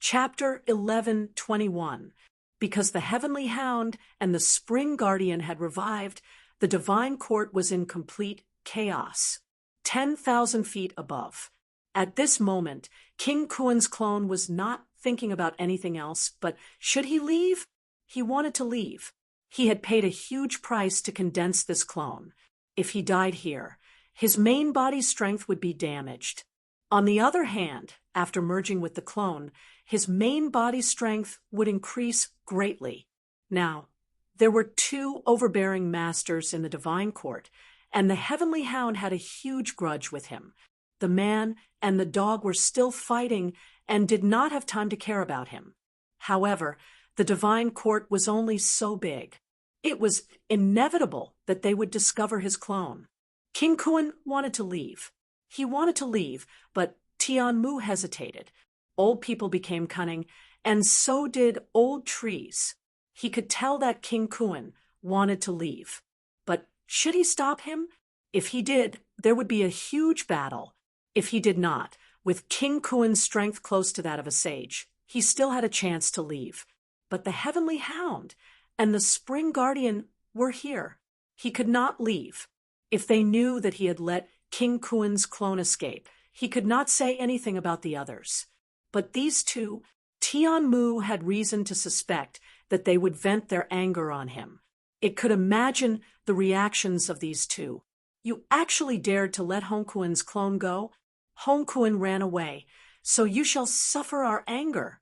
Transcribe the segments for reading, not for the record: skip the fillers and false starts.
Chapter 11:21. Because the heavenly hound and the spring guardian had revived, the divine court was in complete chaos. 10,000 feet above. At this moment, King Kuan's clone was not thinking about anything else, but should he leave? He wanted to leave. He had paid a huge price to condense this clone. If he died here, his main body's strength would be damaged. On the other hand, after merging with the clone, his main body strength would increase greatly. Now, there were two overbearing masters in the divine court, and the heavenly hound had a huge grudge with him. The man and the dog were still fighting and did not have time to care about him. However, the divine court was only so big. It was inevitable that they would discover his clone. King Kuan wanted to leave. He wanted to leave, but Tianmu hesitated. Old people became cunning, and so did old trees. He could tell that King Kuan wanted to leave. But should he stop him? If he did, there would be a huge battle. If he did not, with King Kuan's strength close to that of a sage, he still had a chance to leave. But the heavenly hound and the spring guardian were here. He could not leave. If they knew that he had let King Kuan's clone escape, he could not say anything about the others. But these two, Tianmu had reason to suspect that they would vent their anger on him. It could imagine the reactions of these two. You actually dared to let Hong Kuan's clone go? Hong Kuan ran away, so you shall suffer our anger.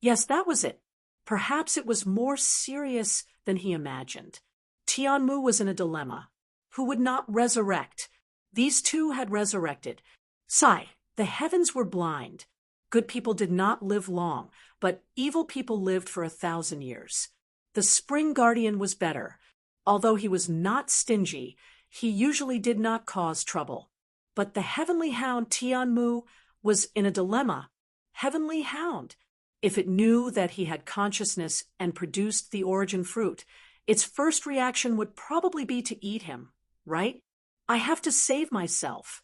Yes, that was it. Perhaps it was more serious than he imagined. Tianmu was in a dilemma. Who would not resurrect? These two had resurrected. Sigh, the heavens were blind. Good people did not live long, but evil people lived for 1,000 years. The spring guardian was better. Although he was not stingy, he usually did not cause trouble. But the heavenly hound Tianmu was in a dilemma. Heavenly hound. If it knew that he had consciousness and produced the origin fruit, its first reaction would probably be to eat him, right? I have to save myself.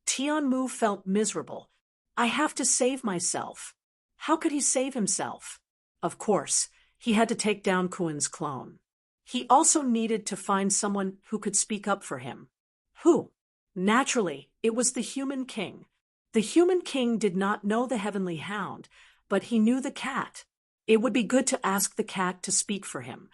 Tianmu felt miserable. I have to save myself. How could he save himself? Of course, he had to take down Kuan's clone. He also needed to find someone who could speak up for him. Who? Naturally, it was the human king. The human king did not know the heavenly hound, but he knew the cat. It would be good to ask the cat to speak for him.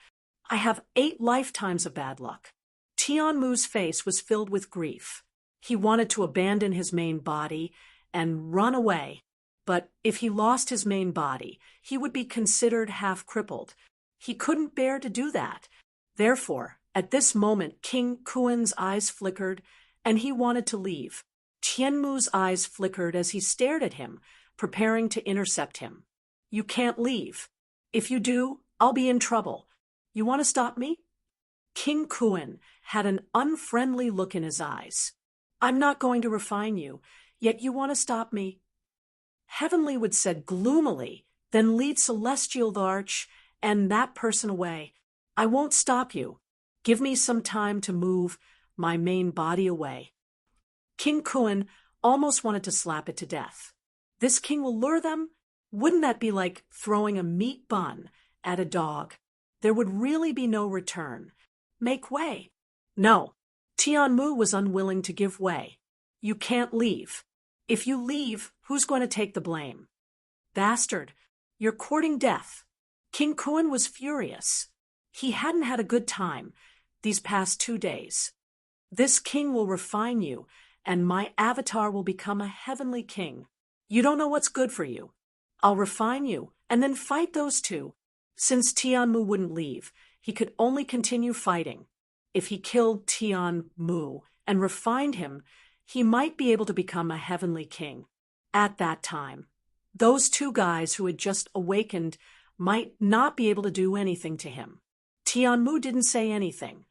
I have 8 lifetimes of bad luck. Tianmu's face was filled with grief. He wanted to abandon his main body and run away. But if he lost his main body, he would be considered half-crippled. He couldn't bear to do that. Therefore, at this moment, King Kuan's eyes flickered, and he wanted to leave. Tianmu's eyes flickered as he stared at him, preparing to intercept him. You can't leave. If you do, I'll be in trouble. You want to stop me? King Kuan had an unfriendly look in his eyes. I'm not going to refine you, yet you want to stop me. Heavenly would said gloomily, then lead Celestial the Arch and that person away. I won't stop you. Give me some time to move my main body away. King Kuan almost wanted to slap it to death. This king will lure them? Wouldn't that be like throwing a meat bun at a dog? There would really be no return. Make way. No. Tianmu was unwilling to give way. You can't leave. If you leave, who's going to take the blame? Bastard, you're courting death. King Kuan was furious. He hadn't had a good time these past 2 days. This king will refine you, and my avatar will become a heavenly king. You don't know what's good for you. I'll refine you, and then fight those two. Since Tianmu wouldn't leave, he could only continue fighting. If he killed Tianmu and refined him, he might be able to become a heavenly king. At that time, those two guys who had just awakened might not be able to do anything to him. Tianmu didn't say anything.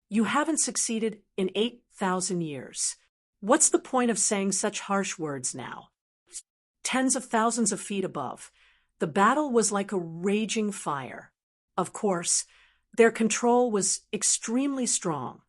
You haven't succeeded in 8,000 years. What's the point of saying such harsh words now? Tens of thousands of feet above, the battle was like a raging fire. Of course, their control was extremely strong,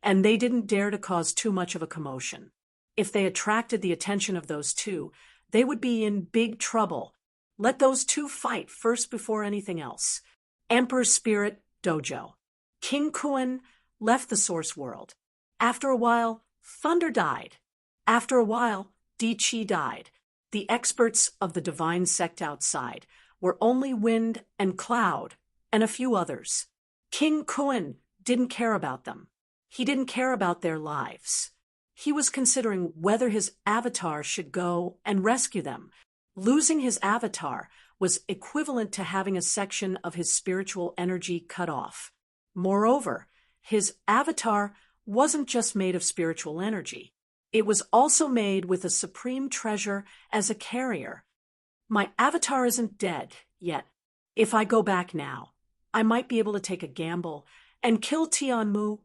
and they didn't dare to cause too much of a commotion. If they attracted the attention of those two, they would be in big trouble. Let those two fight first before anything else. Emperor Spirit Dojo. King Kuan left the source world. After a while, Thunder died. After a while, Di Chi died. The experts of the divine sect outside were only Wind and Cloud and a few others. King Kuan didn't care about them. He didn't care about their lives. He was considering whether his avatar should go and rescue them. Losing his avatar was equivalent to having a section of his spiritual energy cut off. Moreover, his avatar wasn't just made of spiritual energy. It was also made with a supreme treasure as a carrier. My avatar isn't dead yet. If I go back now, I might be able to take a gamble and kill Tianmu.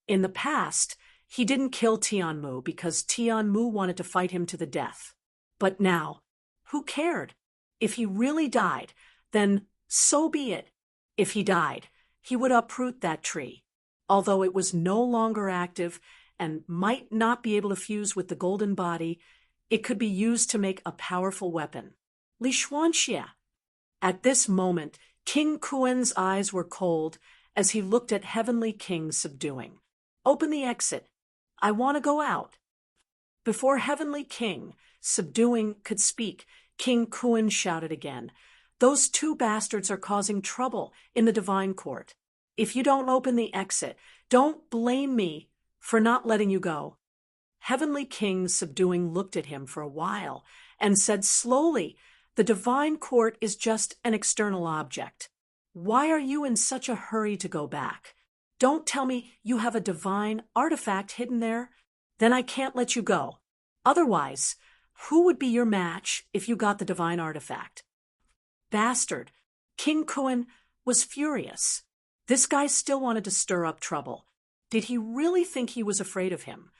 In the past, he didn't kill Tianmu because Tianmu wanted to fight him to the death. But now, who cared? If he really died, then so be it. If he died, he would uproot that tree. Although it was no longer active and might not be able to fuse with the golden body, it could be used to make a powerful weapon. Li Xuanxia. At this moment, King Kuan's eyes were cold as he looked at Heavenly King subduing. Open the exit. I want to go out. Before Heavenly King, subduing, could speak, King Kuan shouted again, "Those two bastards are causing trouble in the divine court. If you don't open the exit, don't blame me for not letting you go." Heavenly King, subduing, looked at him for a while and said slowly, "The divine court is just an external object. Why are you in such a hurry to go back? Don't tell me you have a divine artifact hidden there. Then I can't let you go. Otherwise, who would be your match if you got the divine artifact?" Bastard. King Kuan was furious. This guy still wanted to stir up trouble. Did he really think he was afraid of him?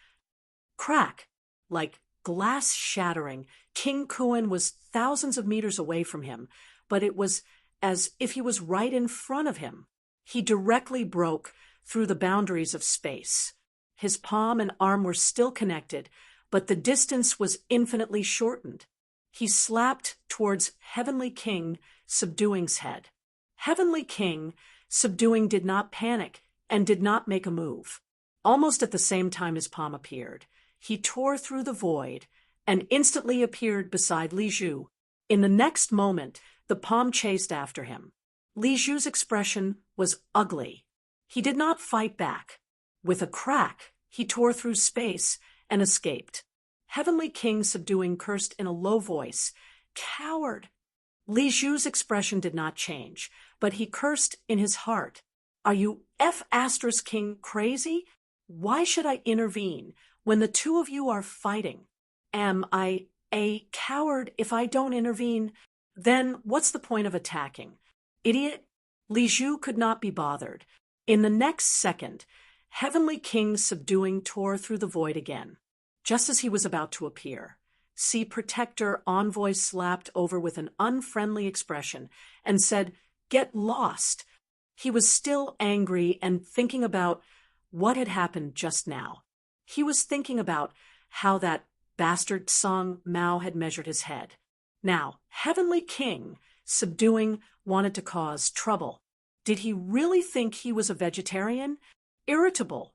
Crack. Like glass shattering, King Kuan was thousands of meters away from him, but it was as if he was right in front of him. He directly broke through the boundaries of space. His palm and arm were still connected, but the distance was infinitely shortened. He slapped towards Heavenly King, subduing's head. Heavenly King, subduing, did not panic and did not make a move. Almost at the same time his palm appeared, he tore through the void and instantly appeared beside Li Zhu. In the next moment, the palm chased after him. Li Zhu's expression was ugly. He did not fight back. With a crack, he tore through space and escaped. Heavenly King, subduing, cursed in a low voice, "Coward!" Li Zhu's expression did not change, but he cursed in his heart. "Are you King crazy? Why should I intervene when the two of you are fighting? Am I a coward if I don't intervene? Then what's the point of attacking? Idiot!" Li Zhu could not be bothered. In the next second, Heavenly King, subduing, tore through the void again. Just as he was about to appear, Sea Protector Envoy slapped over with an unfriendly expression and said, "Get lost." He was still angry and thinking about what had happened just now. He was thinking about how that bastard Song Mao had measured his head. Now, Heavenly King, subduing, wanted to cause trouble. Did he really think he was a vegetarian? Irritable.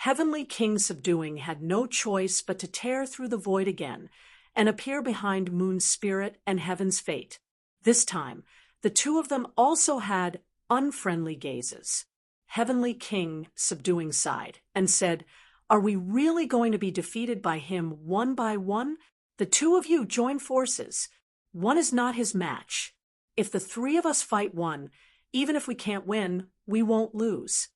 Heavenly King, subduing, had no choice but to tear through the void again and appear behind Moon's Spirit and Heaven's Fate. This time, the two of them also had unfriendly gazes. Heavenly King, subduing, sighed and said, "Are we really going to be defeated by him one by one? The two of you join forces. One is not his match. If the three of us fight one, even if we can't win, we won't lose."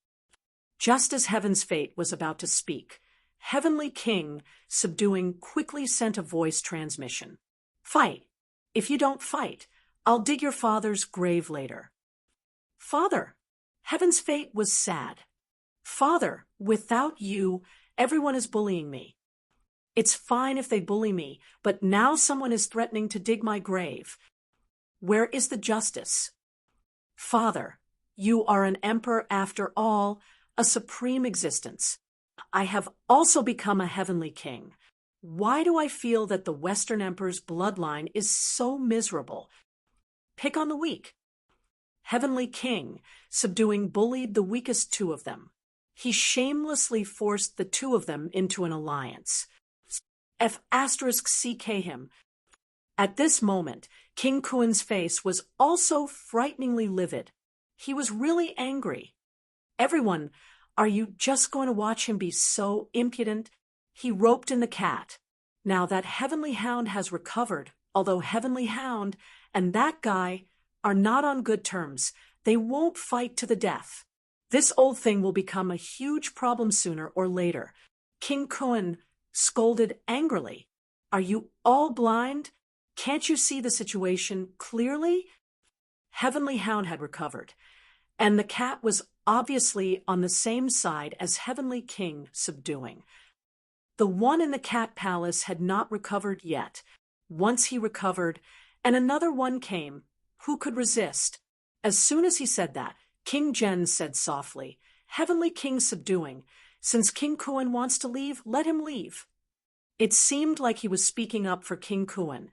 Just as Heaven's Fate was about to speak, Heavenly King, subduing, quickly sent a voice transmission. "Fight. If you don't fight, I'll dig your father's grave later." "Father." Heaven's Fate was sad. "Father, without you, everyone is bullying me. It's fine if they bully me, but now someone is threatening to dig my grave. Where is the justice? Father, you are an emperor after all, a supreme existence. I have also become a heavenly king. Why do I feel that the Western Emperor's bloodline is so miserable? Pick on the weak. Heavenly King, subduing, bullied the weakest two of them. He shamelessly forced the two of them into an alliance. F***ck him. At this moment, King Kuen's face was also frighteningly livid. He was really angry. Everyone, are you just going to watch him be so impudent? He roped in the cat. Now that Heavenly Hound has recovered, although Heavenly Hound and that guy are not on good terms, they won't fight to the death. This old thing will become a huge problem sooner or later. King Kuen scolded angrily. Are you all blind? Can't you see the situation clearly? Heavenly Hound had recovered, and the cat was obviously on the same side as Heavenly King, subduing. The one in the cat palace had not recovered yet. Once he recovered, and another one came. Who could resist? As soon as he said that, King Jen said softly, Heavenly King subduing, since King Kuen wants to leave, let him leave. It seemed like he was speaking up for King Kuen,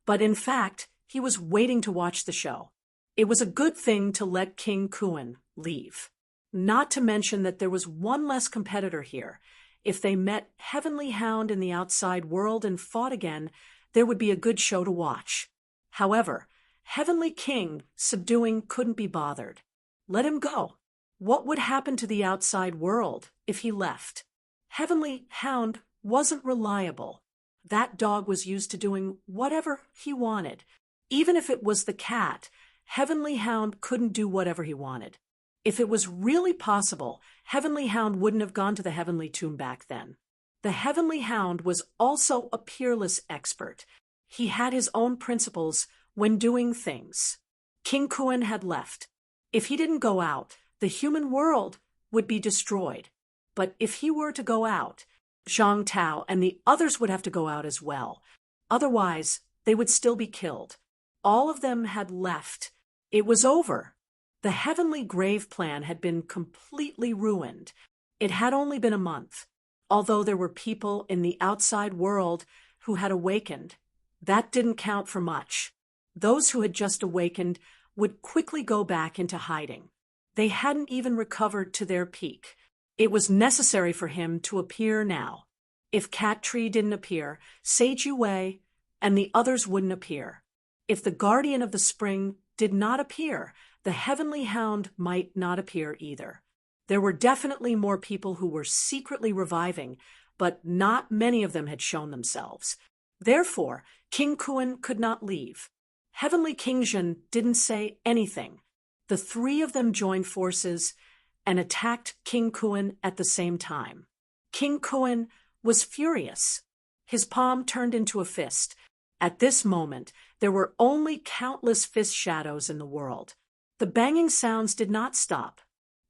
but in fact, he was waiting to watch the show. It was a good thing to let King Kuen leave. Not to mention that there was one less competitor here. If they met Heavenly Hound in the outside world and fought again, there would be a good show to watch. However, Heavenly King, subduing, couldn't be bothered. Let him go. What would happen to the outside world if he left? Heavenly Hound wasn't reliable. That dog was used to doing whatever he wanted. Even if it was the cat, Heavenly Hound couldn't do whatever he wanted. If it was really possible, Heavenly Hound wouldn't have gone to the Heavenly Tomb back then. The Heavenly Hound was also a peerless expert. He had his own principles when doing things. King Kuen had left. If he didn't go out, the human world would be destroyed. But if he were to go out, Zhang Tao and the others would have to go out as well. Otherwise, they would still be killed. All of them had left. It was over. The Heavenly Grave plan had been completely ruined. It had only been a month. Although there were people in the outside world who had awakened, that didn't count for much. Those who had just awakened would quickly go back into hiding. They hadn't even recovered to their peak. It was necessary for him to appear now. If Cat Tree didn't appear, Sage Yue and the others wouldn't appear. If the Guardian of the Spring did not appear, the Heavenly Hound might not appear either. There were definitely more people who were secretly reviving, but not many of them had shown themselves. Therefore, King Kuen could not leave. Heavenly King Zhen didn't say anything. The three of them joined forces and attacked King Kuen at the same time. King Kuen was furious. His palm turned into a fist. At this moment, there were only countless fist shadows in the world. The banging sounds did not stop.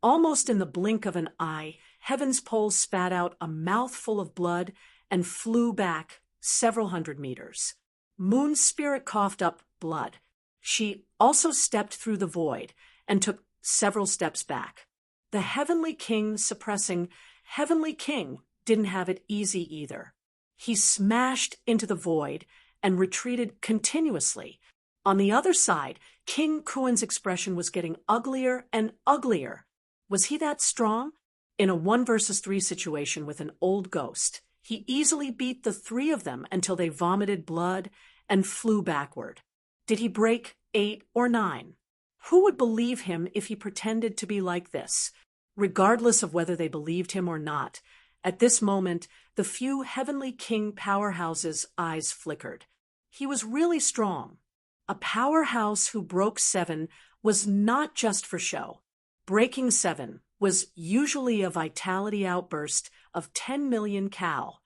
Almost in the blink of an eye, Heaven's Pole spat out a mouthful of blood and flew back several hundred meters. Moon's spirit coughed up blood. She also stepped through the void and took several steps back. The Heavenly King, suppressing Heavenly King, didn't have it easy either. He smashed into the void and retreated continuously. On the other side, King Kuen's expression was getting uglier and uglier. Was he that strong? In a 1 versus 3 situation with an old ghost, he easily beat the three of them until they vomited blood and flew backward. Did he break 8 or 9? Who would believe him if he pretended to be like this? Regardless of whether they believed him or not, at this moment, the few Heavenly King powerhouses' eyes flickered. He was really strong. A powerhouse who broke 7 was not just for show. Breaking 7 was usually a vitality outburst of 10 million cal.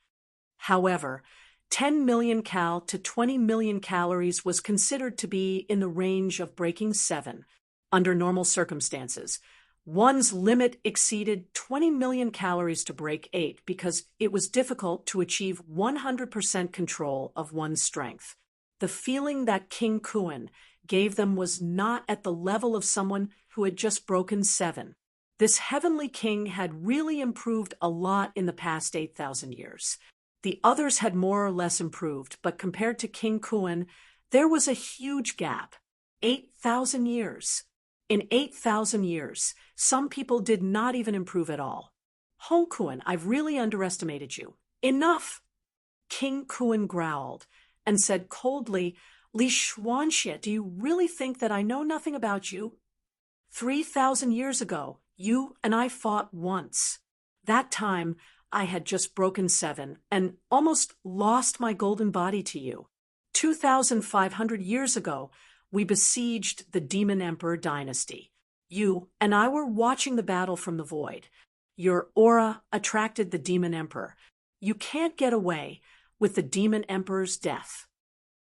However, 10 million cal to 20 million calories was considered to be in the range of breaking 7 under normal circumstances. One's limit exceeded 20 million calories to break 8 because it was difficult to achieve 100% control of one's strength. The feeling that King Kuen gave them was not at the level of someone who had just broken 7. This Heavenly King had really improved a lot in the past 8,000 years. The others had more or less improved, but compared to King Kuan, there was a huge gap. 8,000 years. In 8,000 years, some people did not even improve at all. Hong Kuan, I've really underestimated you. Enough! King Kuan growled and said coldly, Li Xuanxie, do you really think that I know nothing about you? 3,000 years ago, you and I fought once. That time, I had just broken 7 and almost lost my golden body to you. 2,500 years ago, we besieged the Demon Emperor dynasty. You and I were watching the battle from the void. Your aura attracted the Demon Emperor. You can't get away with the Demon Emperor's death.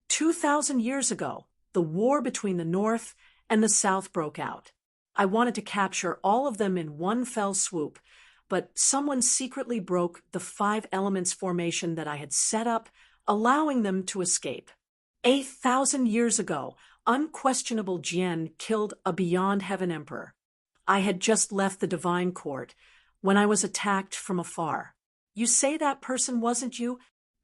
2,000 years ago, the war between the North and the South broke out. I wanted to capture all of them in one fell swoop, but someone secretly broke the 5 elements formation that I had set up, allowing them to escape. 8,000 years ago, unquestionable Jian killed a Beyond Heaven Emperor. I had just left the Divine Court when I was attacked from afar. You say that person wasn't you?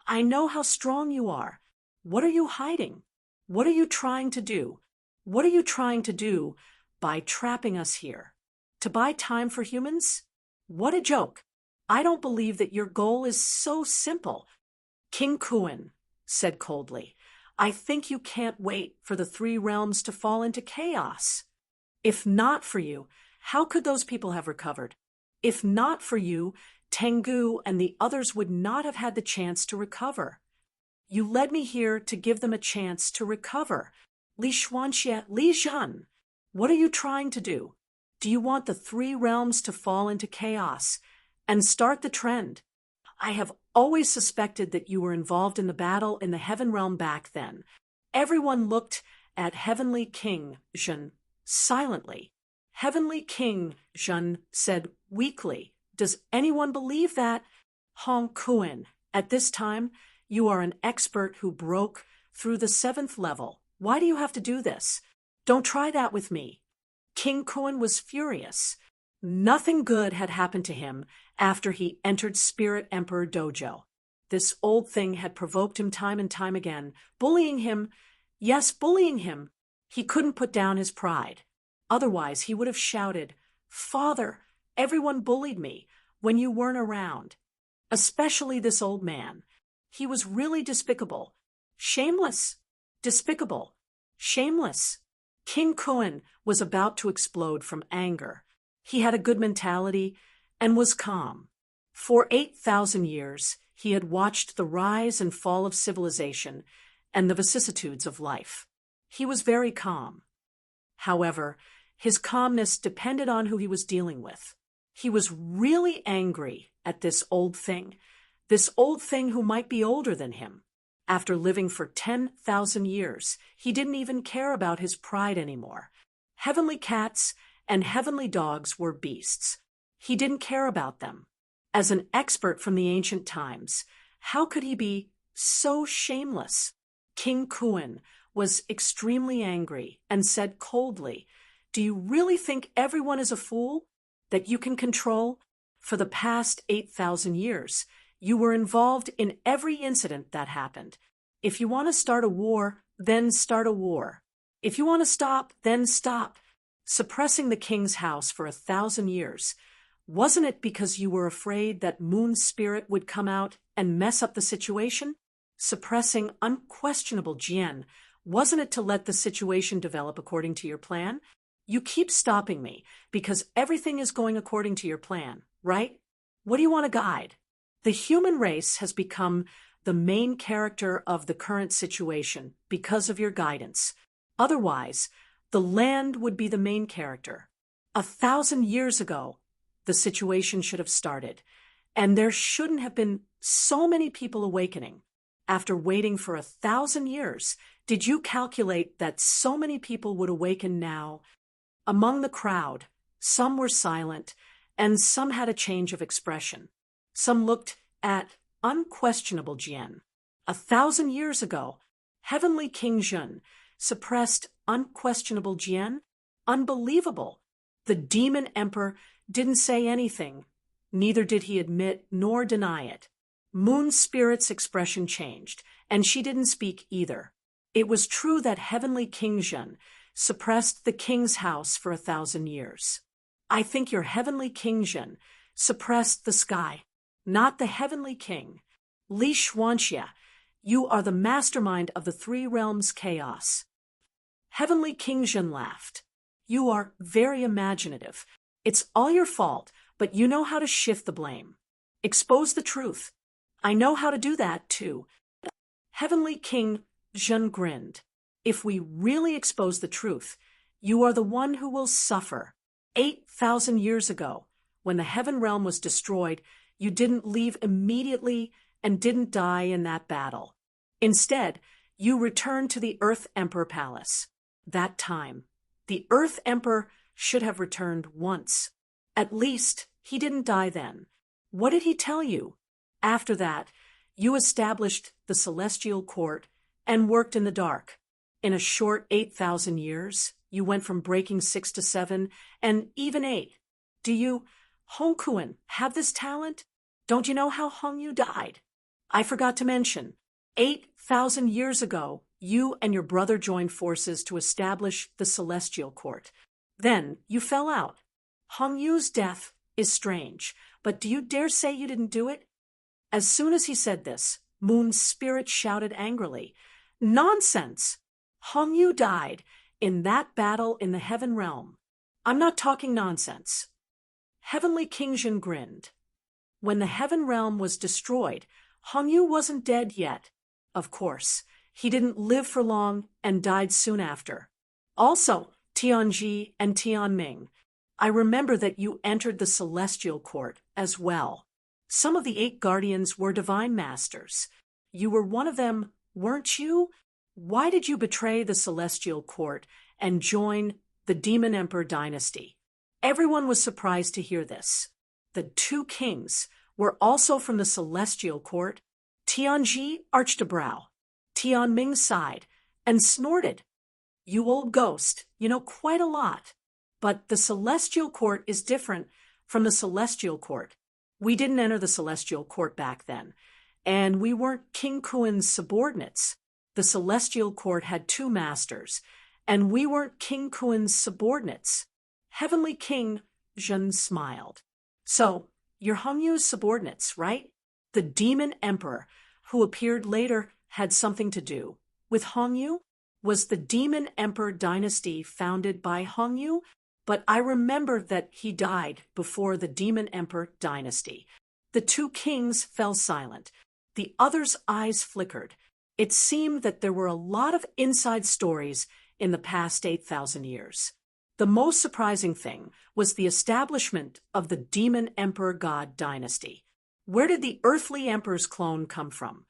I know how strong you are. What are you hiding? What are you trying to do? What are you trying to do by trapping us here? To buy time for humans? What a joke. I don't believe that your goal is so simple. King Kuan said coldly, I think you can't wait for the 3 realms to fall into chaos. If not for you, how could those people have recovered? If not for you, Tengu and the others would not have had the chance to recover. You led me here to give them a chance to recover. Li Xuanxie, Li Zhan, what are you trying to do? Do you want the 3 realms to fall into chaos and start the trend? I have always suspected that you were involved in the battle in the Heaven Realm back then. Everyone looked at Heavenly King Zhen silently. Heavenly King Zhen said weakly, Does anyone believe that? Hong Kuan, at this time, you are an expert who broke through the 7th level. Why do you have to do this? Don't try that with me. King Kuan was furious. Nothing good had happened to him after he entered Spirit Emperor Dojo. This old thing had provoked him time and time again, bullying him. Yes, bullying him. He couldn't put down his pride. Otherwise, he would have shouted, Father, everyone bullied me when you weren't around. Especially this old man. He was really despicable. Shameless. Despicable. Shameless. King Kuan was about to explode from anger. He had a good mentality and was calm. For 8,000 years, he had watched the rise and fall of civilization and the vicissitudes of life. He was very calm. However, his calmness depended on who he was dealing with. He was really angry at this old thing who might be older than him. After living for 10,000 years, he didn't even care about his pride anymore. Heavenly cats and heavenly dogs were beasts. He didn't care about them. As an expert from the ancient times, how could he be so shameless? King Kuan was extremely angry and said coldly, Do you really think everyone is a fool that you can control? For the past 8,000 years, you were involved in every incident that happened. If you want to start a war, then start a war. If you want to stop, then stop. Suppressing the king's house for 1,000 years, wasn't it because you were afraid that Moon Spirit would come out and mess up the situation? Suppressing unquestionable Jian, wasn't it to let the situation develop according to your plan? You keep stopping me because everything is going according to your plan, right? What do you want to guide? The human race has become the main character of the current situation because of your guidance. Otherwise, the land would be the main character. 1,000 years ago, the situation should have started, and there shouldn't have been so many people awakening. After waiting for 1,000 years, did you calculate that so many people would awaken now? Among the crowd, some were silent, and some had a change of expression. Some looked at unquestionable Jian. 1,000 years ago, Heavenly King Zhen suppressed unquestionable Jian? Unbelievable! The Demon Emperor didn't say anything. Neither did he admit nor deny it. Moon Spirit's expression changed, and she didn't speak either. It was true that Heavenly King Zhen suppressed the king's house for 1,000 years. I think your Heavenly King Zhen suppressed the sky, not the Heavenly King. Li Xuanxia, you are the mastermind of the three realms' chaos. Heavenly King Zhen laughed. You are very imaginative. It's all your fault, but you know how to shift the blame. Expose the truth. I know how to do that, too. Heavenly King Zhen grinned. If we really expose the truth, you are the one who will suffer. 8,000 years ago, when the heaven realm was destroyed, you didn't leave immediately and didn't die in that battle. Instead, you returned to the Earth Emperor Palace. That time, the Earth Emperor should have returned once. At least, he didn't die then. What did he tell you? After that, you established the Celestial Court and worked in the dark. In a short 8,000 years, you went from breaking 6 to 7 and even 8. Do you, Hong Kuan, have this talent? Don't you know how Hong Yu died? I forgot to mention, 8,000 years ago, you and your brother joined forces to establish the Celestial Court. Then you fell out. Hong Yu's death is strange, but do you dare say you didn't do it? As soon as he said this, Moon Spirit shouted angrily, Nonsense! Hong Yu died in that battle in the Heaven Realm. I'm not talking nonsense. Heavenly King Zhen grinned. When the Heaven Realm was destroyed, Hong Yu wasn't dead yet. Of course, he didn't live for long and died soon after. Also, Tianji and Tianming, I remember that you entered the Celestial Court as well. Some of the 8 guardians were divine masters. You were one of them, weren't you? Why did you betray the Celestial Court and join the Demon Emperor dynasty? Everyone was surprised to hear this. The 2 kings were also from the Celestial Court. Tianji arched a brow. Tianming sighed and snorted. You old ghost, you know quite a lot. But the Celestial Court is different from the Celestial Court. We didn't enter the Celestial Court back then, and we weren't King Kuan's subordinates. The Celestial Court had 2 masters, and we weren't King Kuan's subordinates. Heavenly King Zhen smiled. So, you're Hong Yu's subordinates, right? The Demon Emperor, who appeared later, had something to do with Hong Yu? Was the Demon Emperor dynasty founded by Hong Yu? But I remember that he died before the Demon Emperor dynasty. The 2 kings fell silent. The others' eyes flickered. It seemed that there were a lot of inside stories in the past 8,000 years. The most surprising thing was the establishment of the Demon Emperor God dynasty. Where did the earthly emperor's clone come from?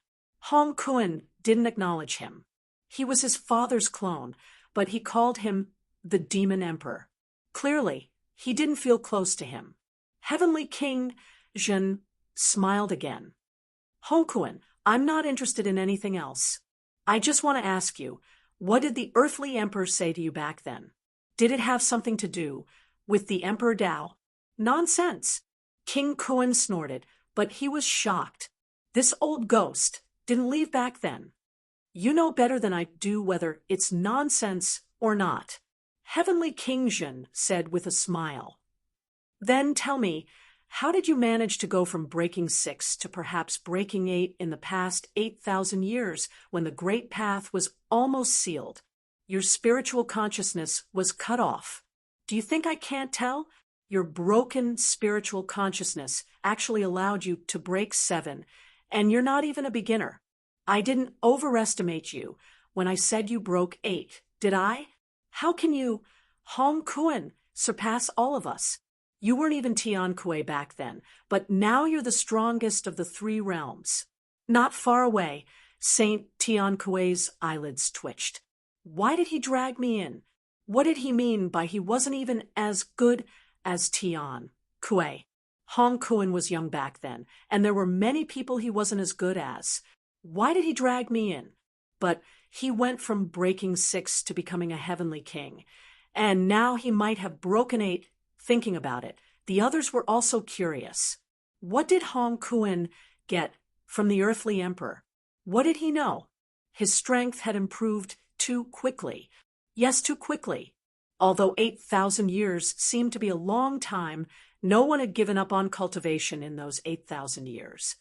Hong Kuan didn't acknowledge him. He was his father's clone, but he called him the Demon Emperor. Clearly, he didn't feel close to him. Heavenly King Zhen smiled again. Hong Kuan, I'm not interested in anything else. I just want to ask you, what did the earthly emperor say to you back then? Did it have something to do with the Emperor Dao? Nonsense. King Kuan snorted, but he was shocked. This old ghost didn't leave back then. You know better than I do whether it's nonsense or not. Heavenly King Zhen said with a smile. Then tell me, how did you manage to go from breaking 6 to perhaps breaking 8 in the past 8,000 years when the great path was almost sealed? Your spiritual consciousness was cut off. Do you think I can't tell? Your broken spiritual consciousness actually allowed you to break 7, and you're not even a beginner. I didn't overestimate you when I said you broke 8, did I? How can you, Hong Kuan, surpass all of us? You weren't even Tian Kuei back then, but now you're the strongest of the 3 realms. Not far away, Saint Tian Kuei's eyelids twitched. Why did he drag me in? What did he mean by he wasn't even as good as Tian Kuei? Hong Kuan was young back then, and there were many people he wasn't as good as. Why did he drag me in? But he went from breaking 6 to becoming a heavenly king, and now he might have broken 8. Thinking about it, the others were also curious. What did Hong Kuan get from the earthly emperor. What did he know? His strength had improved too quickly. Yes, too quickly. Although 8,000 years seemed to be a long time, no one had given up on cultivation in those 8,000 years.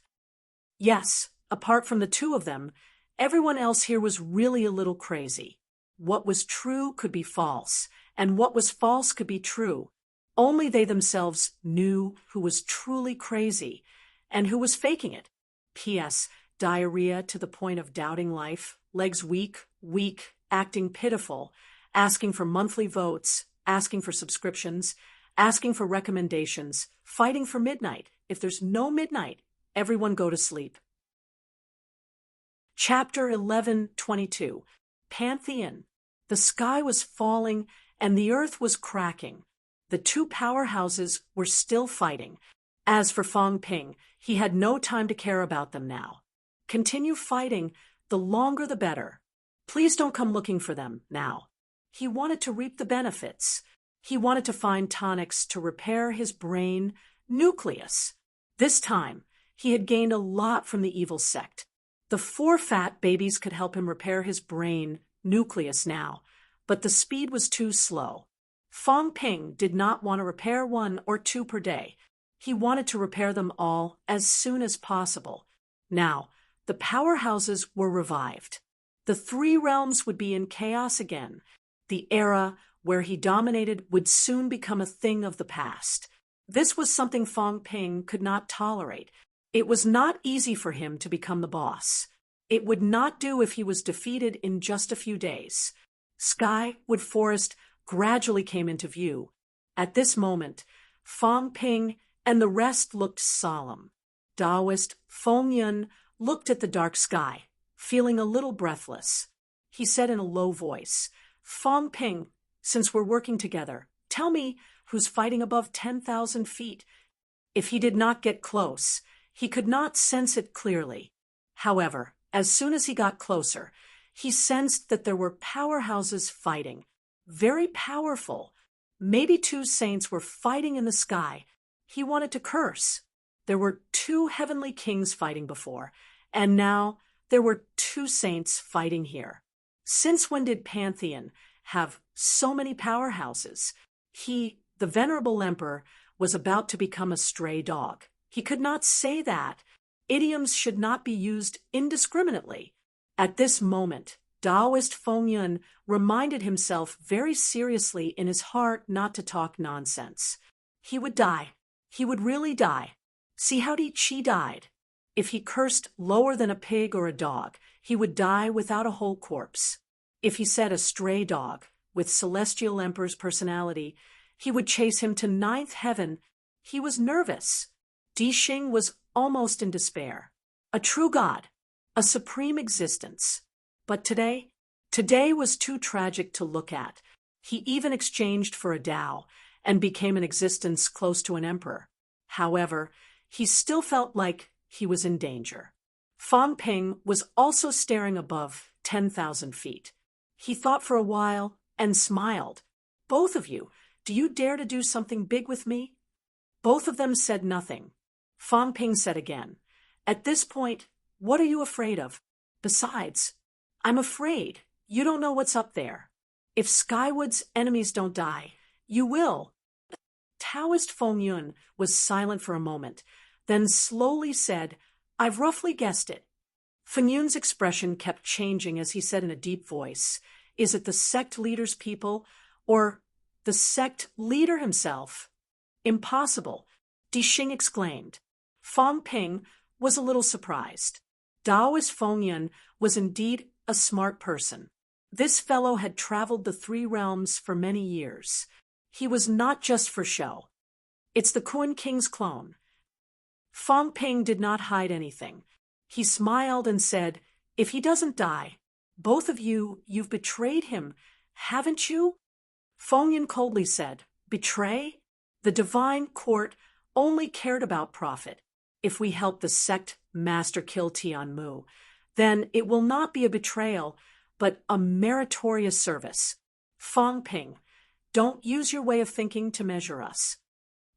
Yes, apart from the two of them, everyone else here was really a little crazy. What was true could be false, and what was false could be true. Only they themselves knew who was truly crazy and who was faking it. P.S. Diarrhea to the point of doubting life, legs weak, acting pitiful, asking for monthly votes, asking for subscriptions, asking for recommendations, fighting for midnight. If there's no midnight, everyone go to sleep. Chapter 11:22. Pantheon. The sky was falling and the earth was cracking. The two powerhouses were still fighting. As for Fong Ping, he had no time to care about them now. Continue fighting, the longer the better. Please don't come looking for them now. He wanted to reap the benefits. He wanted to find tonics to repair his brain nucleus. This time, he had gained a lot from the evil sect. The 4 fat babies could help him repair his brain nucleus now, but the speed was too slow. Fong Ping did not want to repair 1 or 2 per day. He wanted to repair them all as soon as possible. Now, the powerhouses were revived. The 3 realms would be in chaos again. The era where he dominated would soon become a thing of the past. This was something Fong Ping could not tolerate. It was not easy for him to become the boss. It would not do if he was defeated in just a few days. Skywood Forest gradually came into view. At this moment, Fong Ping and the rest looked solemn. Taoist Fong Yun looked at the dark sky, feeling a little breathless. He said in a low voice, "Fong Ping, since we're working together, tell me who's fighting above 10,000 feet." If he did not get close, he could not sense it clearly. However, as soon as he got closer, he sensed that there were powerhouses fighting. Very powerful. Maybe 2 saints were fighting in the sky. He wanted to curse. There were 2 heavenly kings fighting before, and now there were 2 saints fighting here. Since when did Pantheon have so many powerhouses? He, the venerable emperor, was about to become a stray dog. He could not say that. Idioms should not be used indiscriminately. At this moment, Taoist Fong Yun reminded himself very seriously in his heart not to talk nonsense. He would die. He would really die. See how Di Chi died. If he cursed lower than a pig or a dog, he would die without a whole corpse. If he said a stray dog, with Celestial Emperor's personality, he would chase him to 9th heaven. He was nervous. Di Xing was almost in despair. A true god, a supreme existence. But today was too tragic to look at. He even exchanged for a Tao and became an existence close to an emperor. However, he still felt like he was in danger. Fong Ping was also staring above 10,000 feet. He thought for a while and smiled. "Both of you, do you dare to do something big with me?" Both of them said nothing. Fong Ping said again, "At this point, what are you afraid of? Besides, I'm afraid you don't know what's up there. If Skywood's enemies don't die, you will." Taoist Fong Yun was silent for a moment, then slowly said, "I've roughly guessed it." Fong Yun's expression kept changing as he said in a deep voice, "Is it the sect leader's people, or the sect leader himself?" "Impossible," Di Xing exclaimed. Fong Ping was a little surprised. Taoist Fong Yun was indeed a smart person. This fellow had traveled the 3 realms for many years. He was not just for show. "It's the Kun King's clone." Fong Ping did not hide anything. He smiled and said, "If he doesn't die, both of you've betrayed him, haven't you?" Fong Yun coldly said, "Betray? The divine court only cared about profit. If we help the sect master kill Tianmu, then it will not be a betrayal, but a meritorious service. Fong Ping, don't use your way of thinking to measure us."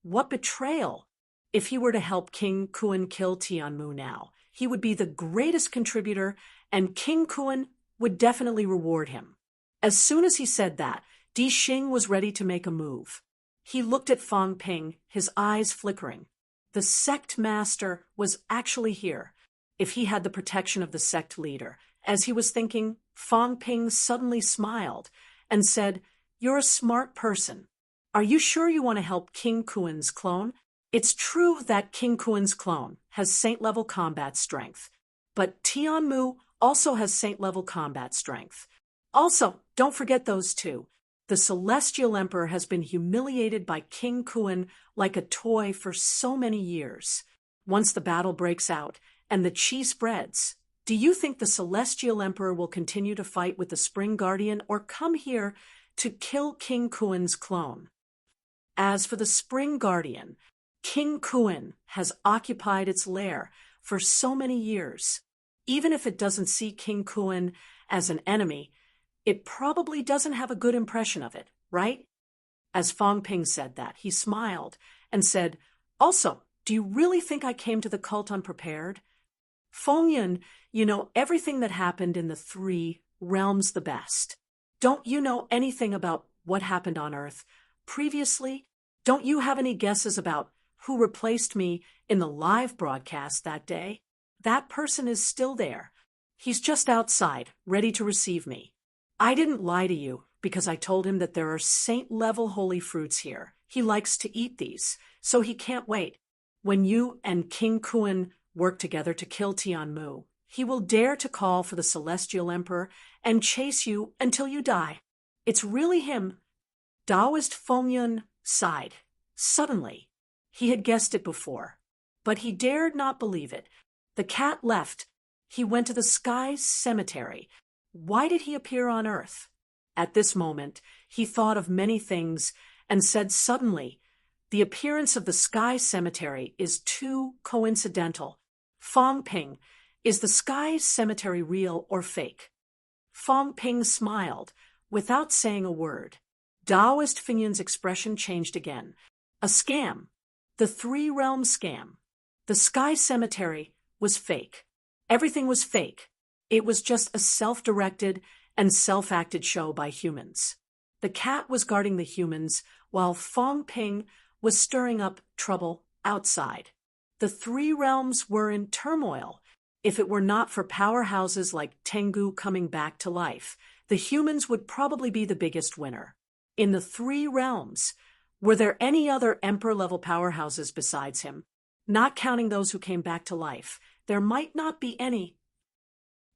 "What betrayal?" "If he were to help King Kun kill Tianmu now, he would be the greatest contributor, and King Kuan would definitely reward him. As soon as he said that, Di Xing was ready to make a move. He looked at Fang Ping, his eyes flickering. The sect master was actually here. If he had the protection of the sect leader. As he was thinking, Fang Ping suddenly smiled and said, "You're a smart person. Are you sure you want to help King Kuan's clone? It's true that King Kuan's clone has saint-level combat strength, but Tianmu also has saint-level combat strength. Also, don't forget those two. The Celestial Emperor has been humiliated by King Kuan like a toy for so many years. Once the battle breaks out and the qi spreads, do you think the Celestial Emperor will continue to fight with the Spring Guardian or come here to kill King Kuan's clone? As for the Spring Guardian, King Kuan has occupied its lair for so many years. Even if it doesn't see King Kuan as an enemy, it probably doesn't have a good impression of it, right?" As Fang Ping said that, he smiled and said, "Also, do you really think I came to the cult unprepared? Feng Yun, you know everything that happened in the 3 realms the best. Don't you know anything about what happened on Earth previously? Don't you have any guesses about who replaced me in the live broadcast that day? That person is still there. He's just outside, ready to receive me. I didn't lie to you because I told him that there are saint-level holy fruits here. He likes to eat these, so he can't wait. When you and King Kuan work together to kill Tianmu, he will dare to call for the Celestial Emperor and chase you until you die. It's really him." Taoist Feng Yun sighed. Suddenly, he had guessed it before, but he dared not believe it. The cat left. He went to the sky cemetery. Why did he appear on Earth? At this moment, he thought of many things and said suddenly, "The appearance of the sky cemetery is too coincidental. Fang Ping, is the sky cemetery real or fake?" Fang Ping smiled, without saying a word. Taoist Feng Yun's expression changed again. "A scam. The 3-realm scam. The sky cemetery was fake. Everything was fake. It was just a self-directed and self-acted show by humans. The cat was guarding the humans, while Fang Ping was stirring up trouble outside. The 3 realms were in turmoil. If it were not for powerhouses like Tengu coming back to life, the humans would probably be the biggest winner. In the 3 realms, were there any other emperor-level powerhouses besides him? Not counting those who came back to life, there might not be any.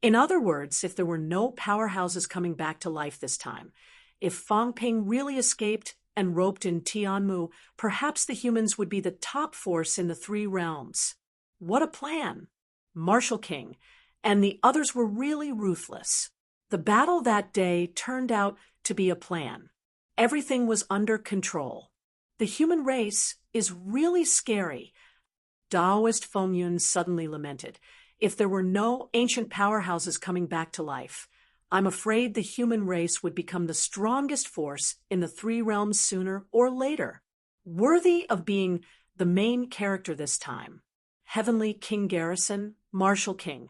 In other words, if there were no powerhouses coming back to life this time, if Fang Ping really escaped and roped in Tianmu, perhaps the humans would be the top force in the 3 realms. What a plan! Martial King and the others were really ruthless. The battle that day turned out to be a plan. Everything was under control. The human race is really scary. Taoist Feng Yun suddenly lamented. If there were no ancient powerhouses coming back to life, I'm afraid the human race would become the strongest force in the 3 realms sooner or later. Worthy of being the main character this time. Heavenly King Garrison, Martial King.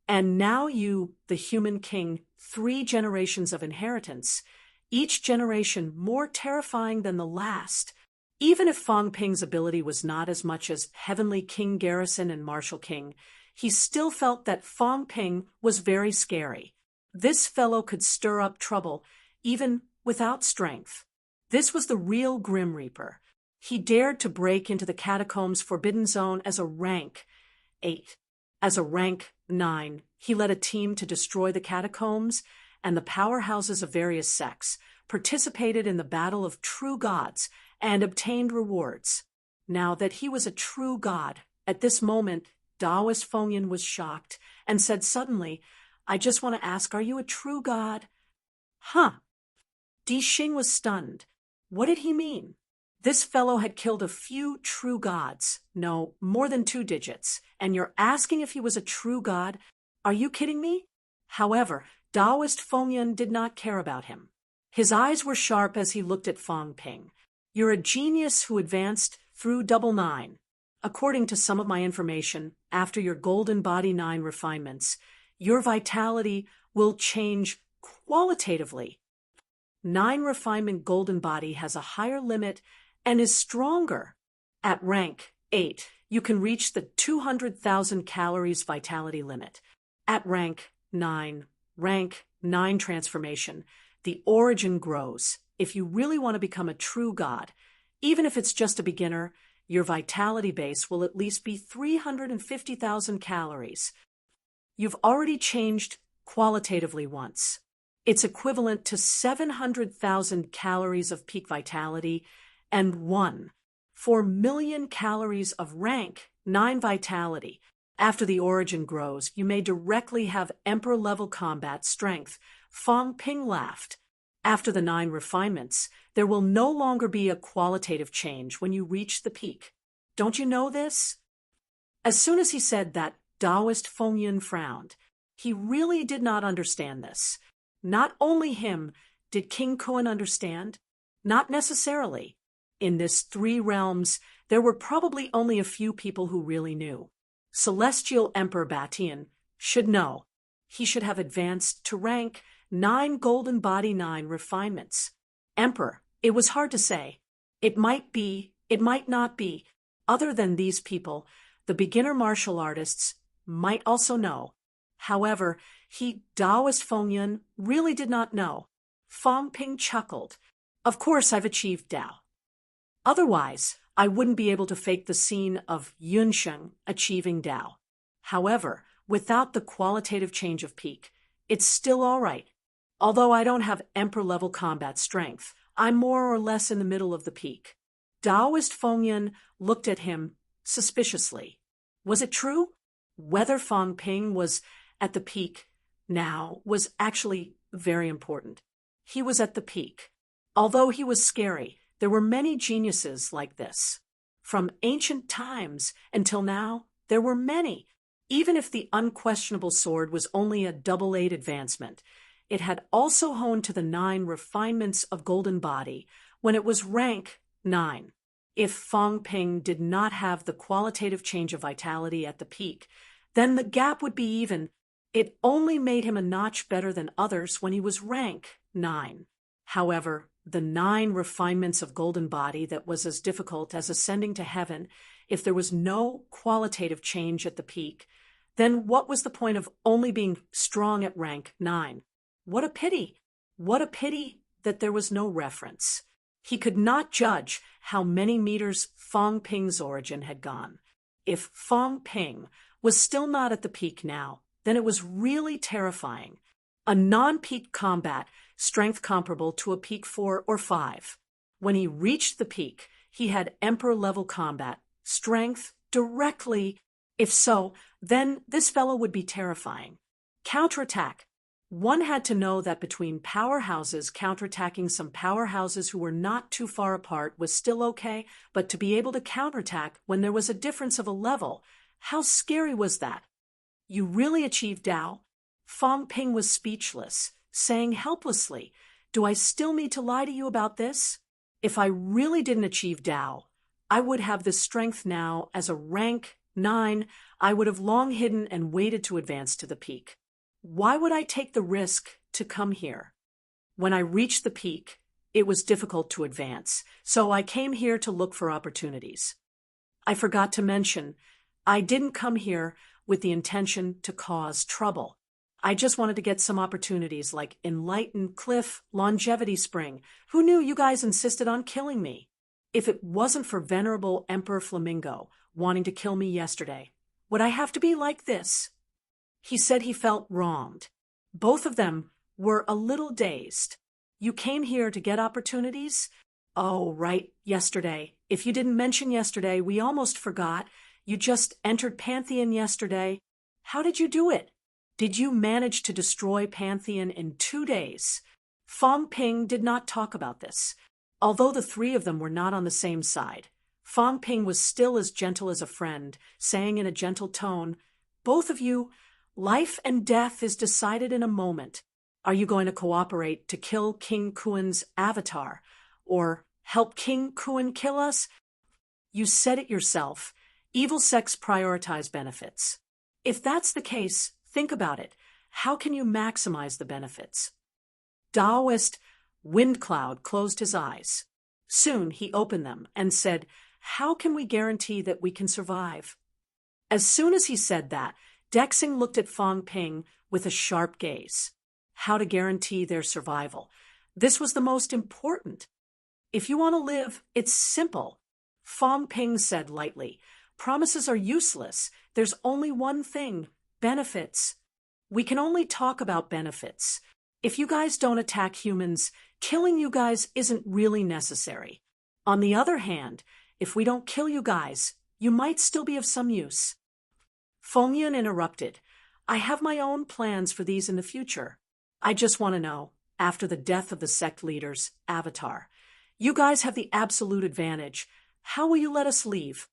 And now you, the human king, 3 generations of inheritance, each generation more terrifying than the last. Even if Fang Ping's ability was not as much as Heavenly King Garrison and Martial King, he still felt that Fang Ping was very scary. This fellow could stir up trouble, even without strength. This was the real Grim Reaper. He dared to break into the Catacombs Forbidden Zone as a rank 8. As a rank 9, he led a team to destroy the catacombs, and the powerhouses of various sects participated in the battle of true gods and obtained rewards. Now that he was a true god, at this moment, Taoist Feng Yun was shocked and said suddenly, "I just want to ask, are you a true god?" Huh. Di Xing was stunned. What did he mean? This fellow had killed a few true gods, no, more than 2 digits, and you're asking if he was a true god? Are you kidding me? However, Taoist Feng Yun did not care about him. His eyes were sharp as he looked at Fang Ping. "You're a genius who advanced through 999. according to some of my information, after your golden body 9 refinements, your vitality will change qualitatively. 9 refinement golden body has a higher limit and is stronger. At rank 8, you can reach the 200,000 calories vitality limit. At rank 9 transformation, the origin grows. If you really want to become a true god, even if it's just a beginner, your vitality base will at least be 350,000 calories. You've already changed qualitatively once. It's equivalent to 700,000 calories of peak vitality and 4 million calories of rank 9 vitality. After the origin grows, you may directly have emperor-level combat strength. Fong Ping laughed. After the 9 refinements, there will no longer be a qualitative change when you reach the peak. Don't you know this? As soon as he said that, Taoist Feng Yun frowned. He really did not understand this. Not only him did King Kun understand. Not necessarily. In this 3 realms, there were probably only a few people who really knew. Celestial Emperor Batian should know. He should have advanced to rank 9 golden body 9 refinements. Emperor, it was hard to say. It might be, it might not be. Other than these people, the beginner martial artists might also know. However, Taoist Feng Yun really did not know. Fong Ping chuckled. Of course I've achieved Tao. Otherwise, I wouldn't be able to fake the scene of Yunsheng achieving Tao. However, without the qualitative change of peak, it's still all right. Although I don't have emperor-level combat strength, I'm more or less in the middle of the peak. Taoist Feng Yun looked at him suspiciously. Was it true? Whether Fong Ping was at the peak now was actually very important. He was at the peak. Although he was scary, there were many geniuses like this. From ancient times until now, there were many. Even if the unquestionable sword was only a double-8 advancement, it had also honed to the 9 refinements of golden body when it was rank 9. If Fong Ping did not have the qualitative change of vitality at the peak, then the gap would be even. It only made him a notch better than others when he was rank 9. However, the 9 refinements of golden body that was as difficult as ascending to heaven, if there was no qualitative change at the peak, then what was the point of only being strong at rank 9? What a pity! What a pity that there was no reference. He could not judge how many meters Fong Ping's origin had gone. If Fong Ping was still not at the peak now, then it was really terrifying. A non-peak combat, strength comparable to a peak 4 or 5. When he reached the peak, he had emperor-level combat, strength directly. If so, then this fellow would be terrifying. Counterattack. One had to know that between powerhouses, counterattacking some powerhouses who were not too far apart was still okay, but to be able to counterattack when there was a difference of a level, how scary was that? You really achieved Tao? Fong Ping was speechless, saying helplessly, "Do I still need to lie to you about this? If I really didn't achieve Tao, I would have this strength now as a rank 9. I would have long hidden and waited to advance to the peak. Why would I take the risk to come here? When I reached the peak, it was difficult to advance, so I came here to look for opportunities. I forgot to mention, I didn't come here with the intention to cause trouble. I just wanted to get some opportunities like Enlightened Cliff, Longevity Spring. Who knew you guys insisted on killing me? If it wasn't for Venerable Emperor Flamingo wanting to kill me yesterday, would I have to be like this?" He said he felt wronged. Both of them were a little dazed. "You came here to get opportunities?" "Oh, right, yesterday. If you didn't mention yesterday, we almost forgot. You just entered Pantheon yesterday. How did you do it? Did you manage to destroy Pantheon in 2 days?" Fong Ping did not talk about this. Although the 3 of them were not on the same side, Fong Ping was still as gentle as a friend, saying in a gentle tone, "Both of you, life and death is decided in a moment. Are you going to cooperate to kill King Kuan's avatar, or help King Kuan kill us? You said it yourself. Evil sects prioritize benefits. If that's the case, think about it. How can you maximize the benefits? Taoist Windcloud closed his eyes. Soon he opened them and said, "How can we guarantee that we can survive?" As soon as he said that, Dexing looked at Fong Ping with a sharp gaze. How to guarantee their survival. This was the most important. If you want to live, it's simple. Fong Ping said lightly, "Promises are useless. There's only one thing, benefits. We can only talk about benefits. If you guys don't attack humans, killing you guys isn't really necessary. On the other hand, if we don't kill you guys, you might still be of some use." Feng Yun interrupted. "I have my own plans for these in the future. I just want to know, after the death of the sect leader's avatar, you guys have the absolute advantage. How will you let us leave?"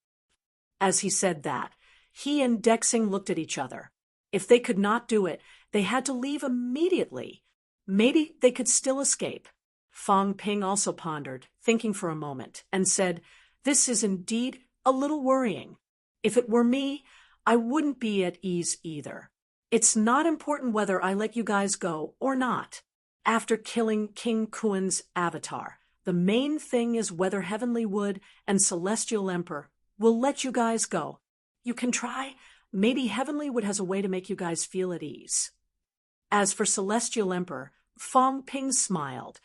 As he said that, he and Dexing looked at each other. If they could not do it, they had to leave immediately. Maybe they could still escape. Fong Ping also pondered, thinking for a moment, and said, "This is indeed a little worrying. If it were me, I wouldn't be at ease either. It's not important whether I let you guys go or not. After killing King Kuan's avatar, the main thing is whether Heavenly Wood and Celestial Emperor will let you guys go. You can try. Maybe Heavenly Wood has a way to make you guys feel at ease." As for Celestial Emperor, Fong Ping smiled.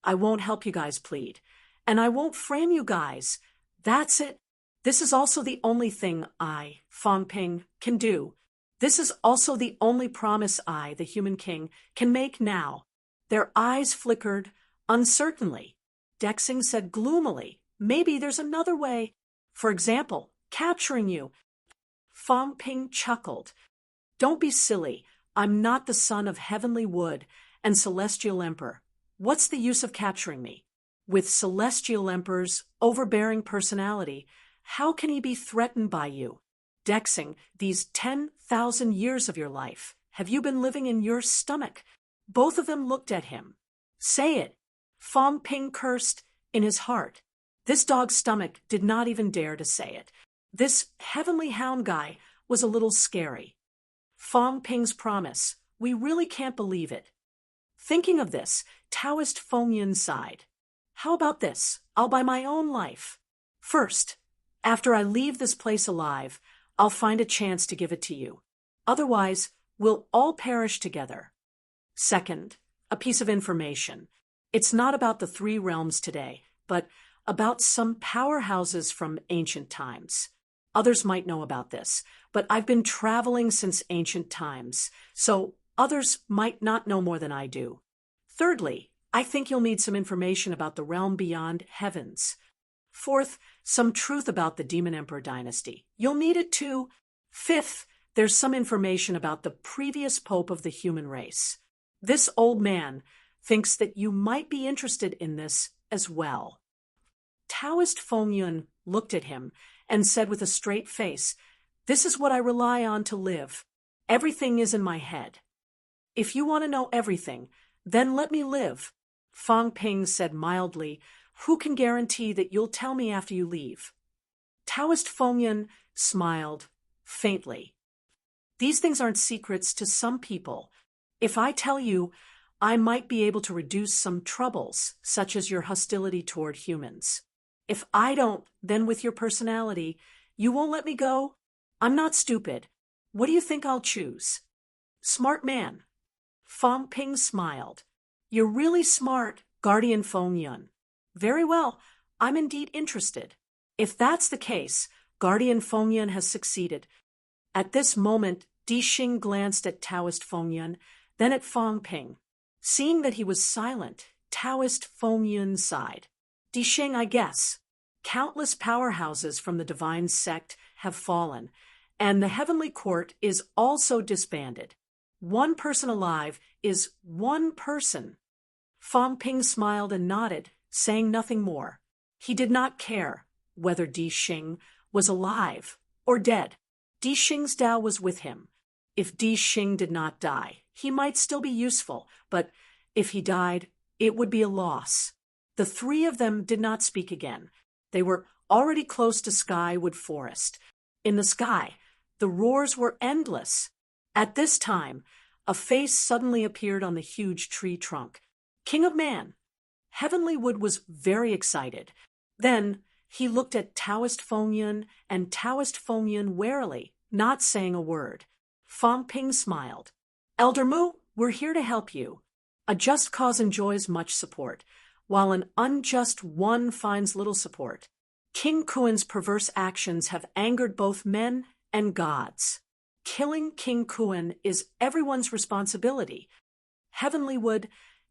"I won't help you guys plead, and I won't frame you guys. That's it. This is also the only thing I, Fong Ping, can do. This is also the only promise I, the Human King, can make now." Their eyes flickered uncertainly. Dexing said gloomily, "Maybe there's another way. For example, capturing you." Fong Ping chuckled. "Don't be silly. I'm not the son of Heavenly Wood and Celestial Emperor. What's the use of capturing me? With Celestial Emperor's overbearing personality, how can he be threatened by you? Dexing, these 10,000 years of your life, have you been living in your stomach?" Both of them looked at him. "Say it." Fong Ping cursed in his heart. This dog's stomach did not even dare to say it. This Heavenly Hound guy was a little scary. Fong Ping's promise, we really can't believe it. Thinking of this, Taoist Feng Yun sighed. "How about this? I'll buy my own life. First, after I leave this place alive, I'll find a chance to give it to you. Otherwise, we'll all perish together. Second, a piece of information. It's not about the three realms today, but about some powerhouses from ancient times. Others might know about this, but I've been traveling since ancient times, so others might not know more than I do. Thirdly, I think you'll need some information about the realm beyond heavens. Fourth, some truth about the Demon Emperor dynasty. You'll need it too. Fifth, there's some information about the previous pope of the human race. This old man thinks that you might be interested in this as well." Taoist Feng Yun looked at him and said with a straight face, "This is what I rely on to live. Everything is in my head. If you want to know everything, then let me live." Fong Ping said mildly, "Who can guarantee that you'll tell me after you leave?" Taoist Feng Yun smiled faintly. "These things aren't secrets to some people. If I tell you, I might be able to reduce some troubles, such as your hostility toward humans. If I don't, then with your personality, you won't let me go? I'm not stupid. What do you think I'll choose?" "Smart man." Fong Ping smiled. "You're really smart, Guardian Feng Yun. Very well, I'm indeed interested. If that's the case, Guardian Feng Yun has succeeded." At this moment, Di Xing glanced at Taoist Feng Yun, then at Fong Ping. Seeing that he was silent, Taoist Feng Yun sighed. "Di Xing, I guess. Countless powerhouses from the divine sect have fallen, and the heavenly court is also disbanded. One person alive is one person." Fong Ping smiled and nodded, saying nothing more. He did not care whether Di Xing was alive or dead. Di Xing's Tao was with him. If Di Xing did not die, he might still be useful, but if he died, it would be a loss. The three of them did not speak again. They were already close to Skywood Forest. In the sky, the roars were endless. At this time, a face suddenly appeared on the huge tree trunk. King of Man! Heavenly Wood was very excited. Then he looked at Taoist Feng Yun and Taoist Feng Yun warily, not saying a word. Fang Ping smiled. Elder Mu, we're here to help you. A just cause enjoys much support, while an unjust one finds little support. King Kuan's perverse actions have angered both men and gods. Killing King Kuan is everyone's responsibility. Heavenly Wood,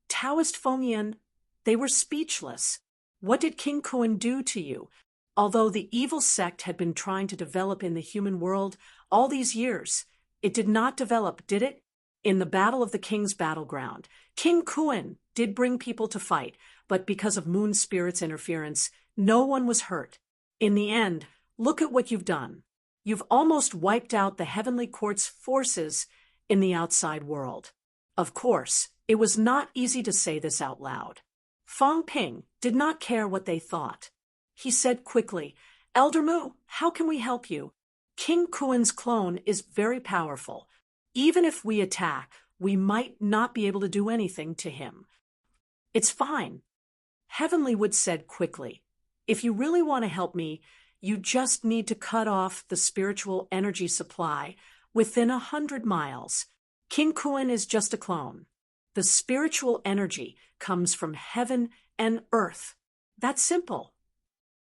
Taoist Feng Yun, they were speechless. What did King Kuan do to you? Although the evil sect had been trying to develop in the human world all these years, it did not develop, did it? In the Battle of the King's battleground, King Kuan did bring people to fight, but because of Moon Spirit's interference, no one was hurt. In the end, look at what you've done. You've almost wiped out the Heavenly Court's forces in the outside world. Of course, it was not easy to say this out loud. Fang Ping did not care what they thought. He said quickly, Elder Mu, how can we help you? King Kuan's clone is very powerful. Even if we attack, we might not be able to do anything to him. It's fine. Heavenly Wood said quickly, if you really want to help me, you just need to cut off the spiritual energy supply within 100 miles. King Kuan is just a clone. The spiritual energy comes from heaven and earth. That's simple.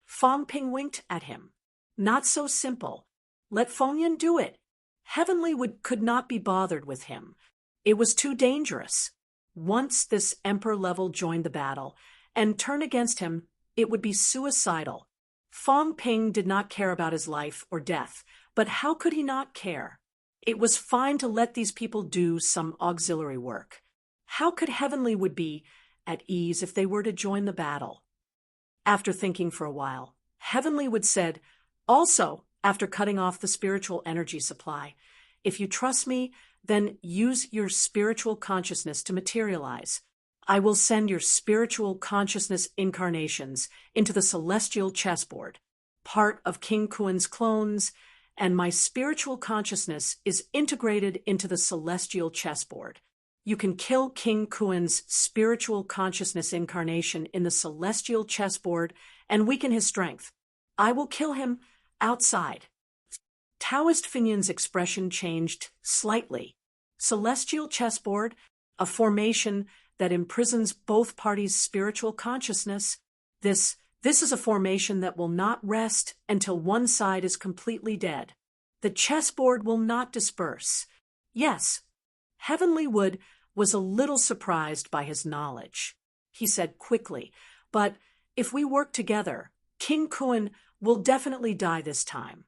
Fang Ping winked at him. Not so simple. Let Feng Yun do it. Heavenly Wood could not be bothered with him. It was too dangerous. Once this emperor level joined the battle and turned against him, it would be suicidal. Fang Ping did not care about his life or death, but how could he not care? It was fine to let these people do some auxiliary work. How could Heavenly Wood be at ease if they were to join the battle? After thinking for a while, Heavenly Wood said, also, after cutting off the spiritual energy supply, if you trust me, then use your spiritual consciousness to materialize. I will send your spiritual consciousness incarnations into the celestial chessboard, part of King Kuan's clones, and my spiritual consciousness is integrated into the celestial chessboard. You can kill King Kuan's spiritual consciousness incarnation in the celestial chessboard and weaken his strength. I will kill him outside. Taoist Feng Yun's expression changed slightly. Celestial chessboard, a formation that imprisons both parties' spiritual consciousness. This is a formation that will not rest until one side is completely dead. The chessboard will not disperse. Yes, Heavenly Wood was a little surprised by his knowledge. He said quickly, but if we work together, King Kuan will definitely die this time.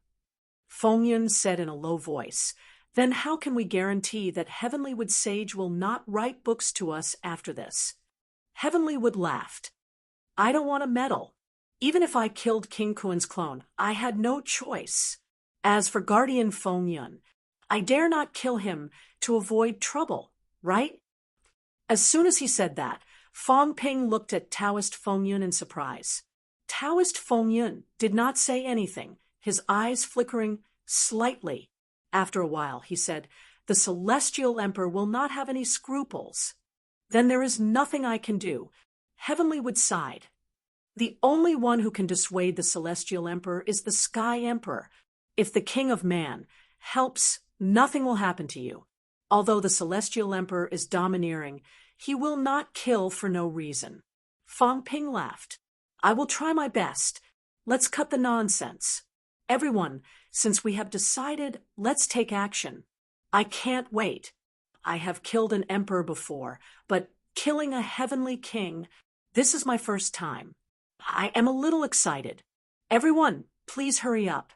Feng Yun said in a low voice, then how can we guarantee that Heavenly Wood Sage will not write books to us after this? Heavenly Wood laughed. I don't want to meddle. Even if I killed King Kuan's clone, I had no choice. As for Guardian Feng Yun, I dare not kill him to avoid trouble, right? As soon as he said that, Fang Ping looked at Taoist Feng Yun in surprise. Taoist Feng Yun did not say anything, his eyes flickering slightly. After a while, he said, the Celestial Emperor will not have any scruples. Then there is nothing I can do. Heavenly Wood sighed. The only one who can dissuade the Celestial Emperor is the Sky Emperor. If the King of Man helps, nothing will happen to you. Although the Celestial Emperor is domineering, he will not kill for no reason. Fang Ping laughed. I will try my best. Let's cut the nonsense. Everyone, since we have decided, let's take action. I can't wait. I have killed an emperor before, but killing a heavenly king, this is my first time. I am a little excited. Everyone, please hurry up.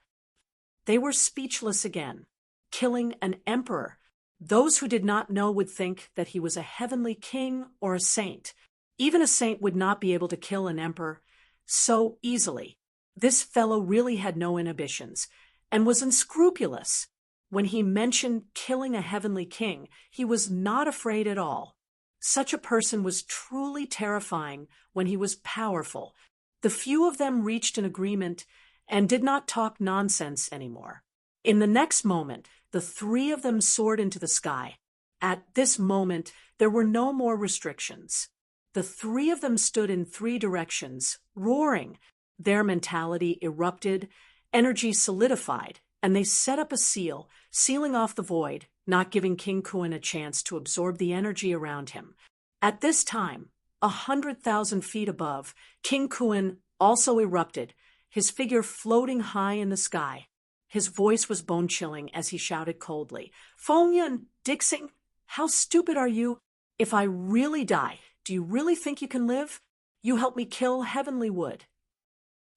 They were speechless again. Killing an emperor. Those who did not know would think that he was a heavenly king or a saint. Even a saint would not be able to kill an emperor so easily. This fellow really had no inhibitions and was unscrupulous. When he mentioned killing a heavenly king, he was not afraid at all. Such a person was truly terrifying when he was powerful. The few of them reached an agreement and did not talk nonsense anymore. In the next moment, the three of them soared into the sky. At this moment, there were no more restrictions. The three of them stood in three directions, roaring. Their mentality erupted, energy solidified, and they set up a seal, sealing off the void, not giving King Kuan a chance to absorb the energy around him. At this time, 100,000 feet above, King Kuan also erupted, his figure floating high in the sky. His voice was bone-chilling as he shouted coldly, "Feng Dixing, how stupid are you? If I really die, do you really think you can live? You helped me kill Heavenly Wood.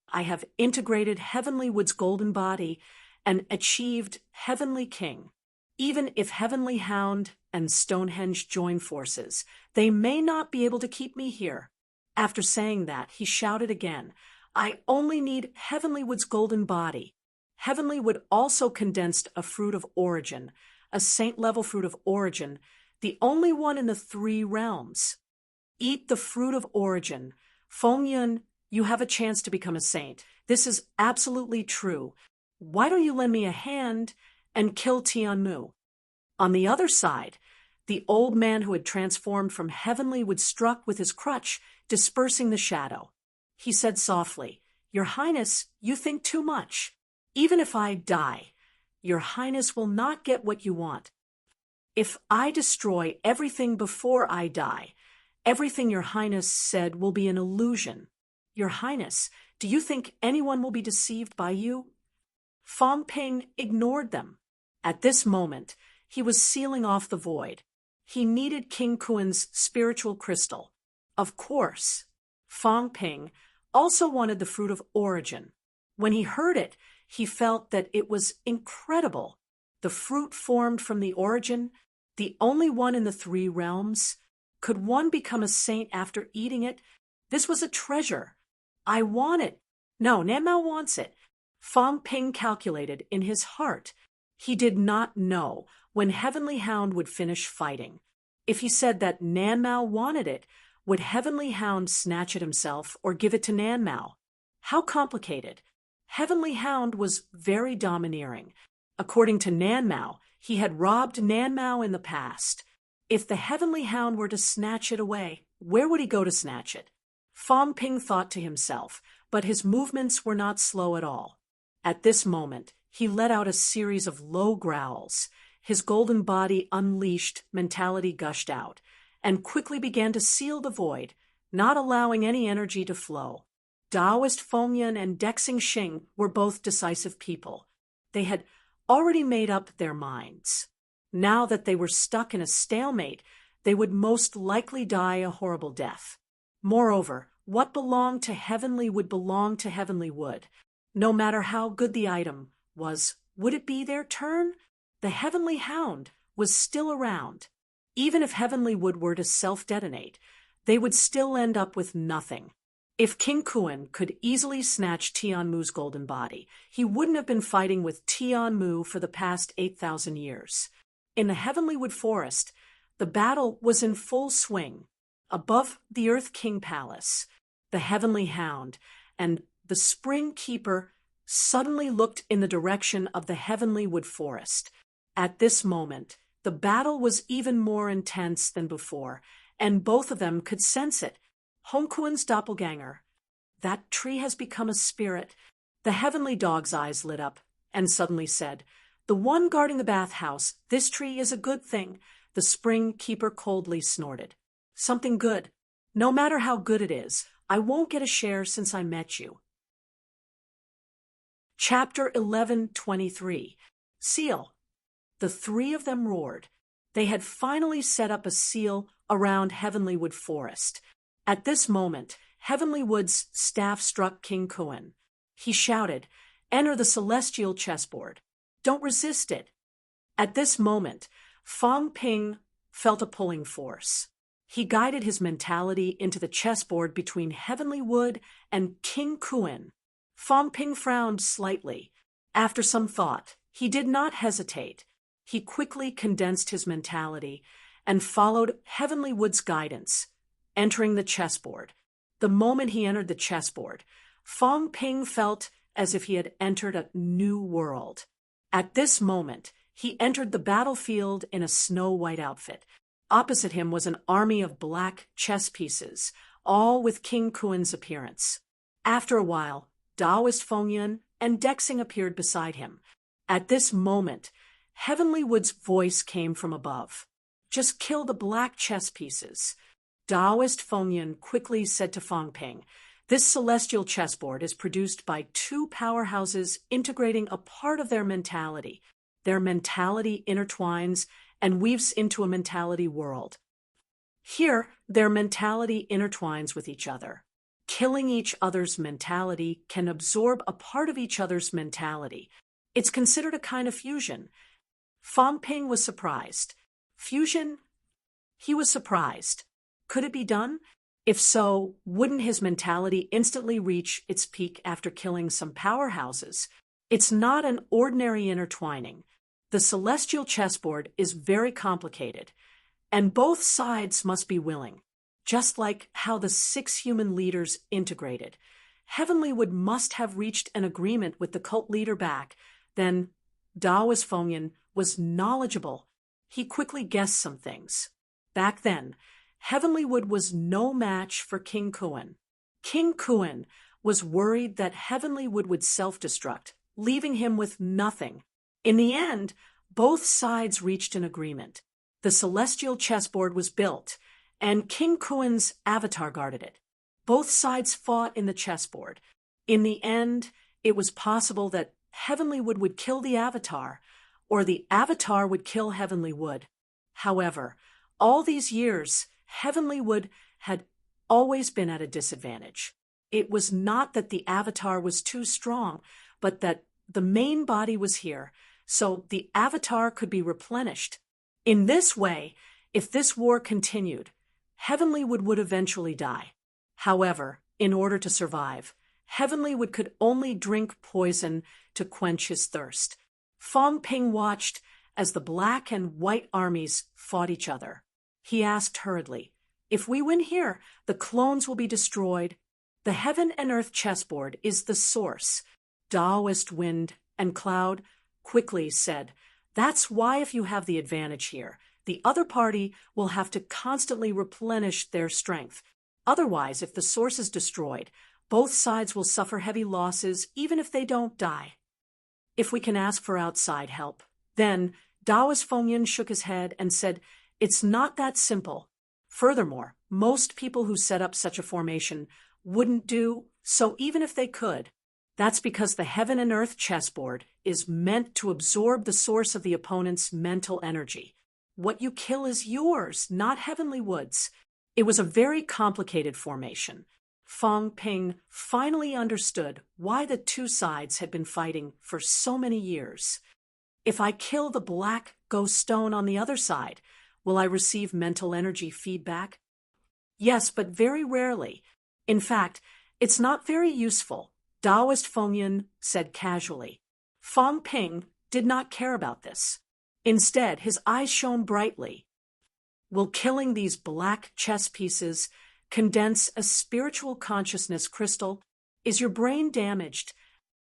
I have integrated Heavenly Wood's golden body and achieved Heavenly King. Even if Heavenly Hound and Stonehenge join forces, they may not be able to keep me here." After saying that, he shouted again, "I only need Heavenly Wood's golden body." Heavenly Wood also condensed a fruit of origin, a saint-level fruit of origin, the only one in the three realms. Eat the fruit of origin. Feng Yun, you have a chance to become a saint. This is absolutely true. Why don't you lend me a hand and kill Tianmu? On the other side, the old man who had transformed from Heavenly Wood struck with his crutch, dispersing the shadow. He said softly, "Your Highness, you think too much. Even if I die, Your Highness will not get what you want. If I destroy everything before I die, everything Your Highness said will be an illusion. Your Highness, do you think anyone will be deceived by you?" Fang Ping ignored them. At this moment, he was sealing off the void. He needed King Kuan's spiritual crystal. Of course, Fang Ping also wanted the fruit of origin. When he heard it, he felt that it was incredible. The fruit formed from the origin, the only one in the three realms. Could one become a saint after eating it? This was a treasure. I want it. No, Nanmao wants it. Fang Ping calculated in his heart. He did not know when Heavenly Hound would finish fighting. If he said that Nanmao wanted it, would Heavenly Hound snatch it himself or give it to Nanmao? How complicated. Heavenly Hound was very domineering. According to Nanmao, he had robbed Nanmao in the past. If the Heavenly Hound were to snatch it away, where would he go to snatch it? Fang Ping thought to himself, but his movements were not slow at all. At this moment, he let out a series of low growls. His golden body unleashed, mentality gushed out, and quickly began to seal the void, not allowing any energy to flow. Taoist Feng Yun and Dexing Xing were both decisive people. They had already made up their minds. Now that they were stuck in a stalemate, they would most likely die a horrible death. Moreover, what belonged to Heavenly would belong to Heavenly Wood. No matter how good the item was, would it be their turn? The Heavenly Hound was still around. Even if Heavenly Wood were to self-detonate, they would still end up with nothing. If King Kuan could easily snatch Tianmu's golden body, he wouldn't have been fighting with Tianmu for the past 8,000 years. In the Heavenly Wood Forest, the battle was in full swing. Above the Earth King Palace, the Heavenly Hound and the Spring Keeper suddenly looked in the direction of the Heavenly Wood Forest. At this moment, the battle was even more intense than before, and both of them could sense it. Hong Kuan's doppelganger. That tree has become a spirit. The Heavenly Dog's eyes lit up and suddenly said, "The one guarding the bathhouse, this tree is a good thing." The Spring Keeper coldly snorted. "Something good. No matter how good it is, I won't get a share since I met you." Chapter 11:23. Seal. The three of them roared. They had finally set up a seal around Heavenly Wood Forest. At this moment, Heavenly Wood's staff struck King Kuan. He shouted, "Enter the celestial chessboard. Don't resist it." At this moment, Fang Ping felt a pulling force. He guided his mentality into the chessboard between Heavenly Wood and King Kuan. Fang Ping frowned slightly. After some thought, he did not hesitate. He quickly condensed his mentality and followed Heavenly Wood's guidance, entering the chessboard. The moment he entered the chessboard, Fang Ping felt as if he had entered a new world. At this moment, he entered the battlefield in a snow-white outfit. Opposite him was an army of black chess pieces, all with King Kuen's appearance. After a while, Daoist Fengyun and Dexing appeared beside him. At this moment, Heavenly Wood's voice came from above. "Just kill the black chess pieces." Daoist Fengyun quickly said to Fang Ping, "This celestial chessboard is produced by two powerhouses integrating a part of their mentality. Their mentality intertwines and weaves into a mentality world. Here, their mentality intertwines with each other. Killing each other's mentality can absorb a part of each other's mentality. It's considered a kind of fusion." Fang Ping was surprised. Fusion? He was surprised. Could it be done? If so, wouldn't his mentality instantly reach its peak after killing some powerhouses? It's not an ordinary intertwining. The celestial chessboard is very complicated, and both sides must be willing. Just like how the 6 human leaders integrated. Heavenly Wood must have reached an agreement with the cult leader back. Then Daoist Fengyun was knowledgeable. He quickly guessed some things. Back then, Heavenly Wood was no match for King Kuen. King Kuen was worried that Heavenly Wood would self-destruct, leaving him with nothing. In the end, both sides reached an agreement. The celestial chessboard was built, and King Kuen's avatar guarded it. Both sides fought in the chessboard. In the end, it was possible that Heavenly Wood would kill the avatar, or the avatar would kill Heavenly Wood. However, all these years, Heavenly Wood had always been at a disadvantage. It was not that the avatar was too strong, but that the main body was here, so the avatar could be replenished. In this way, if this war continued, Heavenly Wood would eventually die. However, in order to survive, Heavenly Wood could only drink poison to quench his thirst. Fang Ping watched as the black and white armies fought each other. He asked hurriedly, "If we win here, the clones will be destroyed. The heaven and earth chessboard is the source." Daoist Wind and Cloud quickly said, "That's why if you have the advantage here, the other party will have to constantly replenish their strength. Otherwise, if the source is destroyed, both sides will suffer heavy losses even if they don't die. If we can ask for outside help." Then Daoist Fengyun shook his head and said, "It's not that simple. Furthermore, most people who set up such a formation wouldn't do so even if they could. That's because the heaven and earth chessboard is meant to absorb the source of the opponent's mental energy. What you kill is yours, not Heavenly Wood's." It was a very complicated formation. Fang Ping finally understood why the two sides had been fighting for so many years. If I kill the black ghost stone on the other side, will I receive mental energy feedback? Yes, but very rarely. In fact, it's not very useful, Daoist Fengyun said casually. Fang Ping did not care about this. Instead, his eyes shone brightly. Will killing these black chess pieces condense a spiritual consciousness crystal? Is your brain damaged?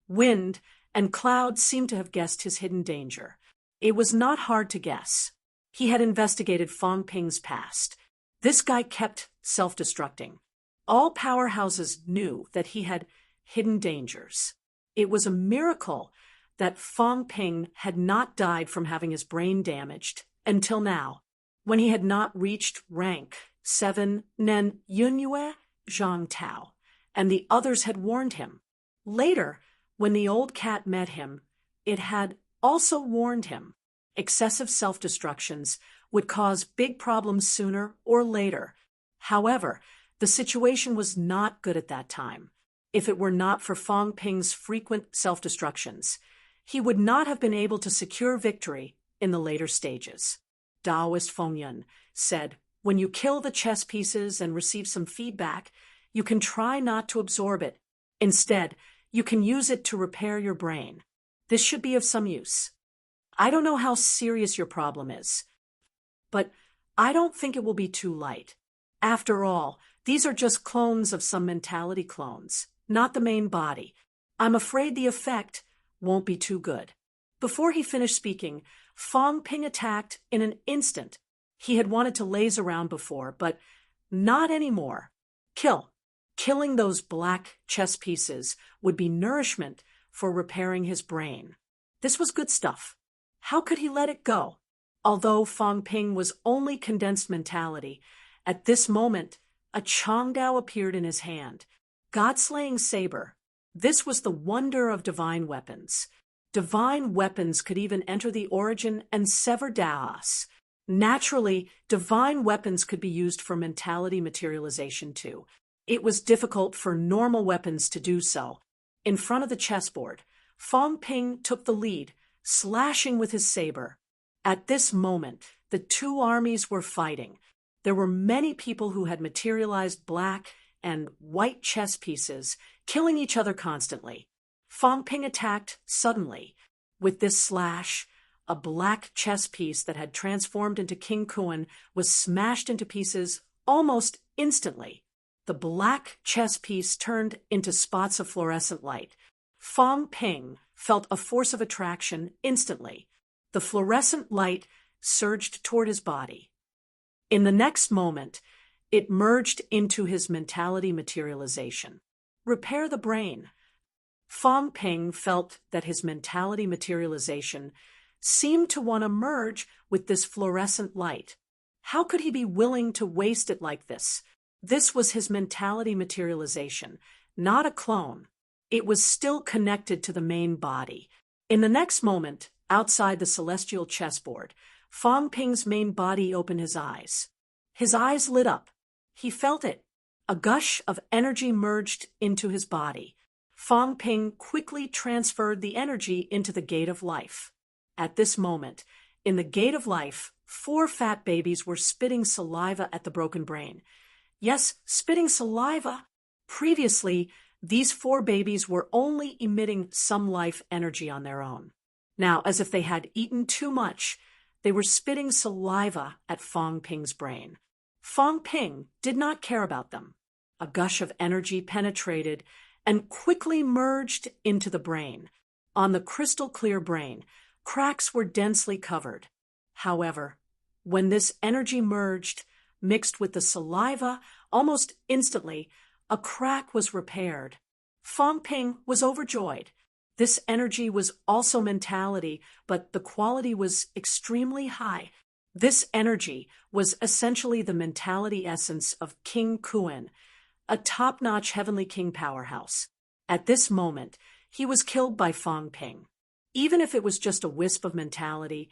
Wind and Cloud seemed to have guessed his hidden danger. It was not hard to guess. He had investigated Fang Ping's past. This guy kept self-destructing. All powerhouses knew that he had hidden dangers. It was a miracle that Fang Ping had not died from having his brain damaged until now, when he had not reached rank 7 Nen Yunyue Zhang Tao, and the others had warned him. Later, when the old cat met him, it had also warned him. Excessive self-destructions would cause big problems sooner or later. However, the situation was not good at that time. If it were not for Fang Ping's frequent self-destructions, he would not have been able to secure victory in the later stages. Daoist Fengyun said, "When you kill the chess pieces and receive some feedback, you can try not to absorb it. Instead, you can use it to repair your brain. This should be of some use. I don't know how serious your problem is, but I don't think it will be too light. After all, these are just clones of some mentality clones, not the main body. I'm afraid the effect won't be too good. Before he finished speaking, Fong Ping attacked in an instant. He had wanted to laze around before, but not anymore. Killing those black chess pieces would be nourishment for repairing his brain. This was good stuff. How could he let it go? Although Fong Ping was only condensed mentality, at this moment, a Changdao appeared in his hand. God-slaying saber. This was the wonder of divine weapons. Divine weapons could even enter the origin and sever Daos. Naturally, divine weapons could be used for mentality materialization too. It was difficult for normal weapons to do so. In front of the chessboard, Fong Ping took the lead, slashing with his saber. At this moment, the two armies were fighting. There were many people who had materialized black and white chess pieces, killing each other constantly. Fong Ping attacked suddenly. With this slash, a black chess piece that had transformed into King Kuan was smashed into pieces almost instantly. The black chess piece turned into spots of fluorescent light. Fong Ping felt a force of attraction instantly. The fluorescent light surged toward his body. In the next moment, it merged into his mentality materialization. Repair the brain. Fong Ping felt that his mentality materialization seemed to want to merge with this fluorescent light. How could he be willing to waste it like this? This was his mentality materialization, not a clone. It was still connected to the main body. In the next moment, outside the celestial chessboard, Fong Ping's main body opened his eyes. His eyes lit up. He felt it. A gush of energy merged into his body. Fong Ping quickly transferred the energy into the gate of life. At this moment, in the gate of life, 4 fat babies were spitting saliva at the broken brain. Yes, spitting saliva. Previously, these 4 babies were only emitting some life energy on their own. Now, as if they had eaten too much, they were spitting saliva at Fong Ping's brain. Fong Ping did not care about them. A gush of energy penetrated and quickly merged into the brain. On the crystal-clear brain, cracks were densely covered. However, when this energy merged, mixed with the saliva, almost instantly, a crack was repaired. Fong Ping was overjoyed. This energy was also mentality, but the quality was extremely high. This energy was essentially the mentality essence of King Kuan, a top-notch heavenly king powerhouse. At this moment, he was killed by Fong Ping. Even if it was just a wisp of mentality,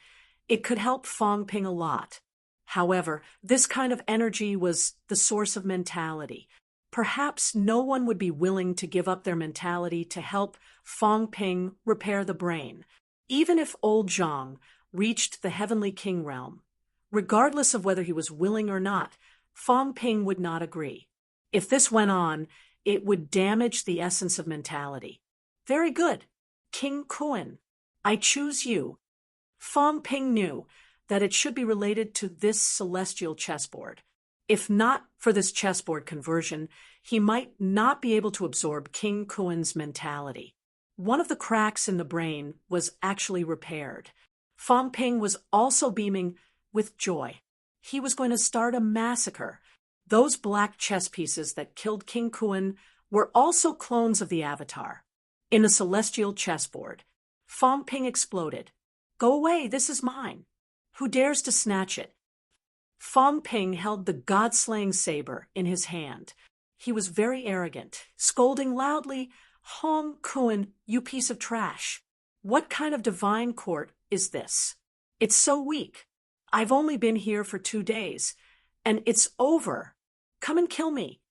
it could help Fong Ping a lot. However, this kind of energy was the source of mentality. Perhaps no one would be willing to give up their mentality to help Fong Ping repair the brain, even if old Zhang reached the heavenly king realm. Regardless of whether he was willing or not, Fong Ping would not agree. If this went on, it would damage the essence of mentality. Very good. King Kuan, I choose you. Fong Ping knew that it should be related to this celestial chessboard. If not for this chessboard conversion, he might not be able to absorb King Kuan's mentality. One of the cracks in the brain was actually repaired. Fong Ping was also beaming with joy. He was going to start a massacre. Those black chess pieces that killed King Kuan were also clones of the Avatar. In the celestial chessboard, Fong Ping exploded. Go away, this is mine. Who dares to snatch it? Fong Ping held the god-slaying saber in his hand. He was very arrogant, scolding loudly, "Hong Kuan, you piece of trash. What kind of divine court is this? It's so weak. I've only been here for 2 days, and it's over. Come and kill me."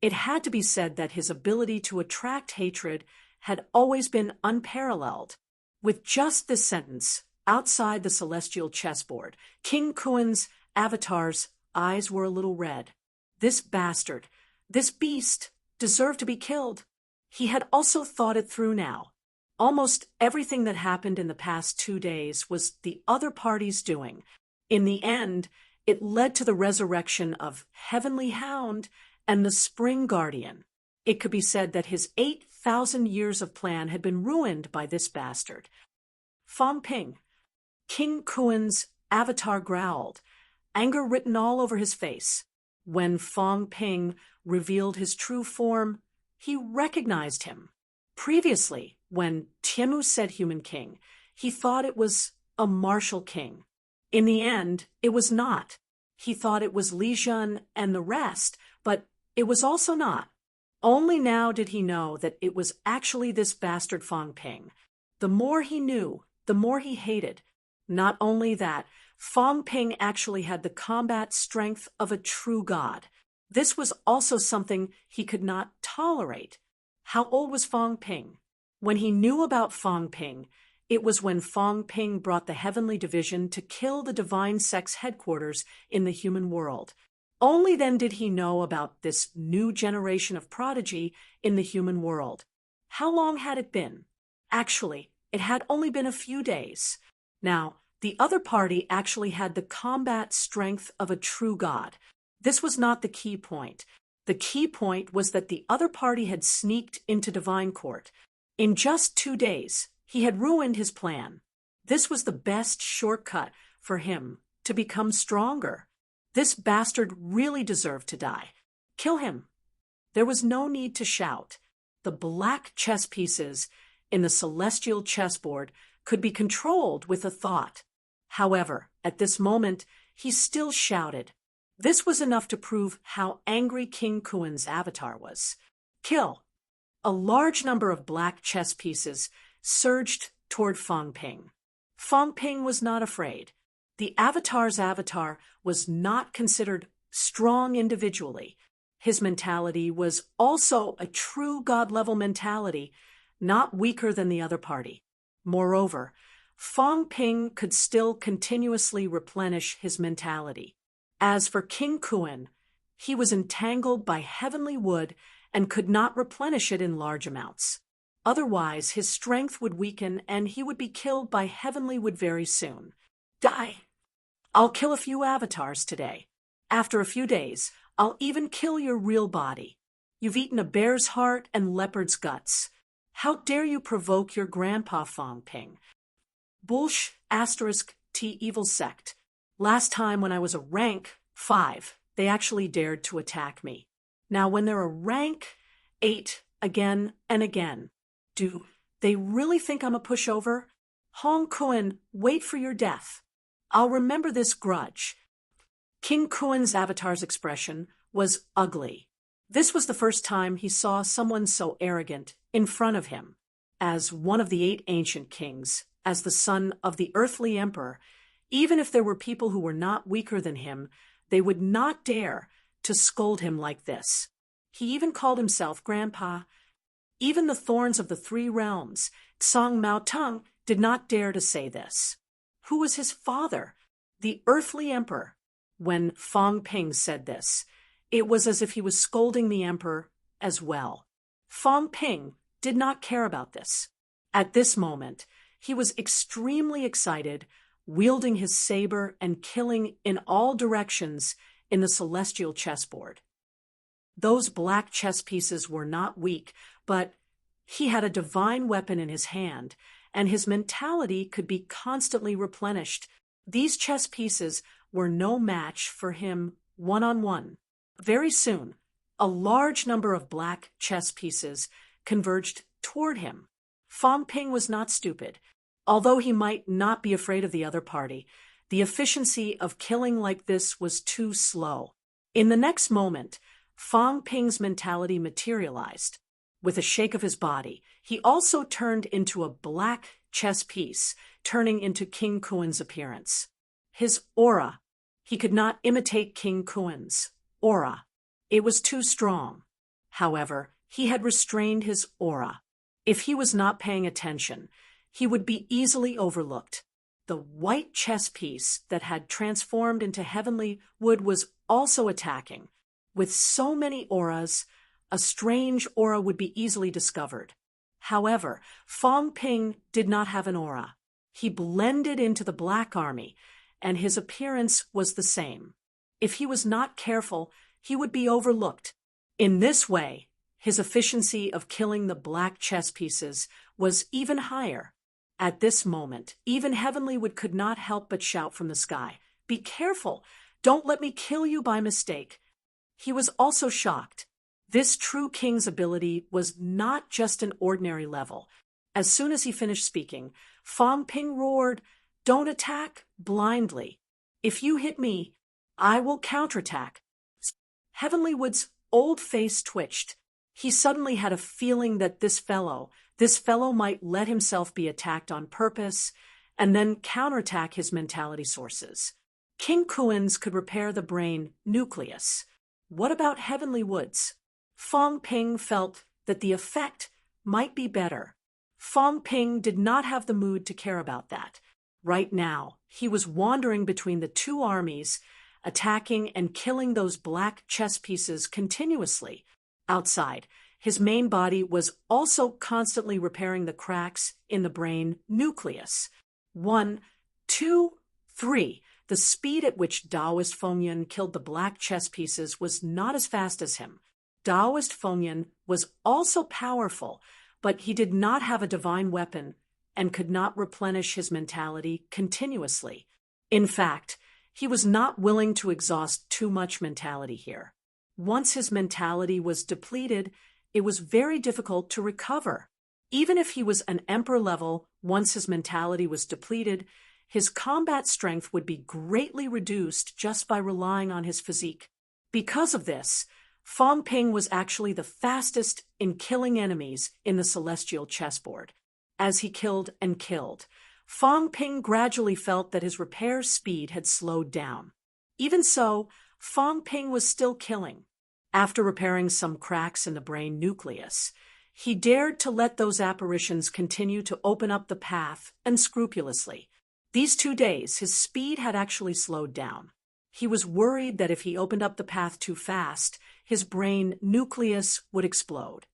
It had to be said that his ability to attract hatred had always been unparalleled. With just this sentence, outside the celestial chessboard, King Kuan's avatar's eyes were a little red. This bastard, this beast, deserved to be killed. He had also thought it through now. Almost everything that happened in the past 2 days was the other party's doing. In the end, it led to the resurrection of Heavenly Hound and the Spring Guardian. It could be said that his 8,000 years of plan had been ruined by this bastard. Fong Ping. King Kuan's avatar growled, anger written all over his face. When Fong Ping revealed his true form, he recognized him. Previously, when Tiemu said human king, he thought it was a martial king. In the end, it was not. He thought it was Li Jun and the rest, but it was also not. Only now did he know that it was actually this bastard Fong Ping. The more he knew, the more he hated. Not only that, Fong Ping actually had the combat strength of a true god. This was also something he could not tolerate. How old was Fong Ping? When he knew about Fong Ping, it was when Fong Ping brought the Heavenly Division to kill the Divine Sect's headquarters in the human world. Only then did he know about this new generation of prodigy in the human world. How long had it been? Actually, it had only been a few days. Now, the other party actually had the combat strength of a true god. This was not the key point. The key point was that the other party had sneaked into Divine Court. In just 2 days, he had ruined his plan. This was the best shortcut for him to become stronger. This bastard really deserved to die. Kill him. There was no need to shout. The black chess pieces in the celestial chessboard could be controlled with a thought. However, at this moment, he still shouted. This was enough to prove how angry King Kuan's avatar was. Kill. A large number of black chess pieces surged toward Fong Ping. Fong Ping was not afraid. The avatar's avatar was not considered strong individually. His mentality was also a true god-level mentality, not weaker than the other party. Moreover, Fong Ping could still continuously replenish his mentality. As for King Kuan, he was entangled by heavenly wood and could not replenish it in large amounts. Otherwise, his strength would weaken and he would be killed by heavenly wood very soon. Die! I'll kill a few avatars today. After a few days, I'll even kill your real body. You've eaten a bear's heart and leopard's guts. How dare you provoke your grandpa, Fong Ping? Bullsh *T evil sect. Last time when I was a rank 5, they actually dared to attack me. Now when they're a rank 8 again and again, do they really think I'm a pushover? Hong Kuan, wait for your death. I'll remember this grudge. King Kuan's avatar's expression was ugly. This was the first time he saw someone so arrogant in front of him. As one of the 8 ancient kings, as the son of the earthly emperor, even if there were people who were not weaker than him, they would not dare to scold him like this. He even called himself Grandpa. Even the thorns of the 3 realms, Tsang Mao Tung, did not dare to say this. Who was his father? The earthly emperor. When Fong Ping said this, it was as if he was scolding the emperor as well. Fong Ping did not care about this. At this moment, he was extremely excited, wielding his saber and killing in all directions in the celestial chessboard. Those black chess pieces were not weak, but he had a divine weapon in his hand, and his mentality could be constantly replenished. These chess pieces were no match for him one-on-one. Very soon, a large number of black chess pieces converged toward him. Fong Ping was not stupid. Although he might not be afraid of the other party, the efficiency of killing like this was too slow. In the next moment, Fong Ping's mentality materialized. With a shake of his body, he also turned into a black chess piece, turning into King Kuan's appearance. His aura. He could not imitate King Kuan's aura. It was too strong. However, he had restrained his aura. If he was not paying attention, he would be easily overlooked. The white chess piece that had transformed into heavenly wood was also attacking. With so many auras, a strange aura would be easily discovered. However, Fong Ping did not have an aura. He blended into the Black Army, and his appearance was the same. If he was not careful, he would be overlooked. In this way, his efficiency of killing the black chess pieces was even higher. At this moment, even Heavenly Wood could not help but shout from the sky, "Be careful! Don't let me kill you by mistake." He was also shocked. This true king's ability was not just an ordinary level. As soon as he finished speaking, Fong Ping roared, "Don't attack blindly. If you hit me, I will counterattack." Heavenly Wood's old face twitched. He suddenly had a feeling that this fellow might let himself be attacked on purpose and then counterattack his mentality sources. King Kuan's could repair the brain nucleus. What about Heavenly Wood's? Fong Ping felt that the effect might be better. Fong Ping did not have the mood to care about that. Right now, he was wandering between the two armies, attacking and killing those black chess pieces continuously. Outside, his main body was also constantly repairing the cracks in the brain nucleus. 1, 2, 3. The speed at which Taoist Fengyan killed the black chess pieces was not as fast as him. Taoist Fengyan was also powerful, but he did not have a divine weapon and could not replenish his mentality continuously. In fact, he was not willing to exhaust too much mentality here. Once his mentality was depleted, it was very difficult to recover. Even if he was an emperor level, once his mentality was depleted, his combat strength would be greatly reduced just by relying on his physique. Because of this, Fong Ping was actually the fastest in killing enemies in the celestial chessboard. As he killed and killed, Fong Ping gradually felt that his repair speed had slowed down. Even so, Fong Ping was still killing. After repairing some cracks in the brain nucleus, he dared to let those apparitions continue to open up the path unscrupulously. These 2 days, his speed had actually slowed down. He was worried that if he opened up the path too fast, his brain nucleus would explode.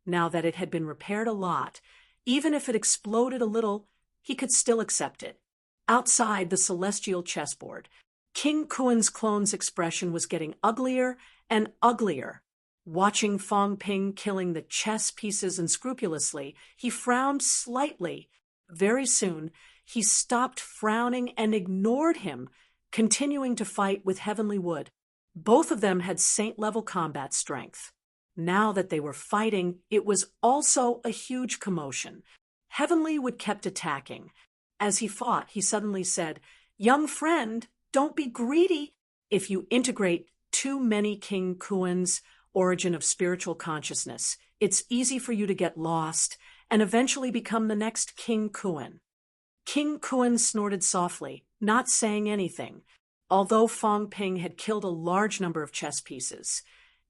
Now that it had been repaired a lot, even if it exploded a little, he could still accept it. Outside the celestial chessboard, King Kuan's clone's expression was getting uglier and uglier. Watching Fong Ping killing the chess pieces unscrupulously, he frowned slightly. Very soon, he stopped frowning and ignored him, continuing to fight with Heavenly Wood. Both of them had saint-level combat strength. Now that they were fighting, it was also a huge commotion. Heavenly Wood kept attacking. As he fought, he suddenly said, "Young friend, don't be greedy. If you integrate too many King Kuan's origin of spiritual consciousness, it's easy for you to get lost and eventually become the next King Kuan." King Kuan snorted softly, not saying anything, although Fong Ping had killed a large number of chess pieces.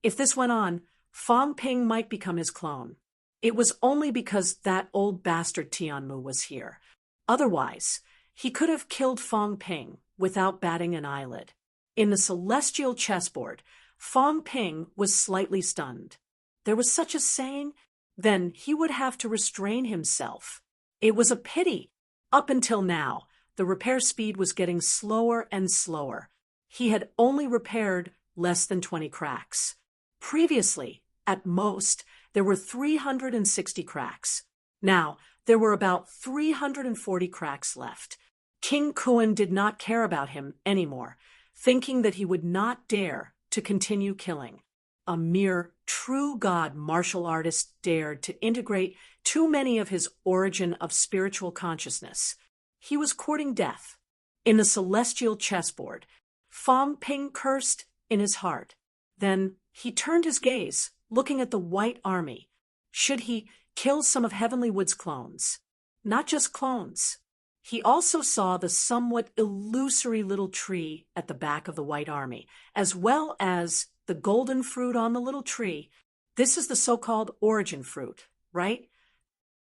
If this went on, Fong Ping might become his clone. It was only because that old bastard Tianmu was here. Otherwise, he could have killed Fong Ping without batting an eyelid. In the celestial chessboard, Fong Ping was slightly stunned. There was such a saying? Then he would have to restrain himself. It was a pity. Up until now, the repair speed was getting slower and slower. He had only repaired less than 20 cracks. Previously, at most, there were 360 cracks. Now, there were about 340 cracks left. King Kuan did not care about him anymore, thinking that he would not dare to continue killing. A mere true god martial artist dared to integrate too many of his origin of spiritual consciousness. He was courting death. In the celestial chessboard, Fong Ping cursed in his heart. Then he turned his gaze, looking at the white army. Should he kill some of Heavenly Wood's clones? Not just clones. He also saw the somewhat illusory little tree at the back of the white army, as well as the golden fruit on the little tree. This is the so-called origin fruit, right?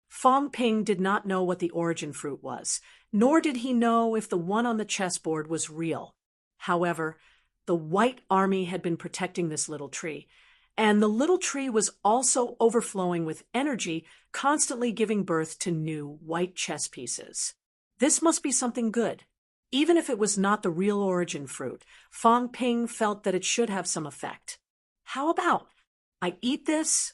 Fong Ping did not know what the origin fruit was, nor did he know if the one on the chessboard was real. However, the white army had been protecting this little tree, and the little tree was also overflowing with energy, constantly giving birth to new white chess pieces. This must be something good. Even if it was not the real origin fruit, Fong Ping felt that it should have some effect. How about, I eat this?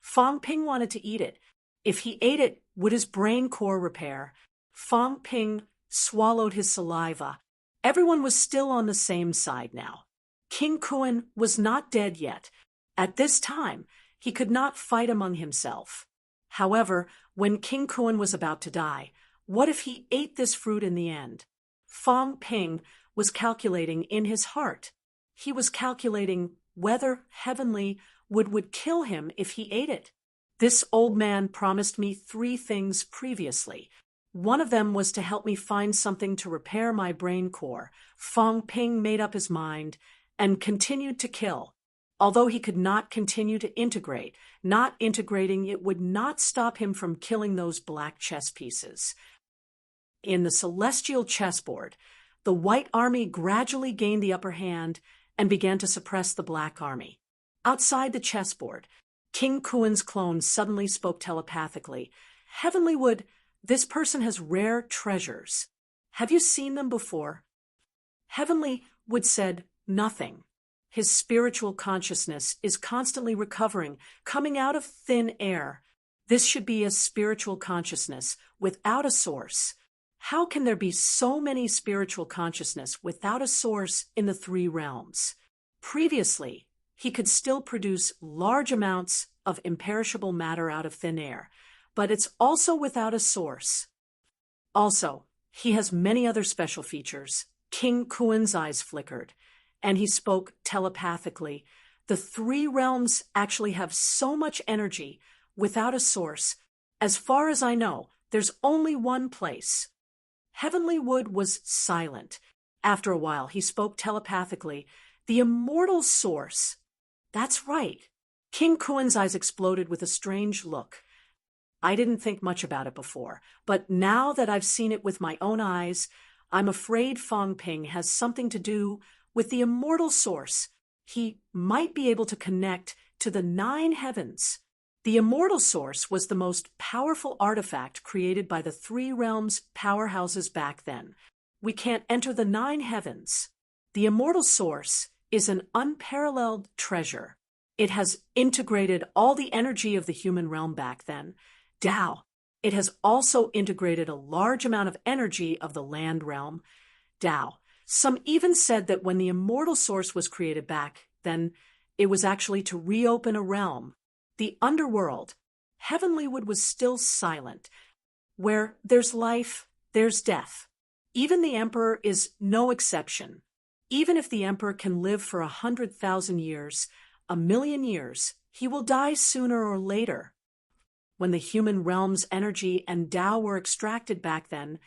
Fong Ping wanted to eat it. If he ate it, would his brain core repair? Fong Ping swallowed his saliva. Everyone was still on the same side now. King Kuan was not dead yet. At this time, he could not fight among himself. However, when King Kuan was about to die, what if he ate this fruit in the end? Fong Ping was calculating in his heart. He was calculating whether Heavenly would kill him if he ate it. This old man promised me 3 things previously. One of them was to help me find something to repair my brain core. Fong Ping made up his mind and continued to kill. Although he could not continue to integrate, not integrating it would not stop him from killing those black chess pieces. In the celestial chessboard, the White Army gradually gained the upper hand and began to suppress the Black Army. Outside the chessboard, King Kuan's clone suddenly spoke telepathically. Heavenly Wood, this person has rare treasures. Have you seen them before? Heavenly Wood said nothing. His spiritual consciousness is constantly recovering, coming out of thin air. This should be a spiritual consciousness without a source. How can there be so many spiritual consciousness without a source in the 3 realms? Previously, he could still produce large amounts of imperishable matter out of thin air, but it's also without a source. Also, he has many other special features. King Kuan's eyes flickered, and he spoke telepathically. The 3 realms actually have so much energy without a source. As far as I know, there's only one place. Heavenly Wood was silent. After a while, he spoke telepathically. The immortal source. That's right. King Kuan's eyes exploded with a strange look. I didn't think much about it before, but now that I've seen it with my own eyes, I'm afraid Fong Ping has something to do with the immortal source. He might be able to connect to the 9 heavens. The immortal source was the most powerful artifact created by the 3 realms powerhouses back then. We can't enter the 9 heavens. The immortal source is an unparalleled treasure. It has integrated all the energy of the human realm back then. Tao. It has also integrated a large amount of energy of the land realm. Tao. Some even said that when the immortal source was created back then, it was actually to reopen a realm. The underworld. Heavenly Wood was still silent. Where there's life, there's death. Even the Emperor is no exception. Even if the Emperor can live for 100,000 years, 1,000,000 years, he will die sooner or later. When the human realm's energy and Tao were extracted back then,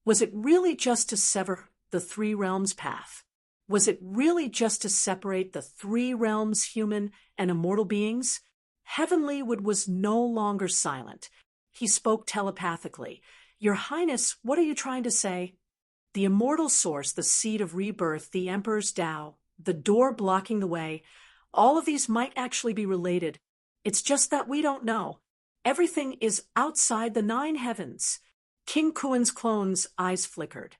was it really just to sever the 3 realms path? Was it really just to separate the 3 realms, human and immortal beings? Heavenly Wood was no longer silent. He spoke telepathically. Your Highness, what are you trying to say? The immortal source, the seed of rebirth, the Emperor's Tao, the door blocking the way, all of these might actually be related. It's just that we don't know. Everything is outside the 9 heavens. King Kuan's clone's eyes flickered.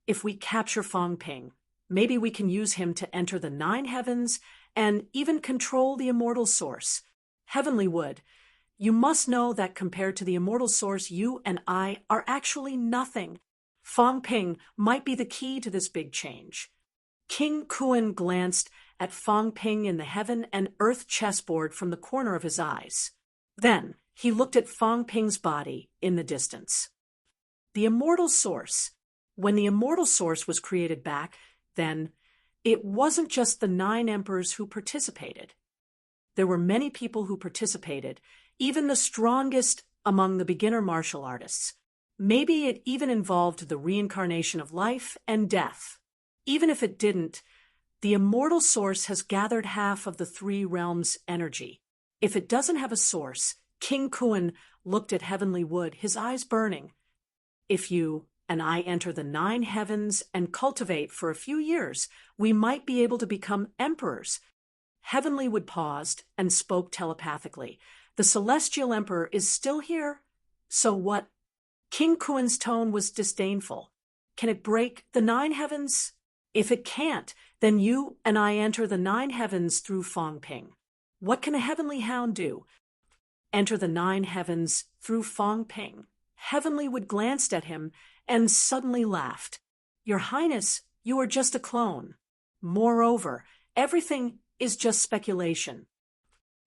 If we capture Fong Ping, maybe we can use him to enter the 9 heavens and even control the immortal source. Heavenly Wood, you must know that compared to the immortal source, you and I are actually nothing. Fong Ping might be the key to this big change. King Kuan glanced at Fong Ping in the heaven and earth chessboard from the corner of his eyes. Then he looked at Fong Ping's body in the distance. The immortal source. When the immortal source was created back, then it wasn't just the 9 emperors who participated. There were many people who participated, even the strongest among the beginner martial artists. Maybe it even involved the reincarnation of life and death. Even if it didn't, the immortal source has gathered half of the 3 realms' energy. If it doesn't have a source, King Kuan looked at Heavenly Wood, his eyes burning. If you and I enter the 9 heavens and cultivate for a few years, we might be able to become emperors. Heavenly Wood paused and spoke telepathically. The celestial emperor is still here. So what? King Kuan's tone was disdainful. Can it break the 9 heavens? If it can't, then you and I enter the 9 heavens through Fong Ping. What can a heavenly hound do? enter the 9 heavens through Fong Ping. Heavenlywood glanced at him and suddenly laughed. "Your Highness, you are just a clone. Moreover, everything is just speculation."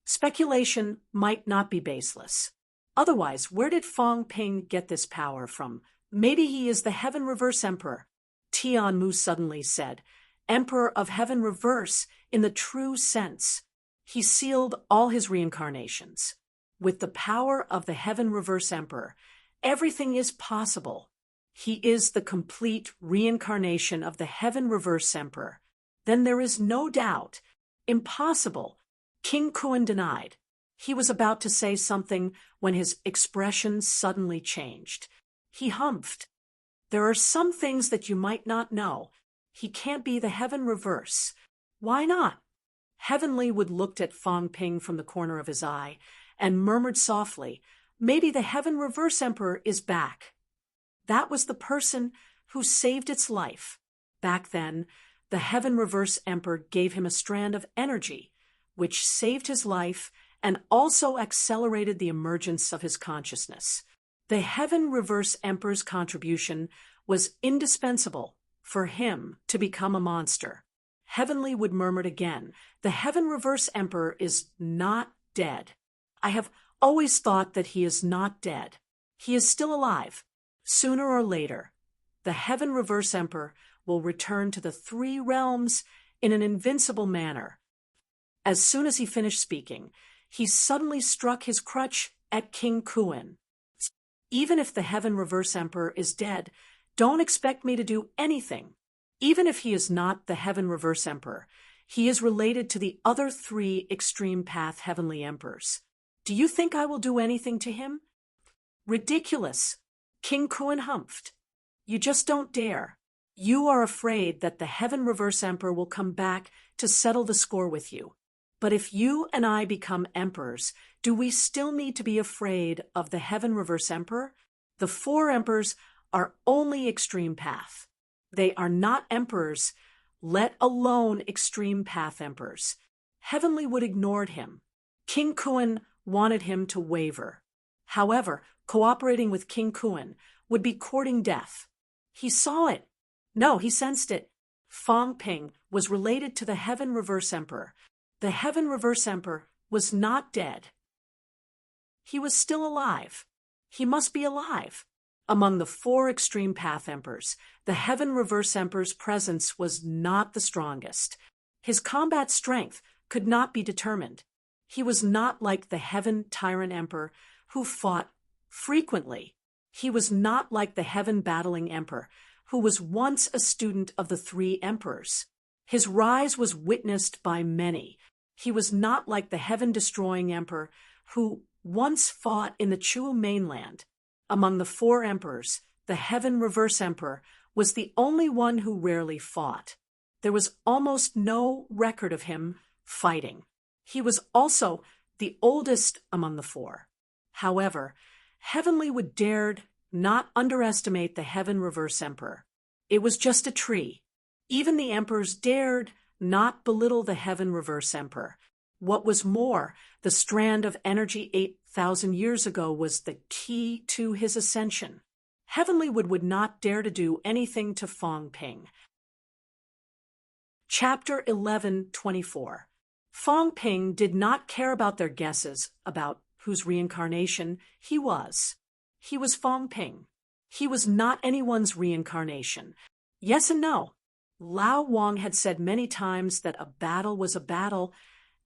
Speculation might not be baseless. Otherwise, where did Fong Ping get this power from? Maybe he is the Heaven Reverse Emperor. Tian Mu suddenly said, "Emperor of Heaven Reverse in the true sense." He sealed all his reincarnations. With the power of the Heaven Reverse Emperor, everything is possible. He is the complete reincarnation of the Heaven Reverse Emperor. Then there is no doubt. Impossible. King Kuan denied. He was about to say something when his expression suddenly changed. He humphed. "There are some things that you might not know. He can't be the Heaven Reverse." "Why not?" Heavenlywood looked at Fong Ping from the corner of his eye and murmured softly, "Maybe the Heaven Reverse Emperor is back." That was the person who saved its life. Back then, the Heaven Reverse Emperor gave him a strand of energy, which saved his life and also accelerated the emergence of his consciousness. The Heaven Reverse Emperor's contribution was indispensable for him to become a monster. Heavenlywood murmured again, "The Heaven Reverse Emperor is not dead. I have always thought that he is not dead. He is still alive. Sooner or later, the Heaven Reverse Emperor will return to the 3 realms in an invincible manner." As soon as he finished speaking, he suddenly struck his crutch at King Kuan. "Even if the Heaven Reverse Emperor is dead, don't expect me to do anything. Even if he is not the Heaven Reverse Emperor, he is related to the other 3 Extreme Path Heavenly Emperors. Do you think I will do anything to him?" "Ridiculous." King Kuan humphed. "You just don't dare. You are afraid that the Heaven Reverse Emperor will come back to settle the score with you. But if you and I become emperors, do we still need to be afraid of the Heaven Reverse Emperor? The 4 emperors are only Extreme Path. They are not emperors, let alone Extreme Path emperors." Heavenlywood ignored him. King Kuan wanted him to waver. However, cooperating with King Kuan would be courting death. He saw it. No, he sensed it. Fong Ping was related to the Heaven Reverse Emperor. The Heaven Reverse Emperor was not dead. He was still alive. He must be alive. Among the 4 Extreme Path Emperors, the Heaven Reverse Emperor's presence was not the strongest. His combat strength could not be determined. He was not like the Heaven Tyrant Emperor who fought frequently. He was not like the Heaven Battling Emperor who was once a student of the 3 emperors. His rise was witnessed by many. He was not like the Heaven-Destroying Emperor who once fought in the Chuo mainland. Among the 4 emperors, the Heaven Reverse Emperor was the only one who rarely fought. There was almost no record of him fighting. He was also the oldest among the 4. However, Heavenlywood dared not underestimate the Heaven Reverse Emperor. It was just a tree. Even the emperors dared not belittle the Heaven Reverse Emperor. What was more, the strand of energy 8,000 years ago was the key to his ascension. Heavenlywood would not dare to do anything to Fong Ping. Chapter 11:24. Fong Ping did not care about their guesses about whose reincarnation he was. He was Fong Ping. He was not anyone's reincarnation. Yes and no. Lao Wang had said many times that a battle was a battle,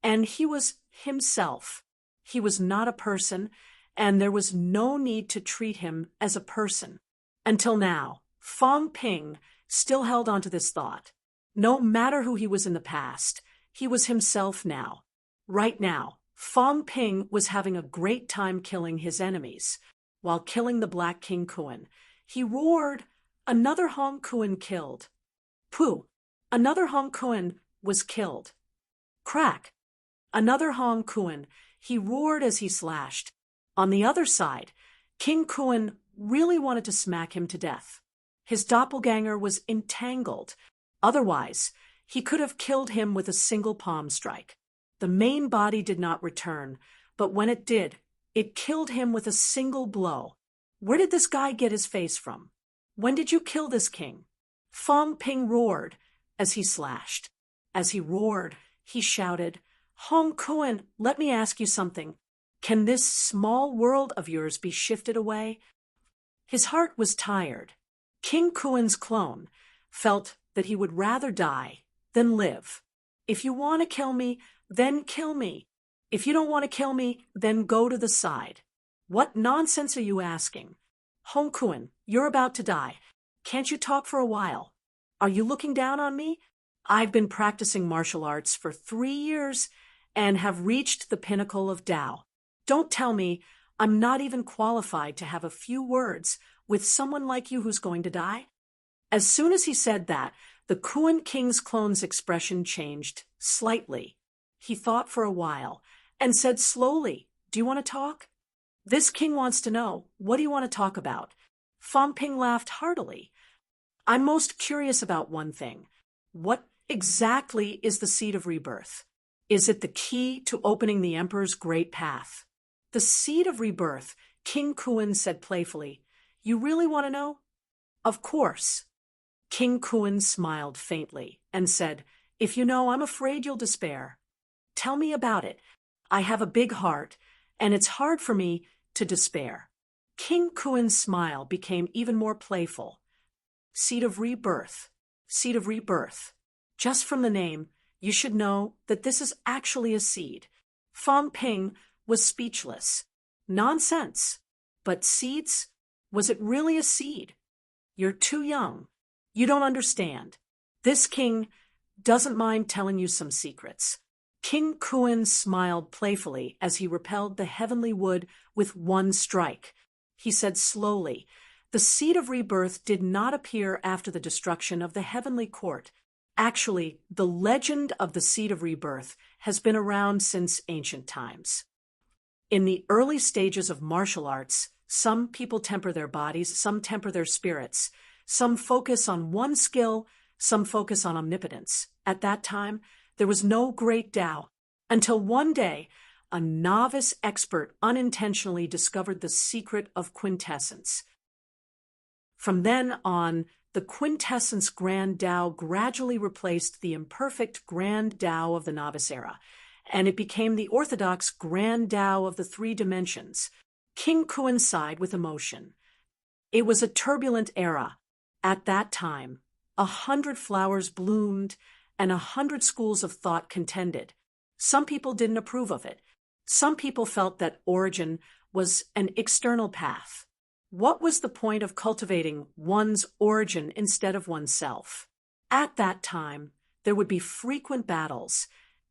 and he was himself. He was not a person, and there was no need to treat him as a person. Until now, Fong Ping still held on to this thought. No matter who he was in the past, he was himself now. Right now, Fong Ping was having a great time killing his enemies. While killing the Black King Kuan, he roared, "Another Hong Kuan killed." Pooh! Another Hong Kuan was killed. Crack! Another Hong Kuan, he roared as he slashed. On the other side, King Kuan really wanted to smack him to death. His doppelganger was entangled. Otherwise, he could have killed him with a single palm strike. The main body did not return, but when it did, It killed him with a single blow. Where did this guy get his face from? When did you kill this king? Fong Ping roared as he slashed. As he roared, he shouted, Hong Kuan, let me ask you something. Can this small world of yours be shifted away? His heart was tired. King Kuan's clone felt that he would rather die than live. If you want to kill me, then kill me. If you don't want to kill me, then go to the side. What nonsense are you asking? Hong Kuan, you're about to die. Can't you talk for a while? Are you looking down on me? I've been practicing martial arts for 3 years and have reached the pinnacle of Tao. Don't tell me I'm not even qualified to have a few words with someone like you who's going to die. As soon as he said that, the Kuan King's clone's expression changed slightly. He thought for a while and said slowly, Do you want to talk? This king wants to know, what do you want to talk about? Fong Ping laughed heartily. I'm most curious about one thing. What exactly is the seed of rebirth? Is it the key to opening the emperor's great path? The seed of rebirth, King Kuan said playfully. You really want to know? Of course. King Kuan smiled faintly and said, If you know, I'm afraid you'll despair. Tell me about it. I have a big heart, and it's hard for me to despair. King Kuan's smile became even more playful. Seed of rebirth. Seed of rebirth. Just from the name, you should know that this is actually a seed. Fong Ping was speechless. Nonsense. But seeds? Was it really a seed? You're too young. You don't understand. This king doesn't mind telling you some secrets. King Kuan smiled playfully as he repelled the heavenly wood with one strike. He said slowly, The seed of rebirth did not appear after the destruction of the heavenly court. Actually, the legend of the seed of rebirth has been around since ancient times. In the early stages of martial arts, some people temper their bodies, some temper their spirits. Some focus on one skill, some focus on omnipotence. At that time, there was no great Tao, until one day, a novice expert unintentionally discovered the secret of quintessence. From then on, the quintessence grand Tao gradually replaced the imperfect grand Tao of the novice era, and it became the orthodox grand Tao of the 3 dimensions. King Kuan sighed with emotion. It was a turbulent era. At that time, 100 flowers bloomed and 100 schools of thought contended. Some people didn't approve of it. Some people felt that origin was an external path. What was the point of cultivating one's origin instead of oneself? At that time, there would be frequent battles,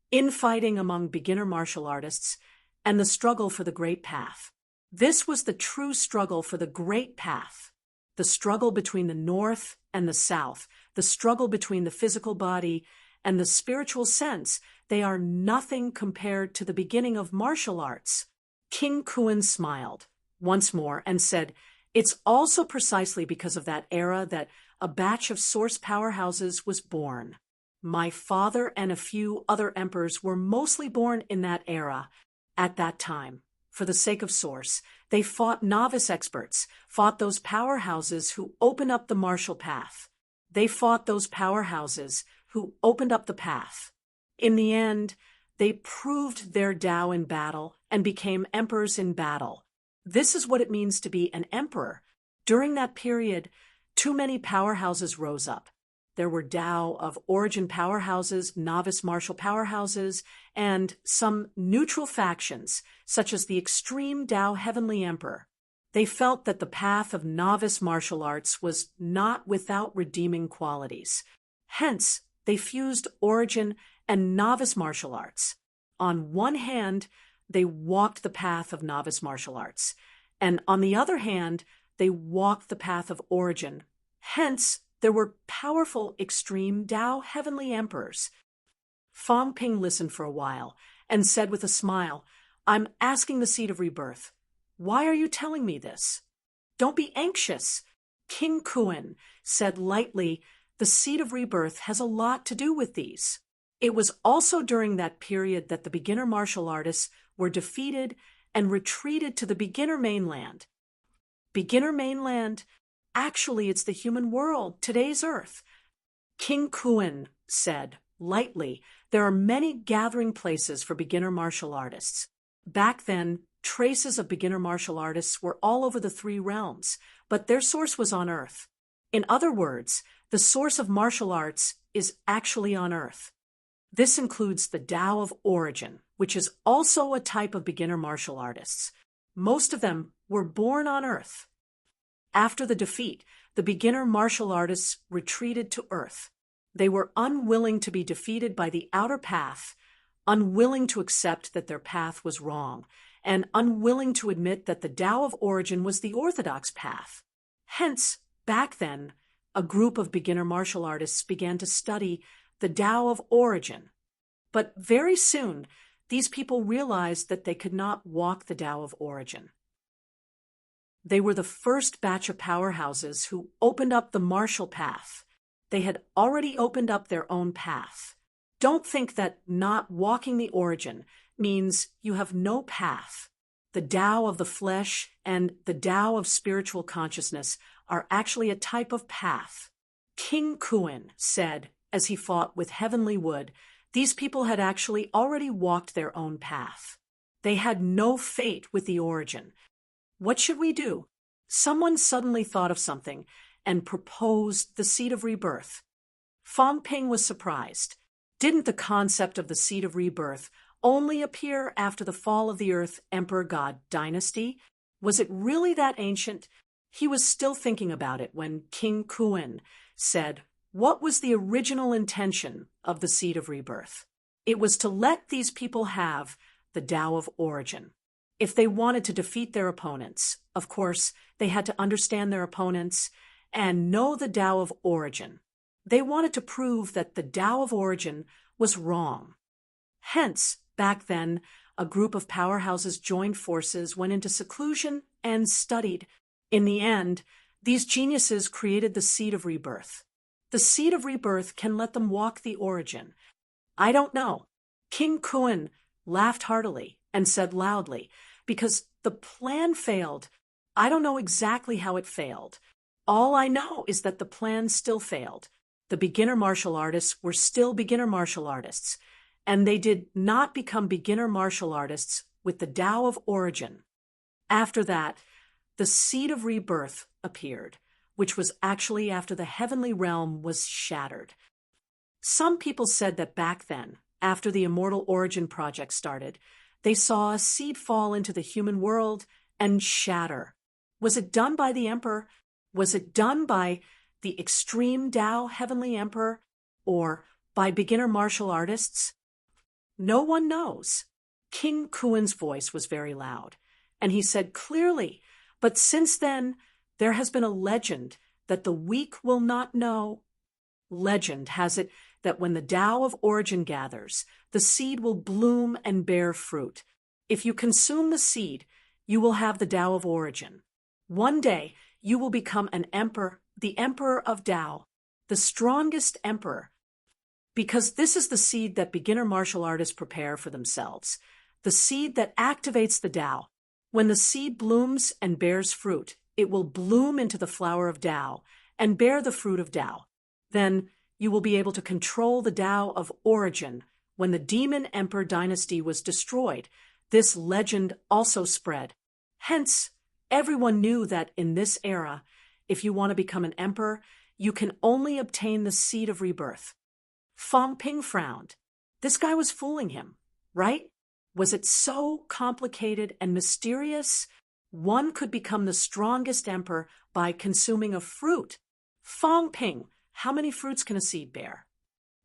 infighting among beginner martial artists, and the struggle for the great path. This was the true struggle for the great path. The struggle between the North and the South, the struggle between the physical body and the spiritual sense, they are nothing compared to the beginning of martial arts. King Kuan smiled once more and said, It's also precisely because of that era that a batch of source powerhouses was born. My father and a few other emperors were mostly born in that era. At that time, for the sake of source, they fought novice experts, fought those powerhouses who opened up the martial path. They fought those powerhouses who opened up the path. In the end, they proved their Tao in battle and became emperors in battle. This is what it means to be an emperor. During that period, too many powerhouses rose up. There were Tao of origin powerhouses, novice martial powerhouses, and some neutral factions, such as the extreme Tao Heavenly Emperor. They felt that the path of novice martial arts was not without redeeming qualities. Hence, they fused origin and novice martial arts. On one hand, they walked the path of novice martial arts, and on the other hand, they walked the path of origin. Hence, there were powerful extreme Tao Heavenly Emperors. Fong Ping listened for a while and said with a smile, I'm asking the seed of rebirth. Why are you telling me this? Don't be anxious. King Kuan said lightly, The seed of rebirth has a lot to do with these. It was also during that period that the beginner martial artists were defeated and retreated to the beginner mainland. Beginner mainland? Actually, it's the human world, today's Earth. King Kuan said, lightly, there are many gathering places for beginner martial artists. Back then, traces of beginner martial artists were all over the three realms, but their source was on Earth. In other words, the source of martial arts is actually on Earth. This includes the Tao of Origin, which is also a type of beginner martial artists. Most of them were born on Earth. After the defeat, the beginner martial artists retreated to Earth. They were unwilling to be defeated by the outer path, unwilling to accept that their path was wrong, and unwilling to admit that the Tao of Origin was the orthodox path. Hence, back then, a group of beginner martial artists began to study the Tao of Origin. But very soon, these people realized that they could not walk the Tao of Origin. They were the first batch of powerhouses who opened up the martial path. They had already opened up their own path. Don't think that not walking the origin means you have no path. The Tao of the flesh and the Tao of spiritual consciousness are actually a type of path. King Kuan said, as he fought with heavenly wood, these people had actually already walked their own path. They had no fate with the origin. What should we do? Someone suddenly thought of something and proposed the seed of rebirth. Fang Ping was surprised. Didn't the concept of the seed of rebirth only appear after the fall of the Earth Emperor-God dynasty? Was it really that ancient? He was still thinking about it when King Kuan said, what was the original intention of the seed of rebirth? It was to let these people have the Tao of Origin. If they wanted to defeat their opponents, of course, they had to understand their opponents and know the Tao of Origin. They wanted to prove that the Tao of Origin was wrong. Hence, back then, a group of powerhouses joined forces, went into seclusion, and studied. In the end, these geniuses created the seed of rebirth. The seed of rebirth can let them walk the origin. I don't know. King Kuan laughed heartily and said loudly, because the plan failed. I don't know exactly how it failed. All I know is that the plan still failed. The beginner martial artists were still beginner martial artists, and they did not become beginner martial artists with the Tao of Origin. After that, the seed of rebirth appeared, which was actually after the heavenly realm was shattered. Some people said that back then, after the Immortal Origin project started, they saw a seed fall into the human world and shatter. Was it done by the Emperor? Was it done by the extreme Tao Heavenly Emperor or by beginner martial artists? No one knows. King Kuan's voice was very loud, and he said clearly, but since then, there has been a legend that the weak will not know. Legend has it that when the Tao of Origin gathers, the seed will bloom and bear fruit. If you consume the seed, you will have the Tao of Origin. One day, you will become an emperor, the emperor of Tao, the strongest emperor, because this is the seed that beginner martial artists prepare for themselves, the seed that activates the Tao. When the seed blooms and bears fruit, it will bloom into the flower of Tao and bear the fruit of Tao. Then you will be able to control the Tao of Origin. When the demon emperor dynasty was destroyed, this legend also spread. Hence, everyone knew that in this era, if you want to become an emperor, you can only obtain the seed of rebirth. Fang Ping frowned. This guy was fooling him, right? Was it so complicated and mysterious? One could become the strongest emperor by consuming a fruit. Fang Ping, how many fruits can a seed bear?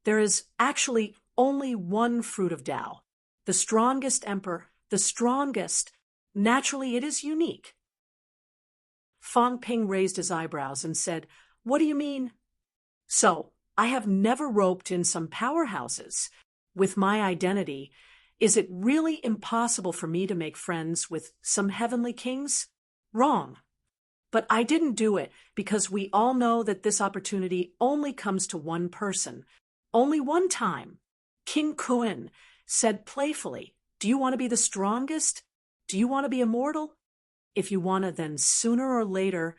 There is actually only one fruit of Tao. The strongest emperor, the strongest. Naturally, it is unique. Fang Ping raised his eyebrows and said, "What do you mean?" "So, I have never roped in some powerhouses. With my identity, is it really impossible for me to make friends with some heavenly kings? Wrong. But I didn't do it because we all know that this opportunity only comes to one person, only one time." King Kuan said playfully, "Do you want to be the strongest?" Do you want to be immortal? If you want to, then sooner or later,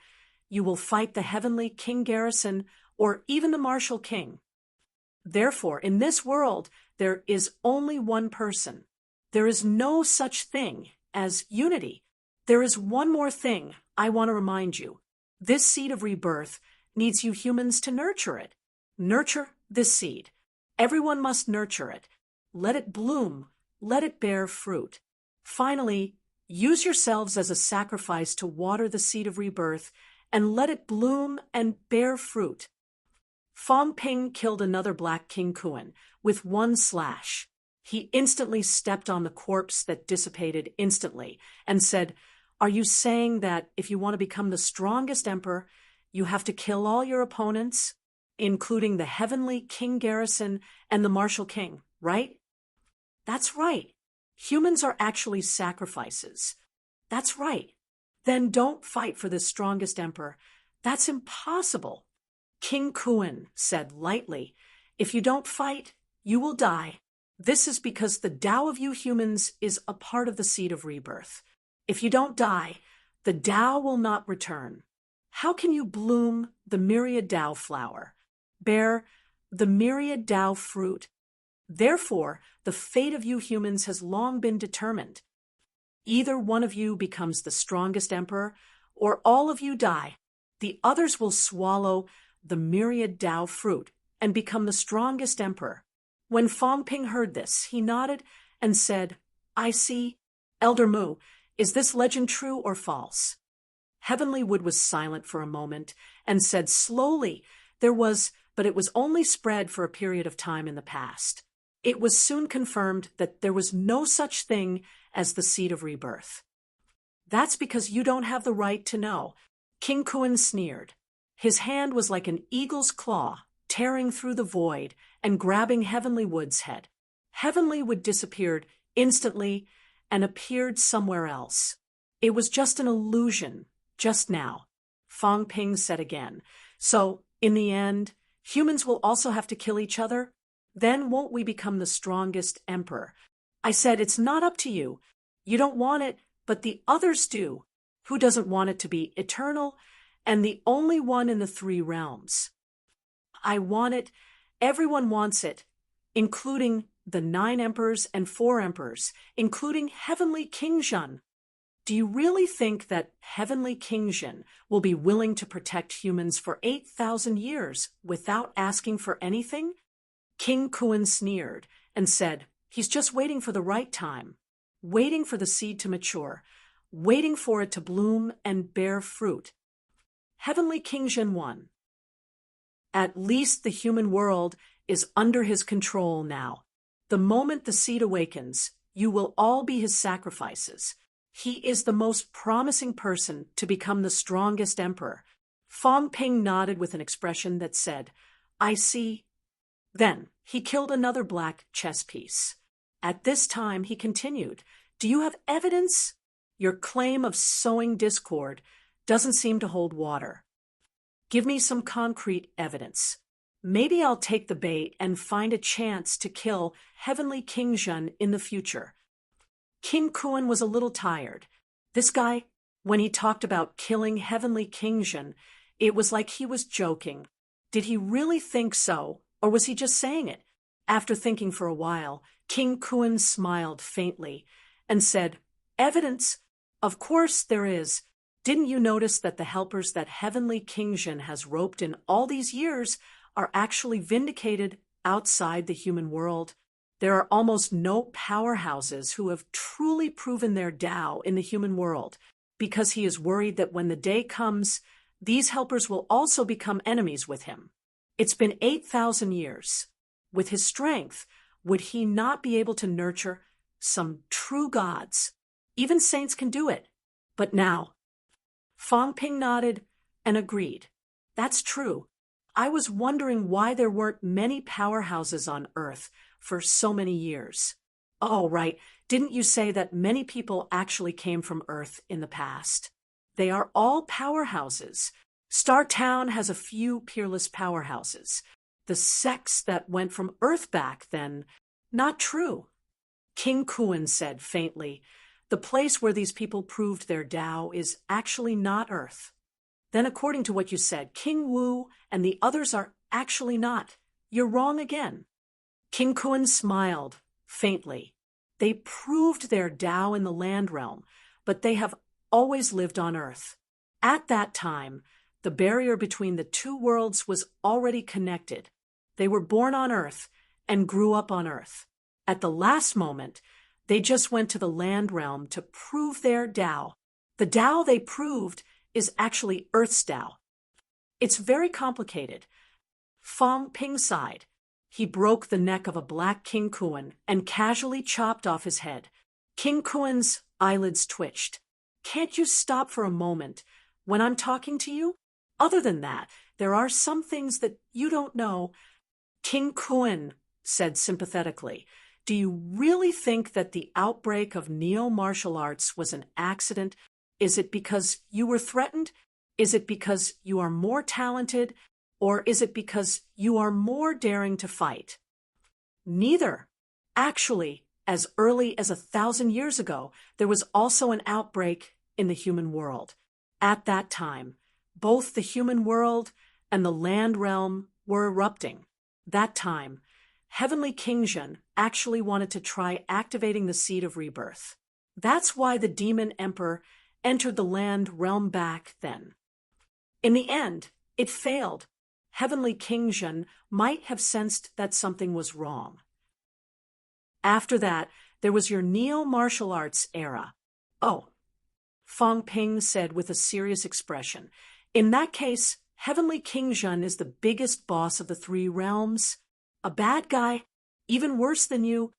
you will fight the heavenly King Garrison or even the Martial King. Therefore, in this world, there is only one person. There is no such thing as unity. There is one more thing I want to remind you. This seed of rebirth needs you humans to nurture it. Nurture this seed. Everyone must nurture it. Let it bloom. Let it bear fruit. Finally, use yourselves as a sacrifice to water the seed of rebirth and let it bloom and bear fruit. Fong Ping killed another Black King Kuan with one slash. He instantly stepped on the corpse that dissipated instantly and said, "Are you saying that if you want to become the strongest emperor, you have to kill all your opponents, including the heavenly King Garrison and the Martial King, right?" "That's right. Humans are actually sacrifices." "That's right. Then don't fight for the strongest emperor. That's impossible." King Kuan said lightly, "If you don't fight, you will die. This is because the Tao of you humans is a part of the seed of rebirth. If you don't die, the Tao will not return. How can you bloom the myriad Tao flower, bear the myriad Tao fruit? Therefore, the fate of you humans has long been determined. Either one of you becomes the strongest emperor, or all of you die. The others will swallow the myriad Tao fruit and become the strongest emperor." When Fong Ping heard this, he nodded and said, "I see. Elder Mu, is this legend true or false?" Heavenly Wood was silent for a moment and said slowly, "There was, but it was only spread for a period of time in the past. It was soon confirmed that there was no such thing as the seed of rebirth." "That's because you don't have the right to know." King Kuan sneered. His hand was like an eagle's claw, tearing through the void and grabbing Heavenly Wood's head. Heavenly Wood disappeared instantly and appeared somewhere else. "It was just an illusion, just now," Fong Ping said again. "So, in the end, humans will also have to kill each other? Then won't we become the strongest emperor?" I said, "It's not up to you. You don't want it, but the others do. Who doesn't want it to be eternal and the only one in the three realms?" "I want it. Everyone wants it, including the 9 emperors and 4 emperors, including Heavenly King Zhen." "Do you really think that Heavenly King Zhen will be willing to protect humans for 8,000 years without asking for anything?" King Kuan sneered and said, "He's just waiting for the right time, waiting for the seed to mature, waiting for it to bloom and bear fruit." Heavenly King Zhen won. At least the human world is under his control now. The moment the seed awakens, you will all be his sacrifices. He is the most promising person to become the strongest emperor. Fong Ping nodded with an expression that said, "I see." Then he killed another black chess piece. At this time he continued, "Do you have evidence? Your claim of sowing discord doesn't seem to hold water. Give me some concrete evidence. Maybe I'll take the bait and find a chance to kill Heavenly King Zhen in the future." King Kuan was a little tired. This guy, when he talked about killing Heavenly King Zhen, it was like he was joking. Did he really think so, or was he just saying it? After thinking for a while, King Kuan smiled faintly and said, "Evidence? Of course there is. Didn't you notice that the helpers that Heavenly King Zhen has roped in all these years are actually vindicated outside the human world? There are almost no powerhouses who have truly proven their Tao in the human world, because he is worried that when the day comes, these helpers will also become enemies with him. It's been 8,000 years. With his strength, would he not be able to nurture some true gods? Even saints can do it. But now..." Fong Ping nodded and agreed. "That's true. I was wondering why there weren't many powerhouses on Earth for so many years." "Oh, right. Didn't you say that many people actually came from Earth in the past? They are all powerhouses. Star Town has a few peerless powerhouses. The sects that went from Earth back then..." "Not true," King Kuan said faintly. The place where these people proved their Tao is actually not Earth. Then, according to what you said, King Wu and the others are actually not. You're wrong again. King Kun smiled, faintly. They proved their Tao in the land realm, but they have always lived on Earth. At that time, the barrier between the two worlds was already connected. They were born on Earth and grew up on Earth. At the last moment, they just went to the land realm to prove their Tao. The Tao they proved is actually Earth's Tao. It's very complicated. Fong Ping sighed. He broke the neck of a black King Kuan and casually chopped off his head. King Kuan's eyelids twitched. Can't you stop for a moment when I'm talking to you? Other than that, there are some things that you don't know. King Kuan said sympathetically, do you really think that the outbreak of neo-martial arts was an accident? Is it because you were threatened? Is it because you are more talented? Or is it because you are more daring to fight? Neither. Actually, as early as 1,000 years ago, there was also an outbreak in the human world. At that time, both the human world and the land realm were erupting. That time, Heavenly King Zhen actually wanted to try activating the seed of rebirth. That's why the demon emperor entered the land realm back then. In the end, it failed. Heavenly King Zhen might have sensed that something was wrong. After that, there was your neo-martial arts era. Oh, Fong Ping said with a serious expression. In that case, Heavenly King Zhen is the biggest boss of the three realms. A bad guy, even worse than you.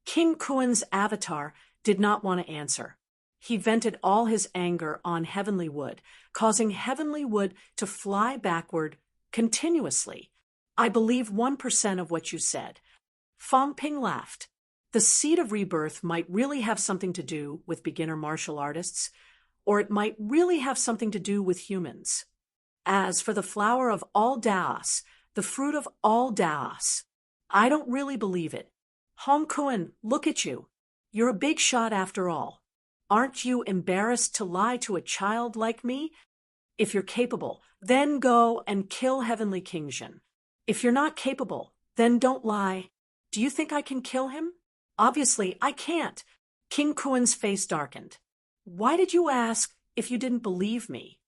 King Kuan's avatar did not want to answer. He vented all his anger on Heavenly Wood, causing Heavenly Wood to fly backward continuously. I believe 1% of what you said. Fong Ping laughed. The seed of rebirth might really have something to do with beginner martial artists, or it might really have something to do with humans. As for the flower of all Daos, the fruit of all Daos, I don't really believe it. Hong Kuan, look at you. You're a big shot after all. Aren't you embarrassed to lie to a child like me? If you're capable, then go and kill Heavenly King Zhen. If you're not capable, then don't lie. Do you think I can kill him? Obviously, I can't. King Kuan's face darkened. Why did you ask if you didn't believe me?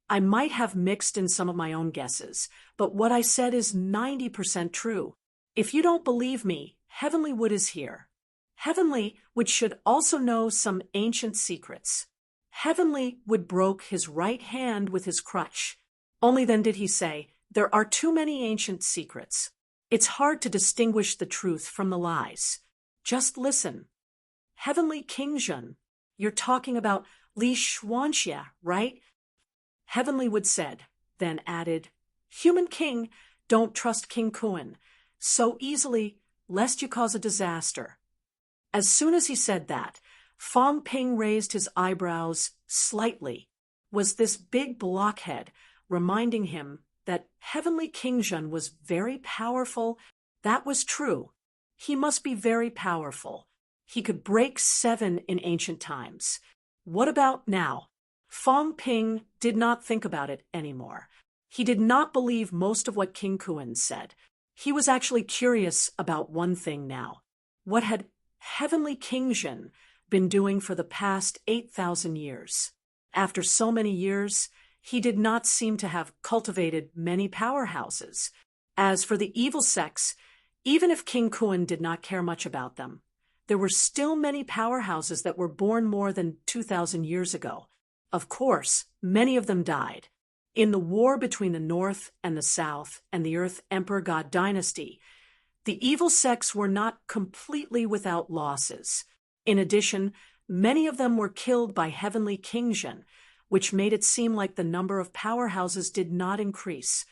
I might have mixed in some of my own guesses, but what I said is 90% true. If you don't believe me, Heavenly Wood is here. Heavenly Wood should also know some ancient secrets. Heavenly Wood broke his right hand with his crutch. Only then did he say, there are too many ancient secrets. It's hard to distinguish the truth from the lies. Just listen. Heavenly King Zhen, you're talking about Li Xuanxia, right? Heavenly Wood said, then added, Human King, don't trust King Kuan so easily, lest you cause a disaster. As soon as he said that, Fong Ping raised his eyebrows slightly. Was this big blockhead reminding him that Heavenly King Zhen was very powerful? That was true. He must be very powerful. He could break 7 in ancient times. What about now? Fong Ping did not think about it anymore. He did not believe most of what King Kuan said. He was actually curious about one thing now. What had Heavenly King Zhen been doing for the past 8,000 years? After so many years, he did not seem to have cultivated many powerhouses. As for the evil sects, even if King Kuan did not care much about them, there were still many powerhouses that were born more than 2,000 years ago. Of course, many of them died. In the war between the North and the South and the Earth Emperor God dynasty, the evil sects were not completely without losses. In addition, many of them were killed by Heavenly King Zhen, which made it seem like the number of powerhouses did not increase.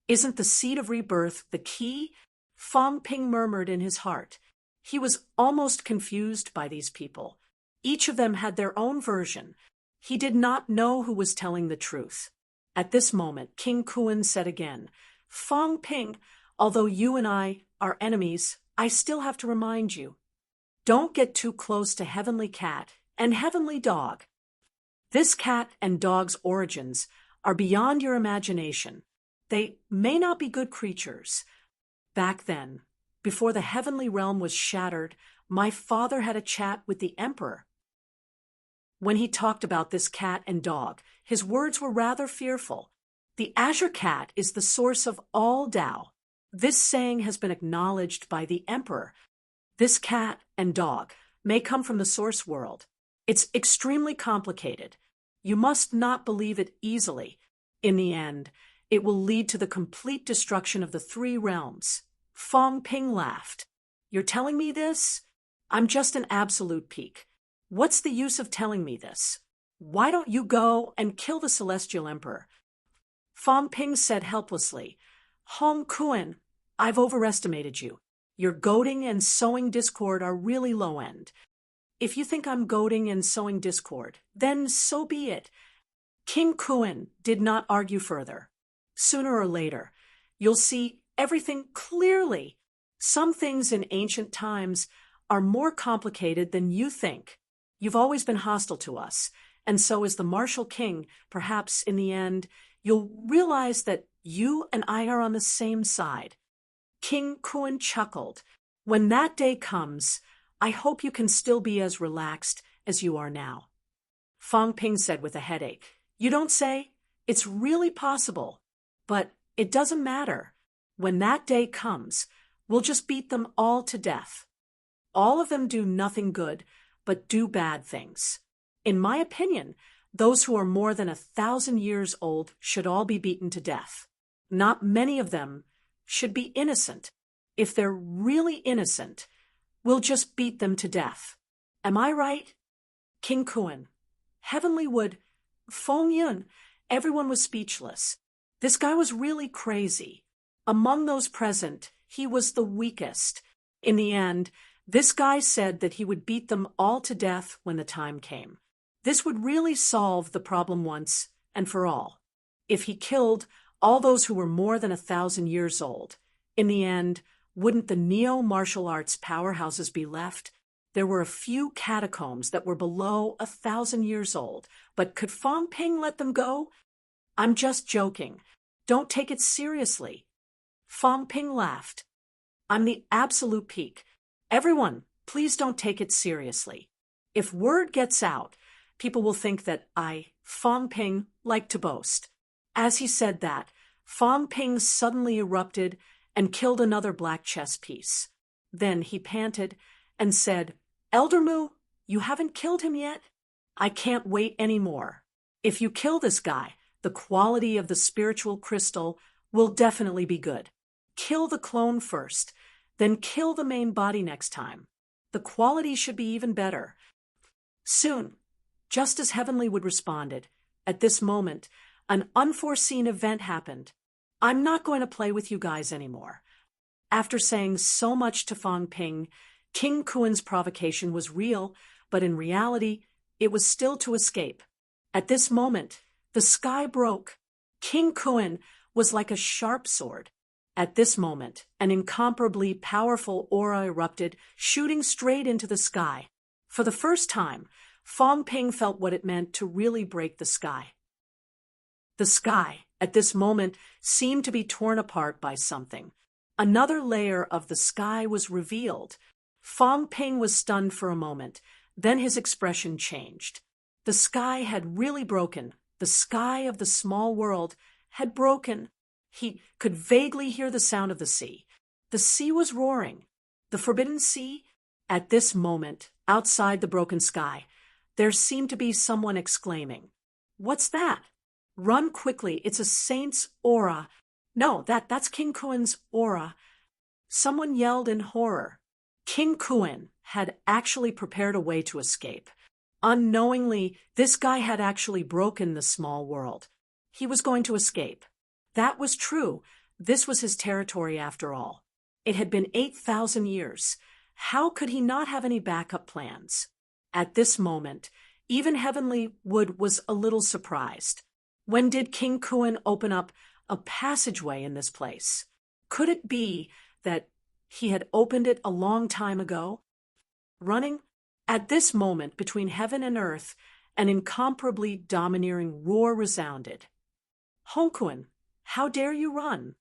Isn't the seed of rebirth the key? Fong Ping murmured in his heart. He was almost confused by these people. Each of them had their own version. He did not know who was telling the truth. At this moment, King Kuan said again, Fong Ping, although you and I are enemies, I still have to remind you. Don't get too close to Heavenly Cat and heavenly dog. This cat and dog's origins are beyond your imagination. They may not be good creatures. Back then, before the heavenly realm was shattered, my father had a chat with the emperor. When he talked about this cat and dog, his words were rather fearful. The Azure Cat is the source of all Tao. This saying has been acknowledged by the emperor. This cat and dog may come from the source world. It's extremely complicated. You must not believe it easily. In the end, it will lead to the complete destruction of the three realms. Fong Ping laughed. You're telling me this? I'm just an absolute peak. What's the use of telling me this? Why don't you go and kill the Celestial Emperor? Fong Ping said helplessly, Hong Kuan, I've overestimated you. Your goading and sowing discord are really low end. If you think I'm goading and sowing discord, then so be it. King Kuan did not argue further. Sooner or later, you'll see everything clearly. Some things in ancient times are more complicated than you think. You've always been hostile to us, and so is the martial king. Perhaps in the end, you'll realize that you and I are on the same side. King Kuan chuckled. When that day comes, I hope you can still be as relaxed as you are now. Fong Ping said with a headache, You don't say? It's really possible. But it doesn't matter. When that day comes, we'll just beat them all to death. All of them do nothing good, but do bad things. In my opinion, those who are more than 1,000 years old should all be beaten to death. Not many of them should be innocent. If they're really innocent, we'll just beat them to death. Am I right? King Kuan, Heavenly Wood, Fong Yun, everyone was speechless. This guy was really crazy. Among those present, he was the weakest. In the end, this guy said that he would beat them all to death when the time came. This would really solve the problem once and for all. If he killed all those who were more than 1,000 years old, in the end, wouldn't the neo-martial arts powerhouses be left? There were a few catacombs that were below 1,000 years old, but could Fong Ping let them go? I'm just joking. Don't take it seriously. Fong Ping laughed. I'm the absolute peak. Everyone, please don't take it seriously. If word gets out, people will think that I, Fong Ping, like to boast. As he said that, Fong Ping suddenly erupted and killed another black chess piece. Then he panted and said, Elder Mu, you haven't killed him yet? I can't wait any more. If you kill this guy, the quality of the spiritual crystal will definitely be good. Kill the clone first, then kill the main body next time. The quality should be even better. Soon, just as Heavenly Wood responded, at this moment, an unforeseen event happened. I'm not going to play with you guys anymore. After saying so much to Fong Ping, King Kuan's provocation was real, but in reality, it was still to escape. At this moment, the sky broke. King Kuan was like a sharp sword. At this moment, an incomparably powerful aura erupted, shooting straight into the sky. For the first time, Fong Ping felt what it meant to really break the sky. The sky, at this moment, seemed to be torn apart by something. Another layer of the sky was revealed. Fong Ping was stunned for a moment. Then his expression changed. The sky had really broken. The sky of the small world had broken. He could vaguely hear the sound of the sea. The sea was roaring. The forbidden sea? At this moment, outside the broken sky, there seemed to be someone exclaiming, What's that? Run quickly, it's a saint's aura. No, that's King Kuan's aura. Someone yelled in horror. King Kuan had actually prepared a way to escape. Unknowingly, this guy had actually broken the small world. He was going to escape. That was true. This was his territory after all. It had been 8,000 years. How could he not have any backup plans? At this moment, even Heavenly Wood was a little surprised. When did King Kuan open up a passageway in this place? Could it be that he had opened it a long time ago? Running? At this moment, between heaven and earth, an incomparably domineering roar resounded. Honkuin, how dare you run?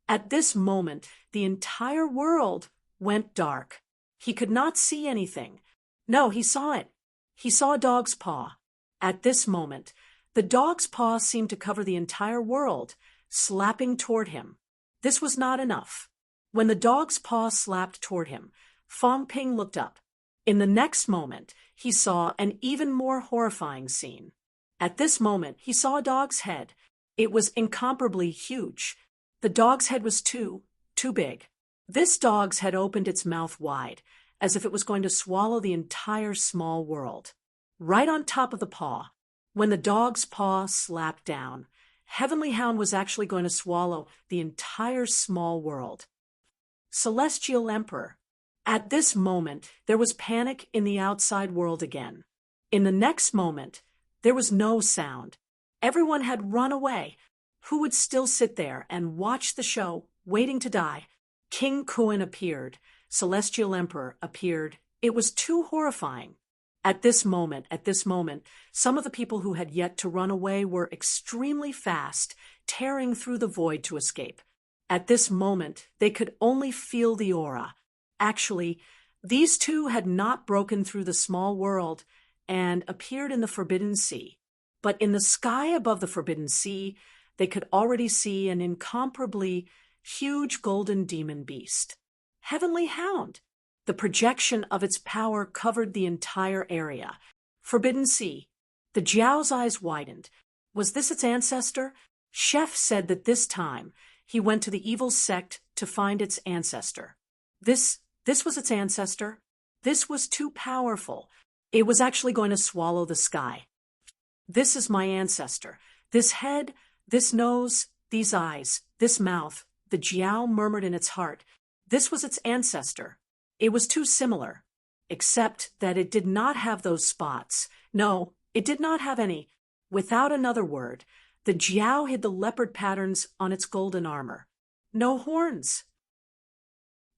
At this moment, the entire world went dark. He could not see anything. No, he saw it. He saw a dog's paw. At this moment, the dog's paw seemed to cover the entire world, slapping toward him. This was not enough. When the dog's paw slapped toward him, Fong Ping looked up. In the next moment, he saw an even more horrifying scene. At this moment, he saw a dog's head. It was incomparably huge. The dog's head was too big. This dog's head opened its mouth wide, as if it was going to swallow the entire small world. Right on top of the paw, when the dog's paw slapped down, Heavenly Hound was actually going to swallow the entire small world. Celestial Emperor. At this moment, there was panic in the outside world again. In the next moment, there was no sound. Everyone had run away. Who would still sit there and watch the show, waiting to die? King Kuin appeared. Celestial Emperor appeared. It was too horrifying. At this moment, some of the people who had yet to run away were extremely fast, tearing through the void to escape. At this moment, they could only feel the aura. Actually, these two had not broken through the small world and appeared in the Forbidden Sea. But in the sky above the Forbidden Sea, they could already see an incomparably huge golden demon beast. Heavenly Hound. The projection of its power covered the entire area. Forbidden Sea. The Jiao's eyes widened. Was this its ancestor? Chef said that this time he went to the evil sect to find its ancestor. This was its ancestor. This was too powerful. It was actually going to swallow the sky. This is my ancestor. This head, this nose, these eyes, this mouth, the Jiao murmured in its heart. This was its ancestor. It was too similar, except that it did not have those spots. No, it did not have any. Without another word, the Jiao hid the leopard patterns on its golden armor. No horns.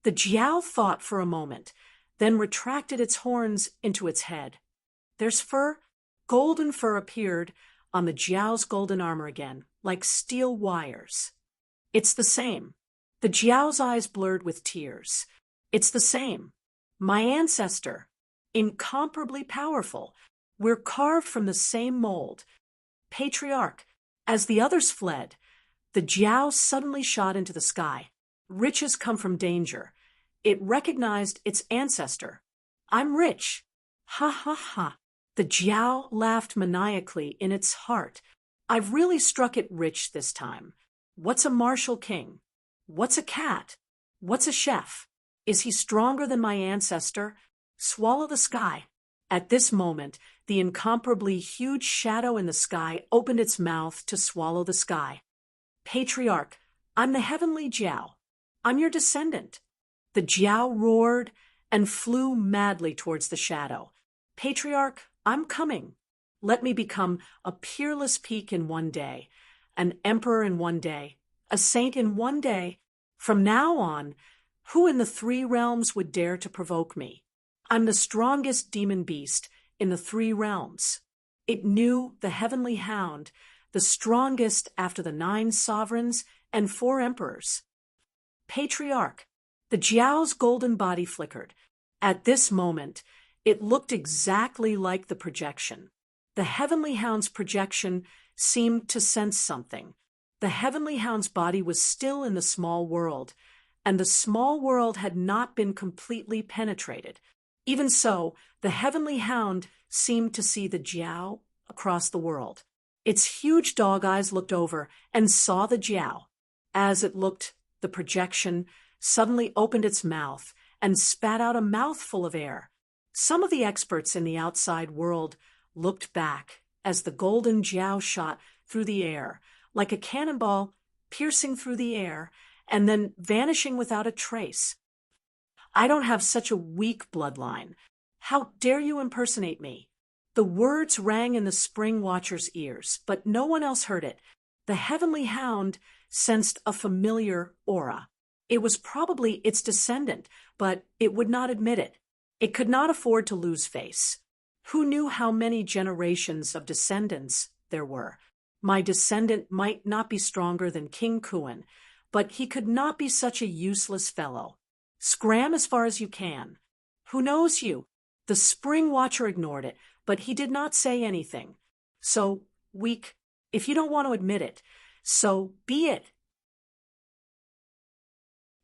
The Jiao thought for a moment, then retracted its horns into its head. There's fur. Golden fur appeared on the Jiao's golden armor again, like steel wires. It's the same. The Jiao's eyes blurred with tears. It's the same. My ancestor. Incomparably powerful. We're carved from the same mold. Patriarch. As the others fled, the Jiao suddenly shot into the sky. Riches come from danger. It recognized its ancestor. I'm rich. Ha ha ha. The Jiao laughed maniacally in its heart. I've really struck it rich this time. What's a martial king? What's a cat? What's a chef? Is he stronger than my ancestor? Swallow the sky. At this moment, the incomparably huge shadow in the sky opened its mouth to swallow the sky. Patriarch, I'm the heavenly Jiao. I'm your descendant. The Jiao roared and flew madly towards the shadow. Patriarch, I'm coming. Let me become a peerless peak in one day, an emperor in one day, a saint in one day. From now on, who in the 3 realms would dare to provoke me? I'm the strongest demon beast in the 3 realms. It knew the heavenly hound, the strongest after the 9 sovereigns and 4 emperors. Patriarch, the Jiao's golden body flickered. At this moment, it looked exactly like the projection. The heavenly hound's projection seemed to sense something. The heavenly hound's body was still in the small world, and the small world had not been completely penetrated. Even so, the heavenly hound seemed to see the Jiao across the world. Its huge dog eyes looked over and saw the Jiao. As it looked, the projection suddenly opened its mouth and spat out a mouthful of air. Some of the experts in the outside world looked back as the golden Jiao shot through the air, like a cannonball piercing through the air and then vanishing without a trace. I don't have such a weak bloodline. How dare you impersonate me? The words rang in the spring watcher's ears, but no one else heard it. The heavenly hound sensed a familiar aura. It was probably its descendant, but it would not admit it. It could not afford to lose face. Who knew how many generations of descendants there were? My descendant might not be stronger than King Kuan, but he could not be such a useless fellow. Scram as far as you can. Who knows you? The Spring Watcher ignored it, but he did not say anything. So, weak, if you don't want to admit it, so be it.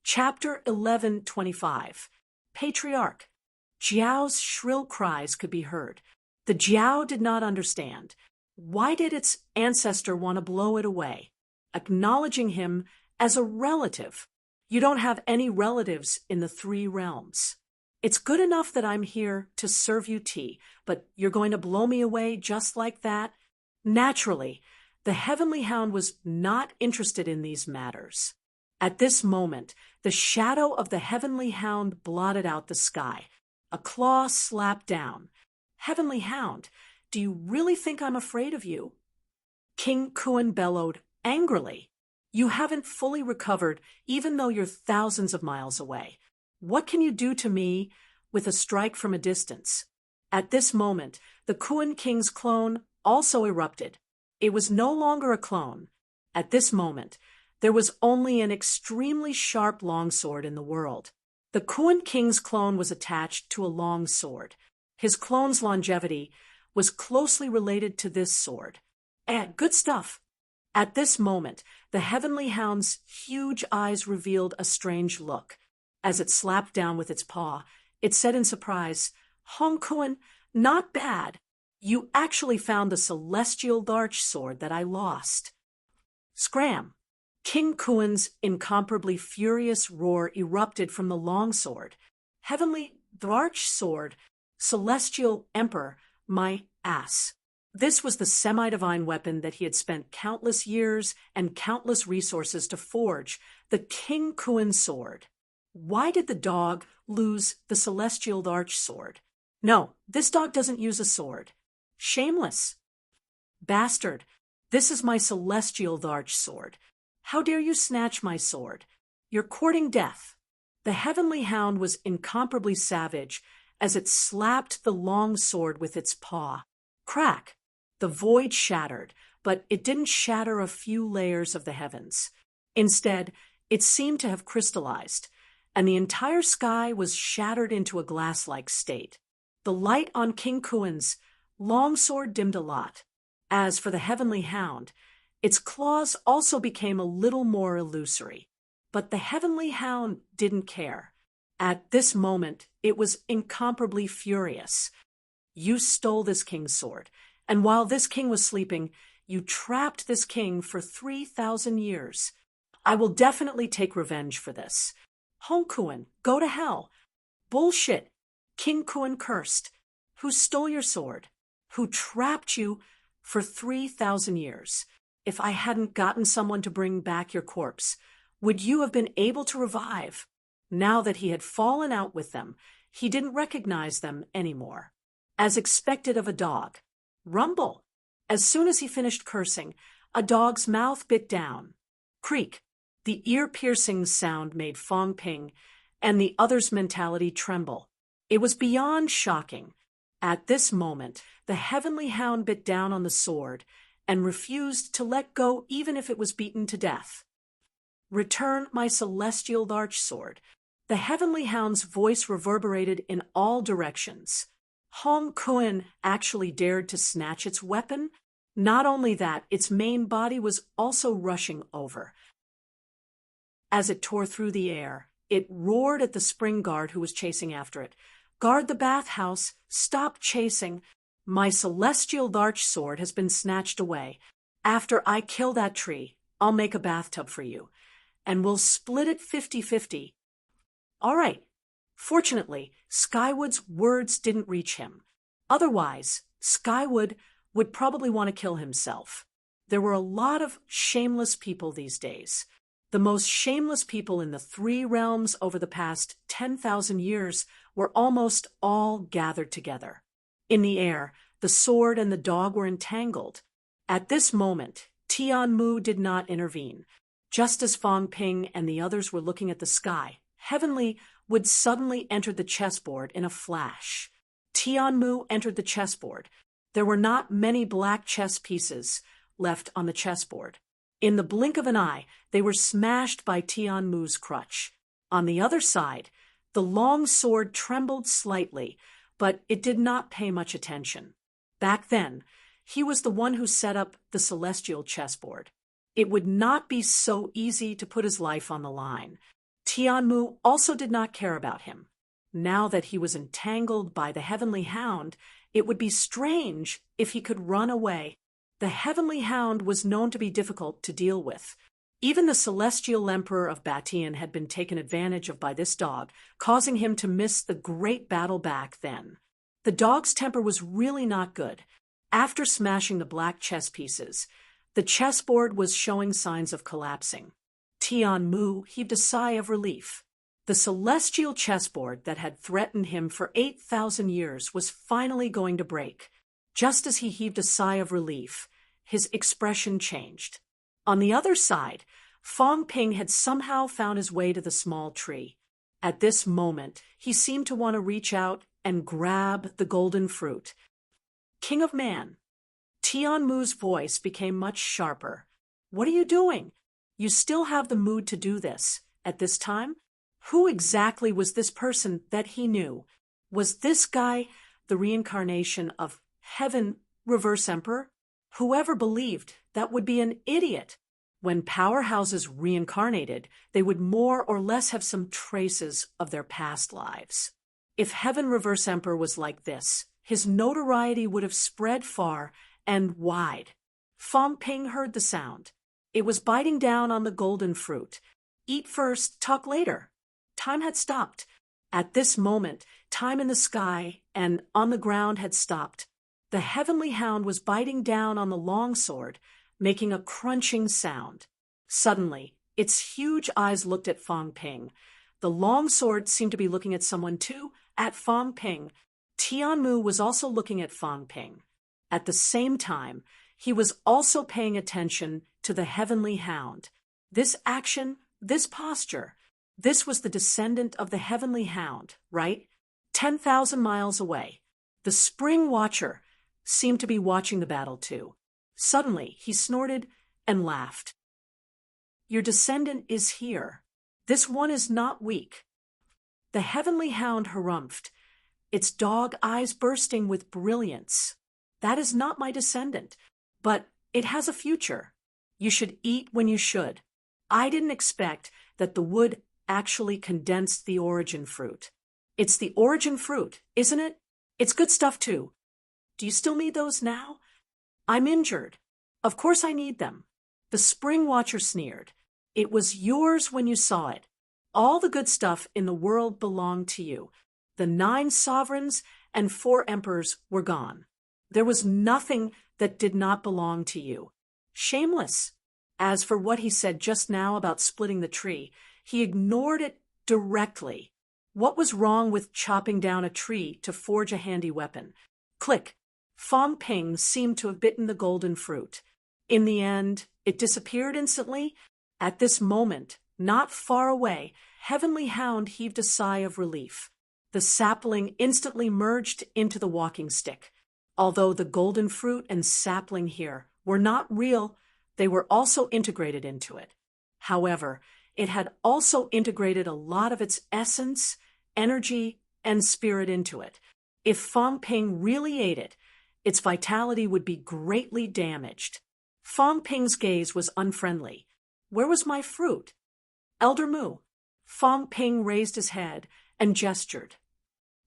Chapter 11:25. Patriarch. Jiao's shrill cries could be heard. The Jiao did not understand. Why did its ancestor want to blow it away? Acknowledging him as a relative. You don't have any relatives in the three realms. It's good enough that I'm here to serve you tea, but you're going to blow me away just like that? Naturally, the Heavenly Hound was not interested in these matters. At this moment, the shadow of the Heavenly Hound blotted out the sky. A claw slapped down. Heavenly Hound, do you really think I'm afraid of you? King Kuan bellowed angrily. You haven't fully recovered, even though you're thousands of miles away. What can you do to me with a strike from a distance? At this moment, the Kuan King's clone also erupted. It was no longer a clone. At this moment, there was only an extremely sharp longsword in the world. The Kuan King's clone was attached to a long sword. His clone's longevity was closely related to this sword. Good stuff. At this moment, the Heavenly Hound's huge eyes revealed a strange look. As it slapped down with its paw, it said in surprise, Hong Kuan, not bad. You actually found the celestial larch sword that I lost. Scram! King Kuan's incomparably furious roar erupted from the longsword. Heavenly larch sword, celestial emperor, my ass. This was the semi-divine weapon that he had spent countless years and countless resources to forge, the King Kuan sword. Why did the dog lose the celestial larch sword? No, this dog doesn't use a sword. Shameless. Bastard, this is my celestial larch sword. How dare you snatch my sword? You're courting death. The Heavenly Hound was incomparably savage as it slapped the long sword with its paw. Crack! The void shattered, but it didn't shatter a few layers of the heavens. Instead, it seemed to have crystallized, and the entire sky was shattered into a glass-like state. The light on King Kuan's longsword dimmed a lot. As for the Heavenly Hound, its claws also became a little more illusory. But the Heavenly Hound didn't care. At this moment, it was incomparably furious. You stole this king's sword, and while this king was sleeping, you trapped this king for 3,000 years. I will definitely take revenge for this. Hong Kuan, go to hell. Bullshit. King Kuan cursed. Who stole your sword? Who trapped you for 3,000 years? If I hadn't gotten someone to bring back your corpse, would you have been able to revive? Now that he had fallen out with them, he didn't recognize them anymore. As expected of a dog. Rumble. As soon as he finished cursing, a dog's mouth bit down. Creak. The ear-piercing sound made Fong Ping and the other's mentality tremble. It was beyond shocking. At this moment, the Heavenly Hound bit down on the sword and refused to let go even if it was beaten to death. Return my celestial larch sword. The Heavenly Hound's voice reverberated in all directions. Hong Kuan actually dared to snatch its weapon. Not only that, its main body was also rushing over. As it tore through the air, it roared at the spring guard who was chasing after it. Guard the bathhouse, stop chasing. My celestial larch sword has been snatched away. After I kill that tree, I'll make a bathtub for you, and we'll split it 50-50. All right. Fortunately, Skywood's words didn't reach him. Otherwise, Skywood would probably want to kill himself. There were a lot of shameless people these days. The most shameless people in the three realms over the past 10,000 years were almost all gathered together. In the air, the sword and the dog were entangled. At this moment, Tianmu did not intervene. Just as Fong Ping and the others were looking at the sky, heavenly would suddenly enter the chessboard in a flash. Tianmu entered the chessboard. There were not many black chess pieces left on the chessboard. In the blink of an eye, they were smashed by Tianmu's crutch. On the other side, the long sword trembled slightly, but it did not pay much attention. Back then, he was the one who set up the celestial chessboard. It would not be so easy to put his life on the line. Tianmu also did not care about him. Now that he was entangled by the heavenly hound, it would be strange if he could run away. The heavenly hound was known to be difficult to deal with. Even the celestial emperor of Batian had been taken advantage of by this dog, causing him to miss the great battle back then. The dog's temper was really not good. After smashing the black chess pieces, the chessboard was showing signs of collapsing. Tianmu heaved a sigh of relief. The celestial chessboard that had threatened him for 8,000 years was finally going to break. Just as he heaved a sigh of relief, his expression changed. On the other side, Fong Ping had somehow found his way to the small tree. At this moment, he seemed to want to reach out and grab the golden fruit. King of Man. Tianmu's voice became much sharper. What are you doing? You still have the mood to do this at this time? Who exactly was this person that he knew? Was this guy the reincarnation of Heaven Reverse Emperor? Whoever believed that would be an idiot. When powerhouses reincarnated, they would more or less have some traces of their past lives. If Heaven Reverse Emperor was like this, his notoriety would have spread far and wide. Fong Ping heard the sound. It was biting down on the golden fruit. Eat first, talk later. Time had stopped. At this moment, time in the sky and on the ground had stopped. The heavenly hound was biting down on the longsword, making a crunching sound. Suddenly, its huge eyes looked at Fong Ping. The longsword seemed to be looking at someone too, at Fong Ping. Tianmu was also looking at Fong Ping. At the same time, he was also paying attention to the heavenly hound. This action, this posture, this was the descendant of the heavenly hound, right? 10,000 miles away. The spring watcher seemed to be watching the battle too. Suddenly, he snorted and laughed. Your descendant is here. This one is not weak. The heavenly hound harumphed, its dog eyes bursting with brilliance. That is not my descendant, but it has a future. You should eat when you should. I didn't expect that the wood actually condensed the origin fruit. It's the origin fruit, isn't it? It's good stuff too. Do you still need those now? I'm injured. Of course I need them. The spring watcher sneered. It was yours when you saw it. All the good stuff in the world belonged to you. The 9 sovereigns and 4 emperors were gone. There was nothing that did not belong to you. Shameless. As for what he said just now about splitting the tree, he ignored it directly. What was wrong with chopping down a tree to forge a handy weapon? Click. Fong Ping seemed to have bitten the golden fruit. In the end, it disappeared instantly. At this moment, not far away, Heavenly Hound heaved a sigh of relief. The sapling instantly merged into the walking stick. Although the golden fruit and sapling here were not real, they were also integrated into it. However, it had also integrated a lot of its essence, energy, and spirit into it. If Fong Ping really ate it, its vitality would be greatly damaged. Fong Ping's gaze was unfriendly. Where was my fruit? Elder Mu. Fong Ping raised his head and gestured.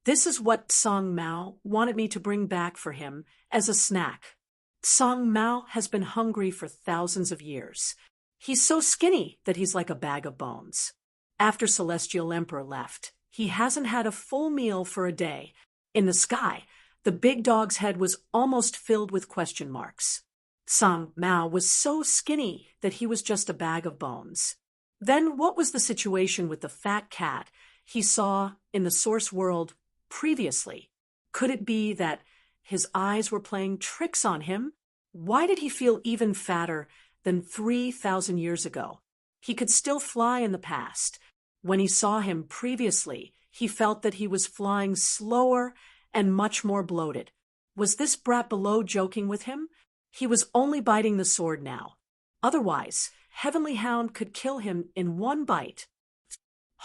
This is what Song Mao wanted me to bring back for him as a snack. Song Mao has been hungry for thousands of years. He's so skinny that he's like a bag of bones. After Celestial Emperor left, he hasn't had a full meal for a day. In the sky, the big dog's head was almost filled with question marks. Song Mao was so skinny that he was just a bag of bones. Then what was the situation with the fat cat he saw in the source world previously? Could it be that his eyes were playing tricks on him? Why did he feel even fatter than 3,000 years ago? He could still fly in the past. When he saw him previously, he felt that he was flying slower and much more bloated. Was this brat below joking with him? He was only biting the sword now. Otherwise, Heavenly Hound could kill him in one bite.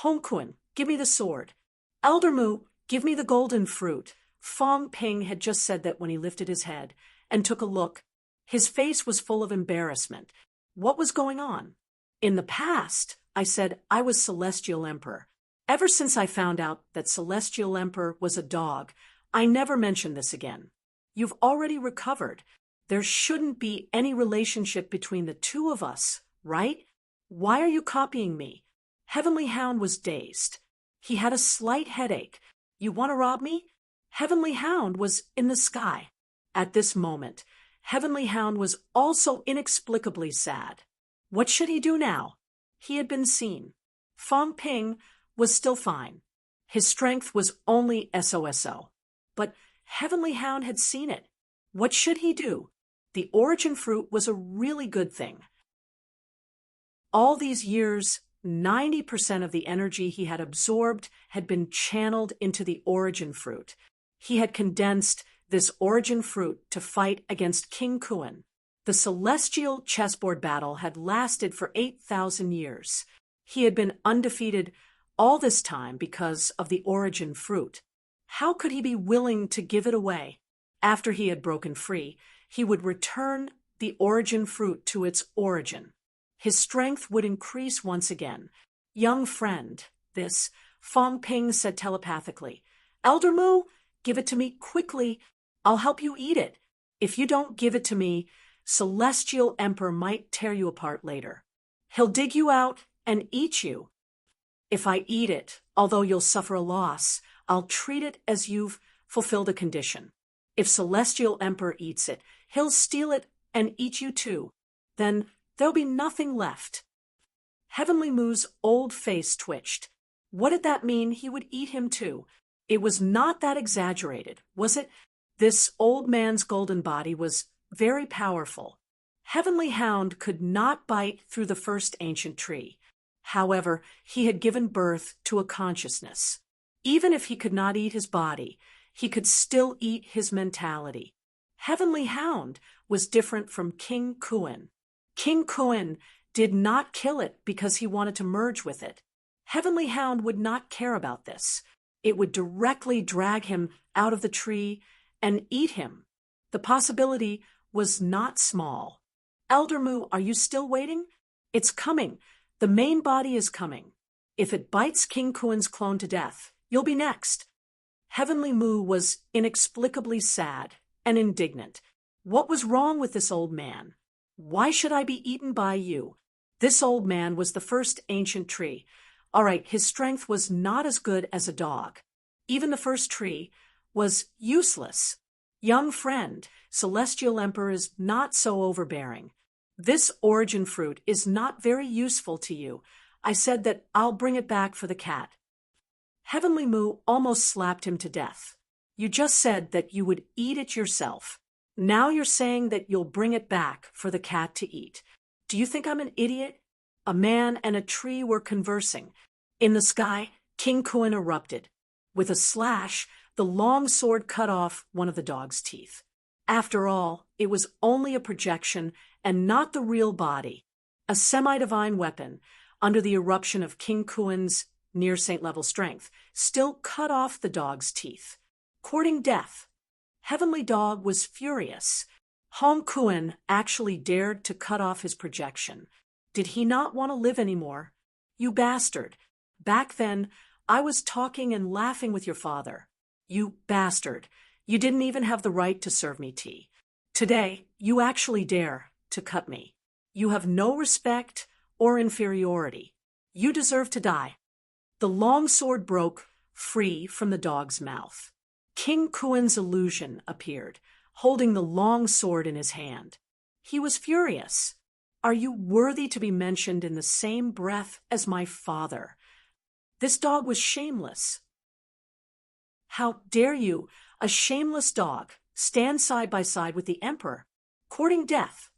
Hongquan, give me the sword. Elder Mu, give me the golden fruit. Fong Ping had just said that when he lifted his head and took a look. His face was full of embarrassment. What was going on? In the past, I said I was Celestial Emperor. Ever since I found out that Celestial Emperor was a dog, I never mentioned this again. You've already recovered. There shouldn't be any relationship between the two of us, right? Why are you copying me? Heavenly Hound was dazed. He had a slight headache. You want to rob me? Heavenly Hound was in the sky. At this moment, Heavenly Hound was also inexplicably sad. What should he do now? He had been seen. Fong Ping was still fine. His strength was only SOSO. But Heavenly Hound had seen it. What should he do? The origin fruit was a really good thing. All these years, 90% of the energy he had absorbed had been channeled into the origin fruit. He had condensed this origin fruit to fight against King Kuan. The celestial chessboard battle had lasted for 8,000 years. He had been undefeated all this time because of the origin fruit. How could he be willing to give it away? After he had broken free, he would return the origin fruit to its origin. His strength would increase once again. Young friend, this, Fong Ping said telepathically. Elder Mu, give it to me quickly. I'll help you eat it. If you don't give it to me, Celestial Emperor might tear you apart later. He'll dig you out and eat you. If I eat it, although you'll suffer a loss, I'll treat it as you've fulfilled a condition. If Celestial Emperor eats it, he'll steal it and eat you too. Then there'll be nothing left. Heavenly Mu's old face twitched. What did that mean he would eat him too? It was not that exaggerated, was it? This old man's golden body was very powerful. Heavenly Hound could not bite through the first ancient tree. However, he had given birth to a consciousness. Even if he could not eat his body, he could still eat his mentality. Heavenly Hound was different from King Kuan. King Kuan did not kill it because he wanted to merge with it. Heavenly Hound would not care about this. It would directly drag him out of the tree and eat him. The possibility was not small. Elder Mu, are you still waiting? It's coming. The main body is coming. If it bites King Kuan's clone to death, you'll be next. Heavenly Mu was inexplicably sad and indignant. What was wrong with this old man? Why should I be eaten by you? This old man was the first ancient tree. All right, his strength was not as good as a dog. Even the first tree was useless. Young friend, Celestial Emperor is not so overbearing. This origin fruit is not very useful to you. I said that I'll bring it back for the cat. Heavenly Mu almost slapped him to death. You just said that you would eat it yourself. Now you're saying that you'll bring it back for the cat to eat. Do you think I'm an idiot? A man and a tree were conversing. In the sky, King Kuan erupted. With a slash, the long sword cut off one of the dog's teeth. After all, it was only a projection and not the real body. A semi-divine weapon, under the eruption of King Kuan's near-saint-level strength, still cut off the dog's teeth. Courting death. Heavenly Dog was furious. Hong Kuan actually dared to cut off his projection. Did he not want to live anymore? You bastard. Back then, I was talking and laughing with your father. You bastard. You didn't even have the right to serve me tea. Today, you actually dare to cut me. You have no respect or inferiority. You deserve to die. The long sword broke free from the dog's mouth. King Kuan's illusion appeared, holding the long sword in his hand. He was furious. Are you worthy to be mentioned in the same breath as my father? This dog was shameless. How dare you, a shameless dog, stand side by side with the emperor, courting death?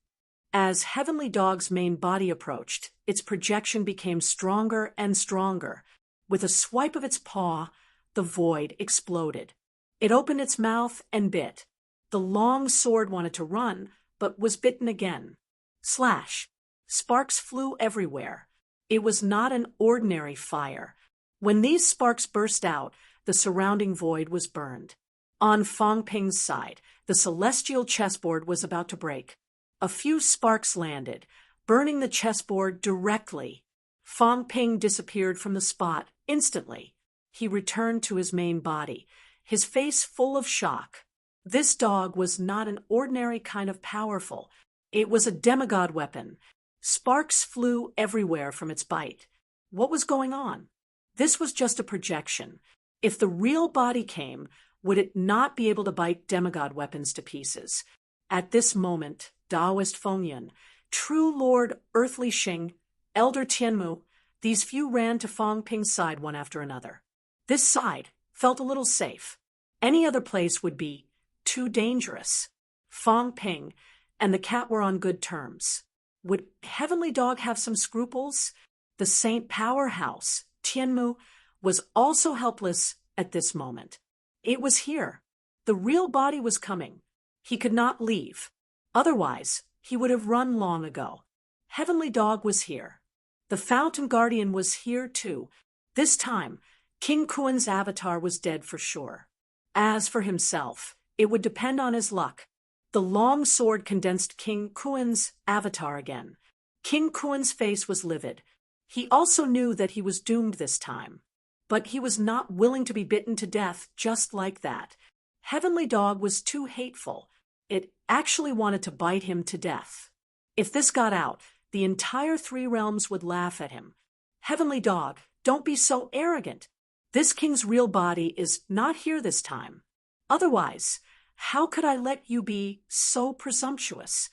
As Heavenly Dog's main body approached, its projection became stronger and stronger. With a swipe of its paw, the void exploded. It opened its mouth and bit. The long sword wanted to run, but was bitten again. Slash! Sparks flew everywhere. It was not an ordinary fire. When these sparks burst out, the surrounding void was burned. On Fang Ping's side, the celestial chessboard was about to break. A few sparks landed, burning the chessboard directly. Fang Ping disappeared from the spot instantly. He returned to his main body, his face full of shock. This dog was not an ordinary kind of powerful. It was a demigod weapon. Sparks flew everywhere from its bite. What was going on? This was just a projection. If the real body came, would it not be able to bite demigod weapons to pieces? At this moment, Taoist Fengyun, true Lord Earthly Xing, Elder Tianmu, these few ran to Fang Ping's side one after another. This side felt a little safe. Any other place would be too dangerous. Fang Ping and the cat were on good terms. Would Heavenly Dog have some scruples? The Saint Powerhouse, Tianmu, was also helpless at this moment. It was here. The real body was coming. He could not leave. Otherwise, he would have run long ago. Heavenly Dog was here. The Fountain Guardian was here too. This time, King Kuan's avatar was dead for sure. As for himself, it would depend on his luck. The long sword condensed King Kuan's avatar again. King Kuan's face was livid. He also knew that he was doomed this time. But he was not willing to be bitten to death just like that. Heavenly Dog was too hateful. It actually wanted to bite him to death. If this got out, the entire three realms would laugh at him. Heavenly Dog, don't be so arrogant. This king's real body is not here this time. Otherwise, how could I let you be so presumptuous?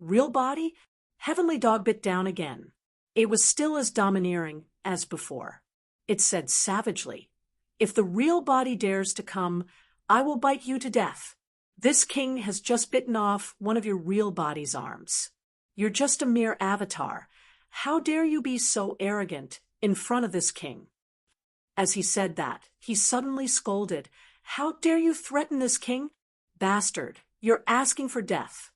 Real body? Heavenly Dog bit down again. It was still as domineering as before. It said savagely, "If the real body dares to come, I will bite you to death. This king has just bitten off one of your real body's arms. You're just a mere avatar. How dare you be so arrogant in front of this king?" As he said that, he suddenly scolded, "How dare you threaten this king? Bastard, you're asking for death."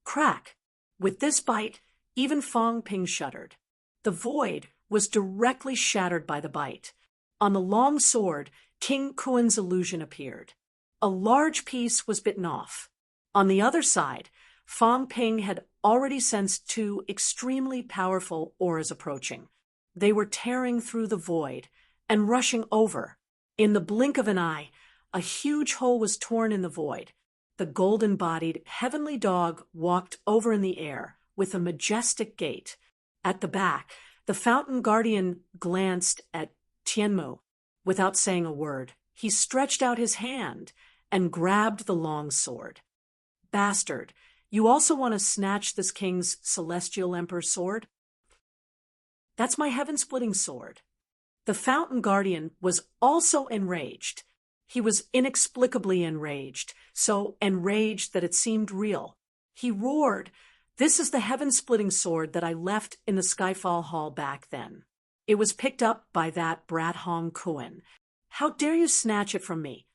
Crack! With this bite, even Fang Ping shuddered. The void was directly shattered by the bite. On the long sword, King Kuan's illusion appeared. A large piece was bitten off. On the other side, Fang Ping had already sensed two extremely powerful auras approaching. They were tearing through the void and rushing over. In the blink of an eye, a huge hole was torn in the void. The golden-bodied Heavenly Dog walked over in the air with a majestic gait. At the back, the Fountain Guardian glanced at Tianmu. Without saying a word, he stretched out his hand and grabbed the long sword. "Bastard, you also want to snatch this king's celestial emperor's sword?" "That's my heaven-splitting sword." The Fountain Guardian was also enraged. He was inexplicably enraged, so enraged that it seemed real. He roared, "This is the heaven-splitting sword that I left in the Skyfall Hall back then. It was picked up by that brat Hong Kuan. How dare you snatch it from me?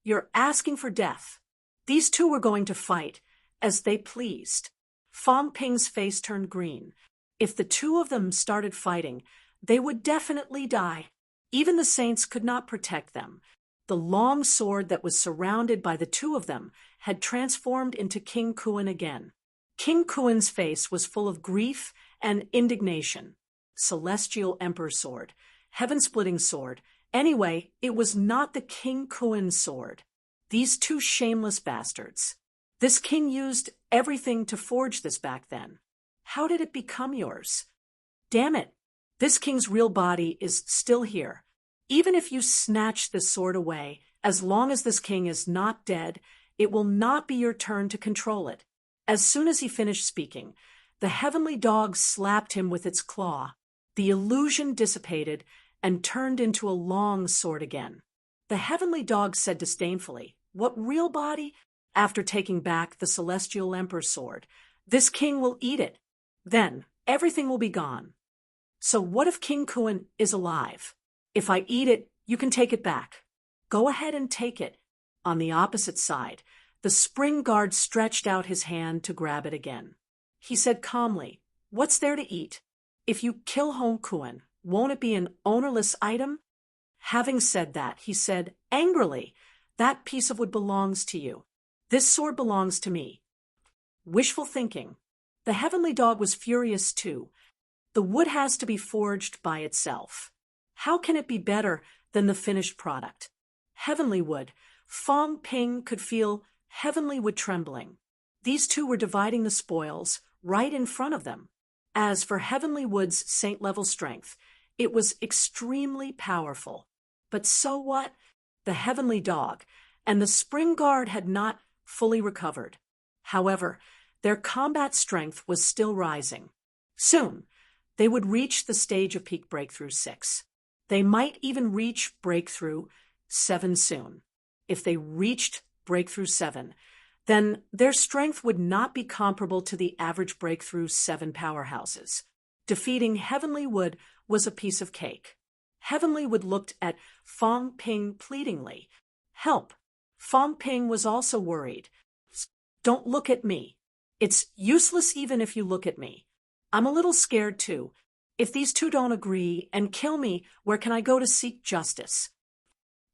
You're asking for death." These two were going to fight as they pleased. Fang Ping's face turned green. If the two of them started fighting, they would definitely die. Even the saints could not protect them. The long sword that was surrounded by the two of them had transformed into King Kuan again. King Kuan's face was full of grief and indignation. Celestial Emperor sword, heaven-splitting sword. Anyway, it was not the King Kuan sword. These two shameless bastards. This king used everything to forge this back then. How did it become yours? Damn it, this king's real body is still here. Even if you snatch this sword away, as long as this king is not dead, it will not be your turn to control it. As soon as he finished speaking, the Heavenly Dog slapped him with its claw. The illusion dissipated and turned into a long sword again. The Heavenly Dog said disdainfully, "What real body?" After taking back the Celestial Emperor sword, This king will eat it. Then everything will be gone. So what if King Kuan is alive? If I eat it, you can take it back. Go ahead and take it. On the opposite side, the spring guard stretched out his hand to grab it again. He said calmly, "What's there to eat? If you kill Hong Kuan, won't it be an ownerless item?" Having said that, he said angrily, "That piece of wood belongs to you. This sword belongs to me." Wishful thinking. The heavenly dog was furious too. The wood has to be forged by itself. How can it be better than the finished product? Heavenly wood. Fong Ping could feel heavenly wood trembling. These two were dividing the spoils right in front of them. As for heavenly wood's saint-level strength, it was extremely powerful. But so what? The heavenly dog and the spring guard had not fully recovered. However, their combat strength was still rising. Soon, they would reach the stage of peak breakthrough 6. They might even reach breakthrough 7 soon. If they reached breakthrough 7, then their strength would not be comparable to the average breakthrough 7 powerhouses. Defeating Heavenly Wood was a piece of cake. Heavenly Wood looked at Fong Ping pleadingly. "Help." Fong Ping was also worried. "Don't look at me. It's useless even if you look at me. I'm a little scared too. If these two don't agree and kill me, where can I go to seek justice?"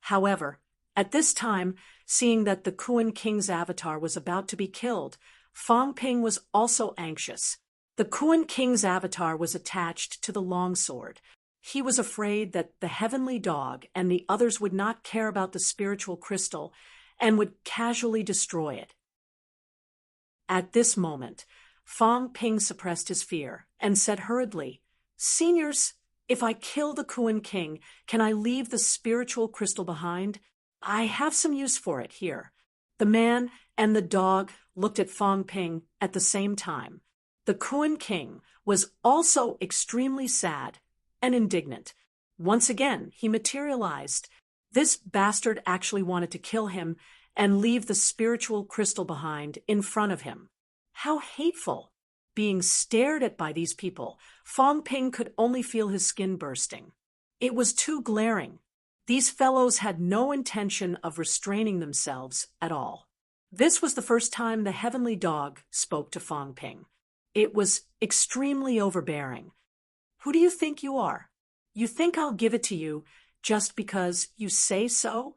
However, at this time, seeing that the Kuan King's avatar was about to be killed, Fong Ping was also anxious. The Kuan King's avatar was attached to the longsword. He was afraid that the heavenly dog and the others would not care about the spiritual crystal and would casually destroy it. At this moment, Fong Ping suppressed his fear and said hurriedly, "Seniors, if I kill the Kuan King, can I leave the spiritual crystal behind? I have some use for it here." The man and the dog looked at Fong Ping at the same time. The Kuan King was also extremely sad and indignant. Once again, he materialized. This bastard actually wanted to kill him and leave the spiritual crystal behind in front of him. How hateful! Being stared at by these people, Fong Ping could only feel his skin bursting. It was too glaring. These fellows had no intention of restraining themselves at all. This was the first time the heavenly dog spoke to Fong Ping. It was extremely overbearing. "Who do you think you are? You think I'll give it to you just because you say so?"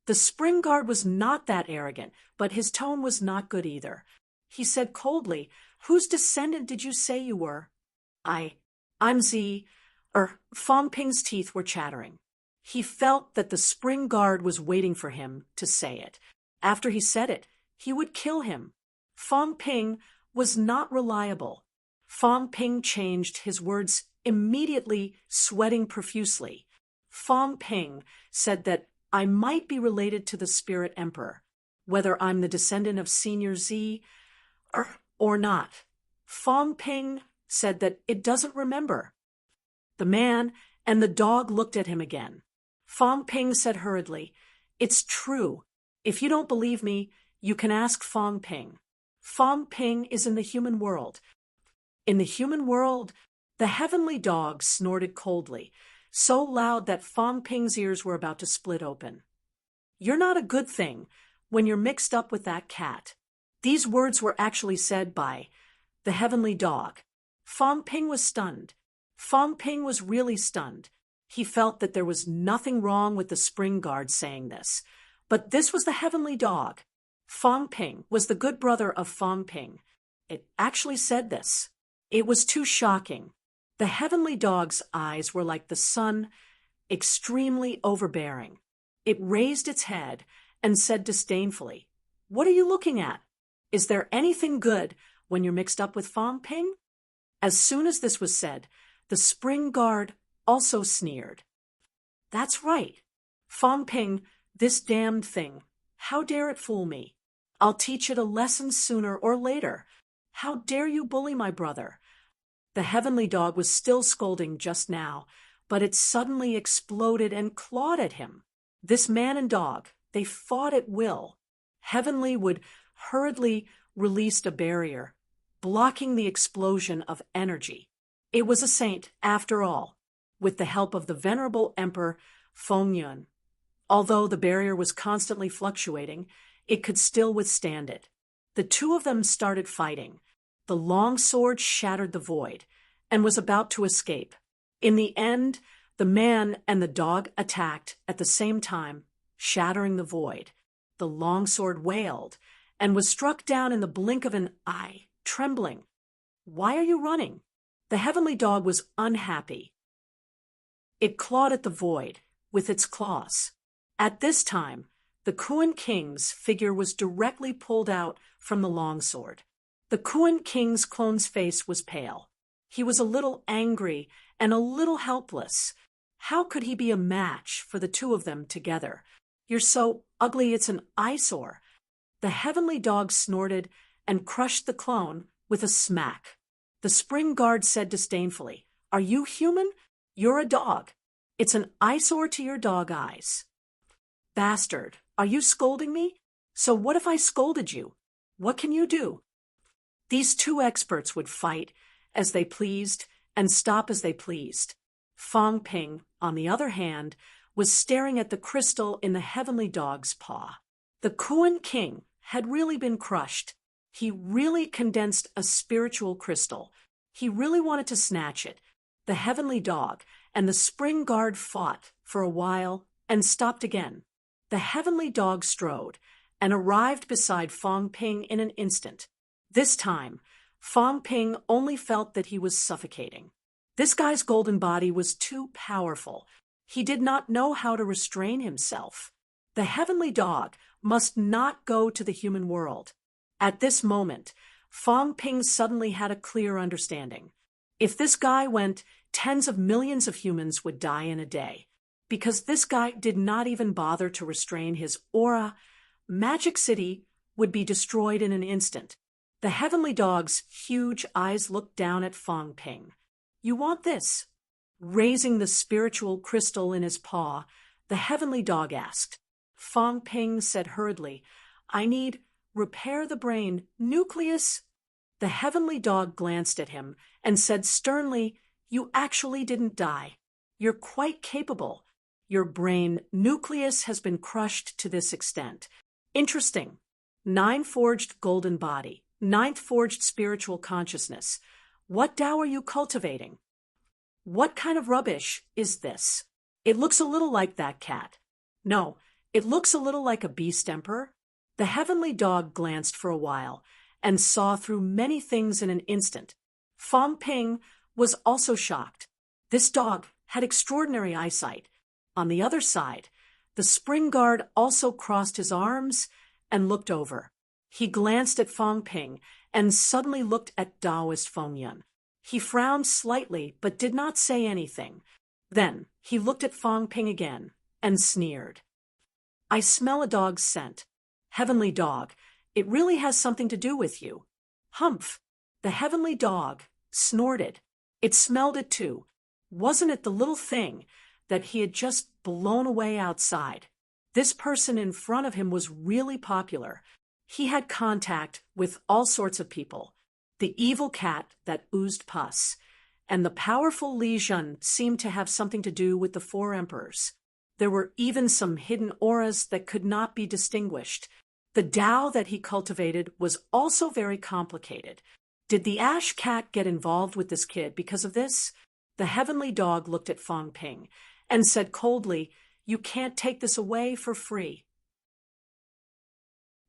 The spring guard was not that arrogant, but his tone was not good either. He said coldly, "Whose descendant did you say you were?" I'm Z. Fong Ping's teeth were chattering. He felt that the spring guard was waiting for him to say it. After he said it, he would kill him. Fong Ping was not reliable. Fong Ping changed his words immediately, sweating profusely. Fong Ping said that I might be related to the Spirit Emperor, whether I'm the descendant of Senior Z or not. Fong Ping said that it doesn't remember. The man and the dog looked at him again. Fong Ping said hurriedly, "It's true. If you don't believe me, you can ask Fong Ping. Fong Ping is in the human world." In the human world, the heavenly dog snorted coldly, so loud that Fong Ping's ears were about to split open. "You're not a good thing when you're mixed up with that cat." These words were actually said by the heavenly dog. Fong Ping was stunned. Fong Ping was really stunned. He felt that there was nothing wrong with the spring guard saying this. But this was the heavenly dog. Fong Ping was the good brother of Fong Ping. It actually said this. It was too shocking. The heavenly dog's eyes were like the sun, extremely overbearing. It raised its head and said disdainfully, "What are you looking at? Is there anything good when you're mixed up with Fong Ping?" As soon as this was said, the spring guard also sneered. "That's right. Fong Ping, this damned thing. How dare it fool me? I'll teach it a lesson sooner or later. How dare you bully my brother?" The heavenly dog was still scolding just now, but it suddenly exploded and clawed at him. This man and dog, they fought at will. Heavenly would hurriedly released a barrier. blocking the explosion of energy. It was a saint, after all, with the help of the venerable Emperor Fengyun. Although the barrier was constantly fluctuating, it could still withstand it. The two of them started fighting. The long sword shattered the void and was about to escape. In the end, the man and the dog attacked at the same time, shattering the void. The longsword wailed and was struck down in the blink of an eye, trembling. "Why are you running?" The heavenly dog was unhappy. It clawed at the void with its claws. At this time, the Kuan King's figure was directly pulled out from the longsword. The Kuan King's clone's face was pale. He was a little angry and a little helpless. How could he be a match for the two of them together? "You're so ugly it's an eyesore." The heavenly dog snorted and crushed the clone with a smack. The spring guard said disdainfully, "Are you human? You're a dog. It's an eyesore to your dog eyes." "Bastard, are you scolding me? So what if I scolded you? What can you do?" These two experts would fight as they pleased and stop as they pleased. Fang Ping, on the other hand, was staring at the crystal in the heavenly dog's paw. The Kuan King had really been crushed. He really condensed a spiritual crystal. He really wanted to snatch it. The heavenly dog and the spring guard fought for a while and stopped again. The heavenly dog strode and arrived beside Fang Ping in an instant. This time, Fang Ping only felt that he was suffocating. This guy's golden body was too powerful. He did not know how to restrain himself. The heavenly dog must not go to the human world. At this moment, Fang Ping suddenly had a clear understanding. If this guy went, tens of millions of humans would die in a day. Because this guy did not even bother to restrain his aura, Magic City would be destroyed in an instant. The heavenly dog's huge eyes looked down at Fang Ping. "You want this?" Raising the spiritual crystal in his paw, the heavenly dog asked. Fang Ping said hurriedly, "I need repair the brain nucleus." The heavenly dog glanced at him and said sternly, "You actually didn't die. You're quite capable. Your brain nucleus has been crushed to this extent. Interesting. 9 forged golden body, 9th forged spiritual consciousness. What Tao are you cultivating? What kind of rubbish is this? It looks a little like that cat. No, it looks a little like a beast emperor." The heavenly dog glanced for a while and saw through many things in an instant. Fang Ping was also shocked. This dog had extraordinary eyesight. On the other side, the spring guard also crossed his arms and looked over. He glanced at Fang Ping and suddenly looked at Taoist Fengyun. He frowned slightly but did not say anything. Then he looked at Fang Ping again and sneered. "I smell a dog's scent. Heavenly dog, it really has something to do with you." Humph! The heavenly dog snorted. It smelled it too. Wasn't it the little thing that he had just blown away outside? This person in front of him was really popular. He had contact with all sorts of people. The evil cat that oozed pus, and the powerful Li Jun seemed to have something to do with the 4 emperors. There were even some hidden auras that could not be distinguished. The Tao that he cultivated was also very complicated. Did the ash cat get involved with this kid because of this? The heavenly dog looked at Fang Ping and said coldly, "You can't take this away for free."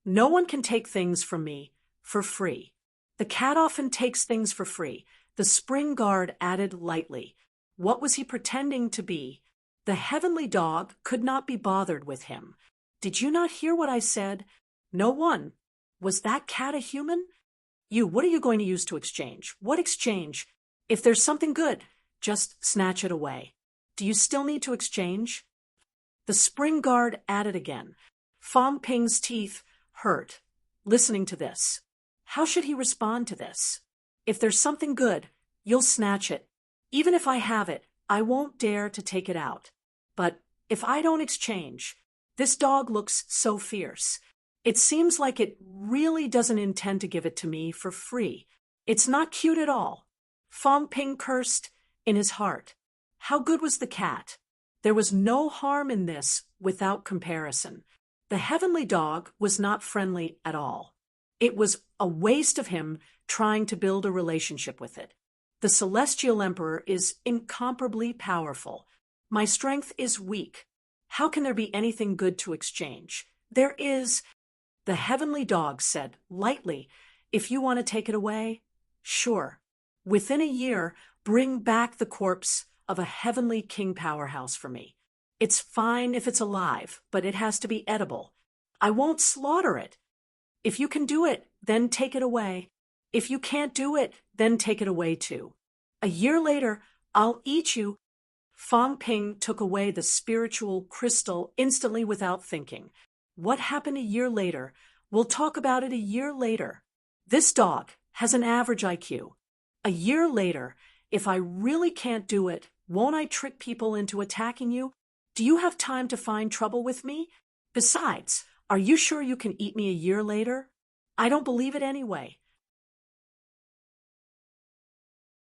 "No one can take things from me for free. The cat often takes things for free," the spring guard added lightly. What was he pretending to be? The heavenly dog could not be bothered with him. "Did you not hear what I said? No one. Was that cat a human? You, what are you going to use to exchange? What exchange? If there's something good, just snatch it away. Do you still need to exchange?" The spring guard added again. Fang Ping's teeth hurt, listening to this. How should he respond to this? If there's something good, you'll snatch it. Even if I have it, I won't dare to take it out. But if I don't exchange, this dog looks so fierce. It seems like it really doesn't intend to give it to me for free. It's not cute at all. Fong Ping cursed in his heart. How good was the cat? There was no harm in this without comparison. The heavenly dog was not friendly at all. It was a waste of him trying to build a relationship with it. The celestial emperor is incomparably powerful. My strength is weak. How can there be anything good to exchange? There is, the heavenly dog said lightly. If you want to take it away, sure. Within a year, bring back the corpse of a heavenly king powerhouse for me. It's fine if it's alive, but it has to be edible. I won't slaughter it. If you can do it, then take it away. If you can't do it, then take it away too. A year later, I'll eat you. Fong Ping took away the spiritual crystal instantly without thinking. What happened a year later? We'll talk about it a year later. This dog has an average IQ. A year later, if I really can't do it, won't I trick people into attacking you? Do you have time to find trouble with me? Besides, are you sure you can eat me a year later? I don't believe it anyway.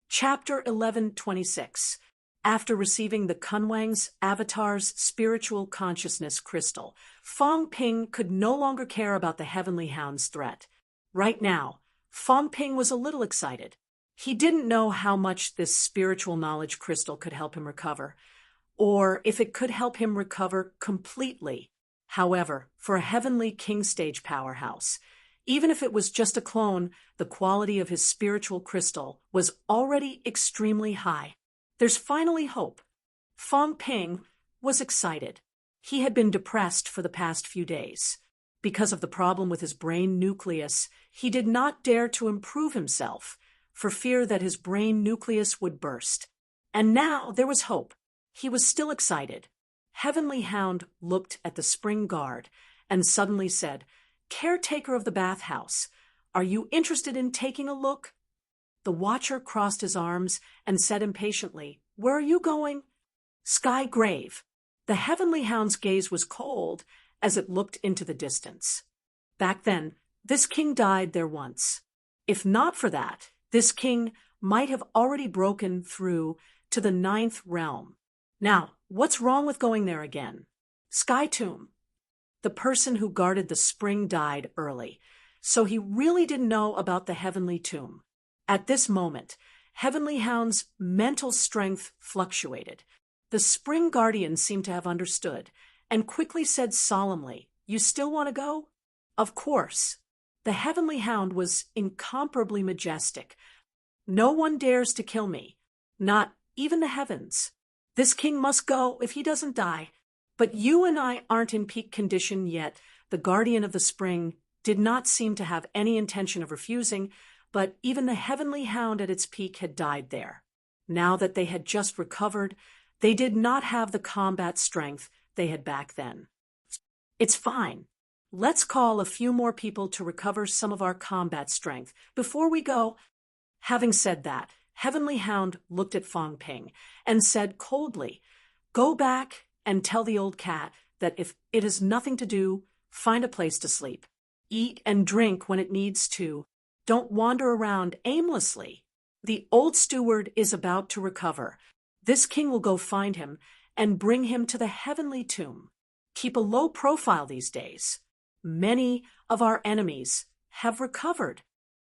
Chapter 11:26. After receiving the Kunwang's avatar's spiritual consciousness crystal, Fong Ping could no longer care about the heavenly hound's threat. Right now, Fong Ping was a little excited. He didn't know how much this spiritual knowledge crystal could help him recover, or if it could help him recover completely. However, for a heavenly king stage powerhouse, even if it was just a clone, the quality of his spiritual crystal was already extremely high. There's finally hope. Fong Ping was excited. He had been depressed for the past few days. Because of the problem with his brain nucleus, he did not dare to improve himself, for fear that his brain nucleus would burst. And now there was hope. He was still excited. Heavenly Hound looked at the spring guard and suddenly said, "Caretaker of the bathhouse, are you interested in taking a look?" The watcher crossed his arms and said impatiently, "Where are you going?" Sky Grave. The Heavenly Hound's gaze was cold as it looked into the distance. Back then, this king died there once. If not for that, this king might have already broken through to the 9th realm. Now, what's wrong with going there again? Sky Tomb. The person who guarded the spring died early, so he really didn't know about the heavenly tomb. At this moment, Heavenly Hound's mental strength fluctuated. The spring guardian seemed to have understood, and quickly said solemnly, "You still want to go?" Of course. The Heavenly Hound was incomparably majestic. "No one dares to kill me, not even the heavens. This king must go if he doesn't die. But you and I aren't in peak condition yet." The guardian of the spring did not seem to have any intention of refusing, but even the Heavenly Hound at its peak had died there. Now that they had just recovered, they did not have the combat strength they had back then. "It's fine. Let's call a few more people to recover some of our combat strength before we go." Having said that, Heavenly Hound looked at Fong Ping and said coldly, "Go back and tell the old cat that if it has nothing to do, find a place to sleep. Eat and drink when it needs to. Don't wander around aimlessly. The old steward is about to recover. This king will go find him and bring him to the heavenly tomb. Keep a low profile these days. Many of our enemies have recovered."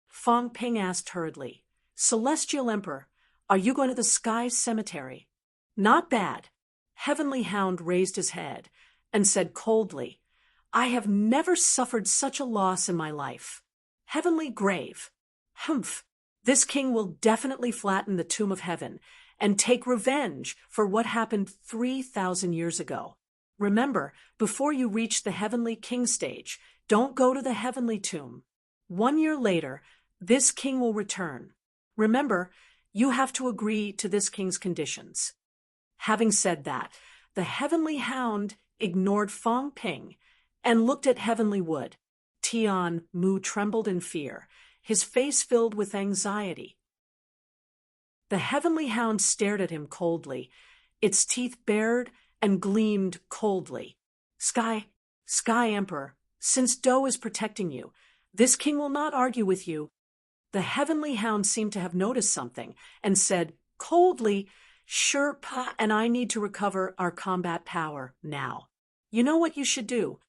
Fong Ping asked hurriedly, "Celestial Emperor, are you going to the Sky Cemetery?" "Not bad." Heavenly Hound raised his head and said coldly, "I have never suffered such a loss in my life. Heavenly Grave. Humph. This king will definitely flatten the tomb of heaven and take revenge for what happened 3,000 years ago. Remember, before you reach the heavenly king stage, don't go to the heavenly tomb. 1 year later, this king will return. Remember, you have to agree to this king's conditions." Having said that, the Heavenly Hound ignored Fong Ping and looked at Heavenly Wood. Tian Mu trembled in fear, his face filled with anxiety. The Heavenly Hound stared at him coldly, its teeth bared and gleamed coldly. Sky Emperor, since Do is protecting you, this king will not argue with you. The heavenly hound seemed to have noticed something and said coldly, "Sure, Pa, and I need to recover our combat power now. You know what you should do?"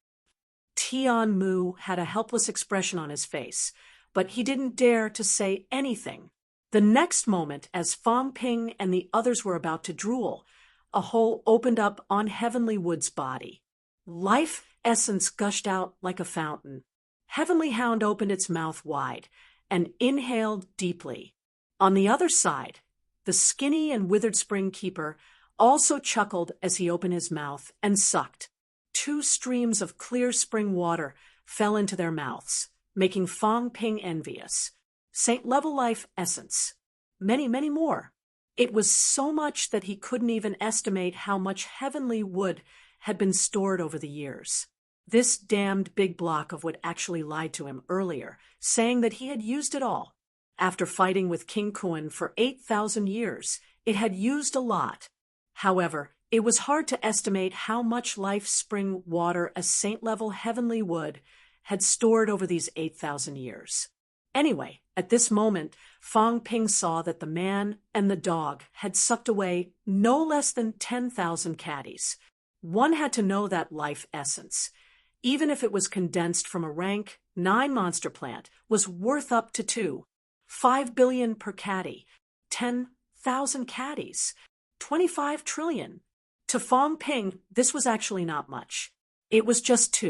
Tian Mu had a helpless expression on his face, but he didn't dare to say anything. The next moment, as Fong Ping and the others were about to drool, a hole opened up on Heavenly Wood's body. Life essence gushed out like a fountain. Heavenly Hound opened its mouth wide and inhaled deeply. On the other side, the skinny and withered spring keeper also chuckled as he opened his mouth and sucked. 2 streams of clear spring water fell into their mouths, making Fong Ping envious. Saint Level Life essence. Many, many more. It was so much that he couldn't even estimate how much heavenly wood had been stored over the years. This damned big block of wood actually lied to him earlier, saying that he had used it all. After fighting with King Kuan for 8,000 years, it had used a lot. However, it was hard to estimate how much life spring water a saint-level heavenly wood had stored over these 8,000 years. Anyway, at this moment, Fong Ping saw that the man and the dog had sucked away no less than 10,000 caddies. One had to know that life essence, even if it was condensed from a rank 9 monster plant, was worth up to 5 billion per caddy, 10,000 caddies, 25 trillion. To Fong Ping, this was actually not much. It was just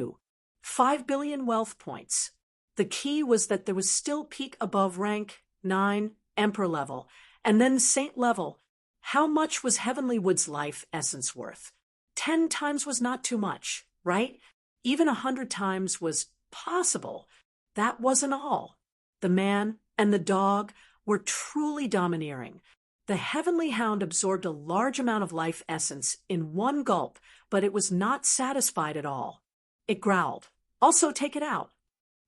5 billion wealth points. The key was that there was still peak above rank 9 Emperor level, and then Saint level. How much was Heavenly Wood's life essence worth? 10 times was not too much, right? Even 100 times was possible. That wasn't all. The man and the dog were truly domineering. The Heavenly Hound absorbed a large amount of life essence in one gulp, but it was not satisfied at all. It growled, "Also take it out."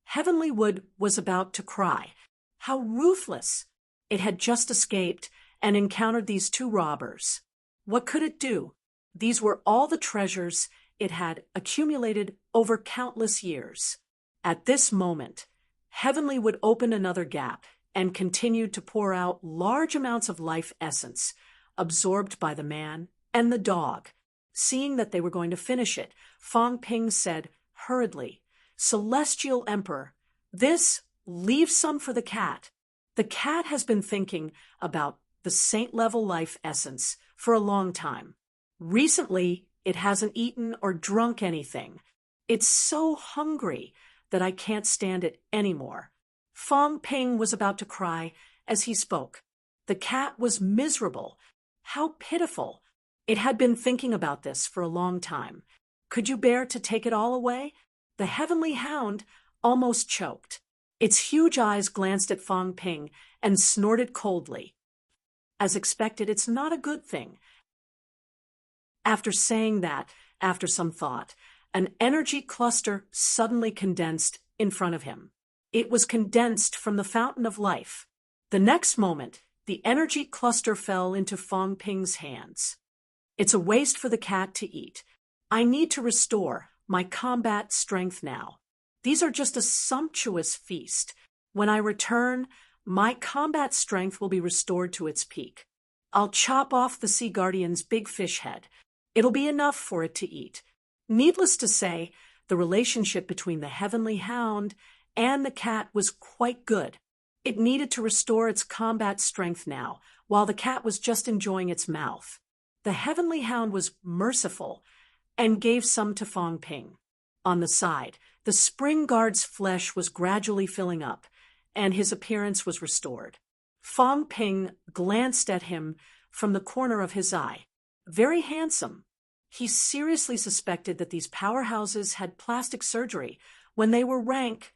Heavenly Wood was about to cry. How ruthless! It had just escaped and encountered these 2 robbers. What could it do? These were all the treasures it had accumulated over countless years. At this moment, Heavenly Wood opened another gap and continued to pour out large amounts of life essence, absorbed by the man and the dog. Seeing that they were going to finish it, Fong Ping said hurriedly, "Celestial Emperor, leave some for the cat." The cat has been thinking about the saint-level life essence for a long time. Recently, it hasn't eaten or drunk anything. It's so hungry that I can't stand it anymore. Fong Ping was about to cry as he spoke. The cat was miserable. How pitiful. It had been thinking about this for a long time. Could you bear to take it all away? The Heavenly Hound almost choked. Its huge eyes glanced at Fong Ping and snorted coldly. As expected, it's not a good thing. After saying that, after some thought, an energy cluster suddenly condensed in front of him. It was condensed from the fountain of life. The next moment, the energy cluster fell into Fong Ping's hands. "It's a waste for the cat to eat. I need to restore my combat strength now. These are just a sumptuous feast. When I return, my combat strength will be restored to its peak. I'll chop off the Sea Guardian's big fish head. It'll be enough for it to eat." Needless to say, the relationship between the Heavenly Hound and the cat was quite good. It needed to restore its combat strength now, while the cat was just enjoying its mouth. The Heavenly Hound was merciful and gave some to Fong Ping. On the side, the spring guard's flesh was gradually filling up, and his appearance was restored. Fong Ping glanced at him from the corner of his eye. Very handsome. He seriously suspected that these powerhouses had plastic surgery when they were rank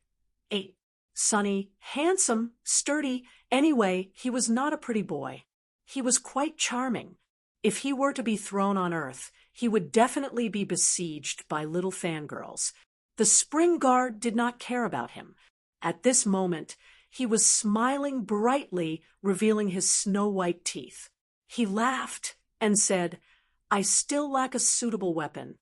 8. Sunny, handsome, sturdy. Anyway, he was not a pretty boy. He was quite charming. If he were to be thrown on Earth, he would definitely be besieged by little fangirls. The spring guard did not care about him. At this moment, he was smiling brightly, revealing his snow-white teeth. He laughed and said, "I still lack a suitable weapon.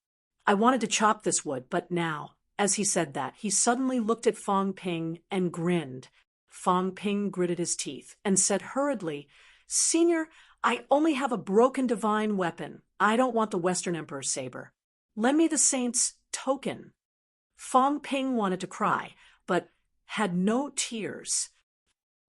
I wanted to chop this wood, but now," as he said that, he suddenly looked at Fong Ping and grinned. Fong Ping gritted his teeth and said hurriedly, "Senior, I only have a broken divine weapon. I don't want the Western Emperor's saber. Lend me the saint's token." Fong Ping wanted to cry, but had no tears.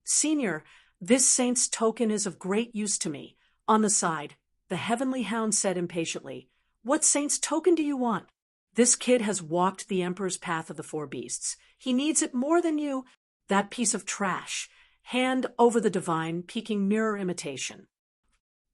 "Senior, this saint's token is of great use to me." On the side, the heavenly hound said impatiently, "What saint's token do you want? This kid has walked the Emperor's path of the four beasts. He needs it more than you. That piece of trash. Hand over the divine, peeking mirror imitation."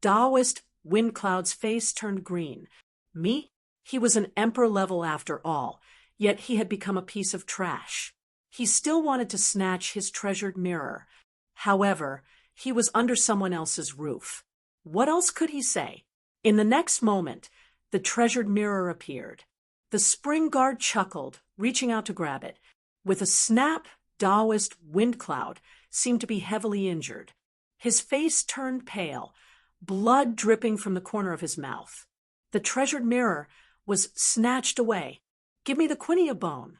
Taoist Windcloud's face turned green. Me? He was an emperor level after all, yet he had become a piece of trash. He still wanted to snatch his treasured mirror. However, he was under someone else's roof. What else could he say? In the next moment, the treasured mirror appeared. The spring guard chuckled, reaching out to grab it. With a snap, Taoist Windcloud seemed to be heavily injured. His face turned pale, blood dripping from the corner of his mouth. The treasured mirror was snatched away. "Give me the quinnia bone."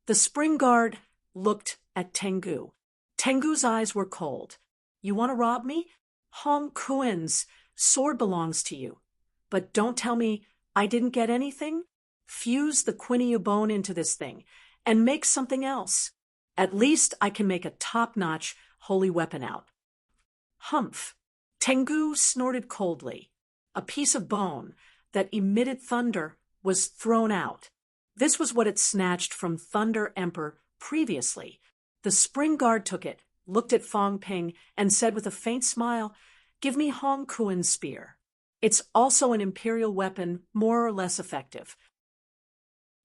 The spring guard looked at Tengu. Tengu's eyes were cold. "You want to rob me? Hong Kuen's sword belongs to you. But don't tell me I didn't get anything. Fuse the quinnia bone into this thing and make something else. At least I can make a top-notch holy weapon out." "Humph." Tengu snorted coldly. A piece of bone that emitted thunder was thrown out. This was what it snatched from Thunder Emperor previously. The spring guard took it, looked at Fong Ping, and said with a faint smile, "Give me Hong Kuen's spear. It's also an imperial weapon, more or less effective."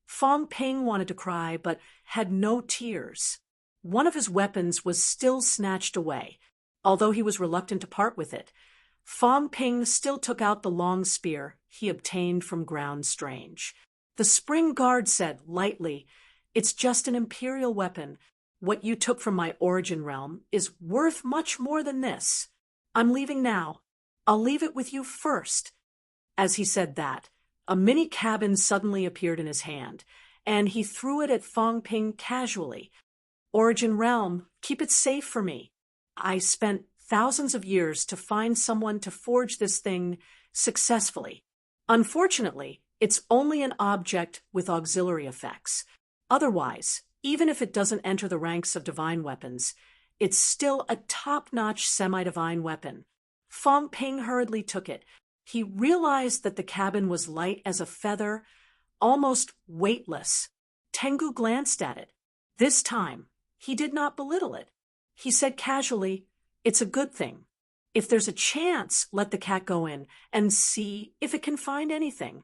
Fong Ping wanted to cry, but had no tears. One of his weapons was still snatched away. Although he was reluctant to part with it, Fong Ping still took out the long spear he obtained from Ground Strange. The spring guard said lightly, "It's just an imperial weapon. What you took from my origin realm is worth much more than this. I'm leaving now. I'll leave it with you first." As he said that, a mini cabin suddenly appeared in his hand, and he threw it at Fong Ping casually. "Origin realm, keep it safe for me. I spent thousands of years to find someone to forge this thing successfully. Unfortunately, it's only an object with auxiliary effects. Otherwise, even if it doesn't enter the ranks of divine weapons, it's still a top-notch semi-divine weapon." Fong Ping hurriedly took it. He realized that the cabin was light as a feather, almost weightless. Tengu glanced at it. This time, he did not belittle it. He said casually, "It's a good thing. If there's a chance, let the cat go in and see if it can find anything."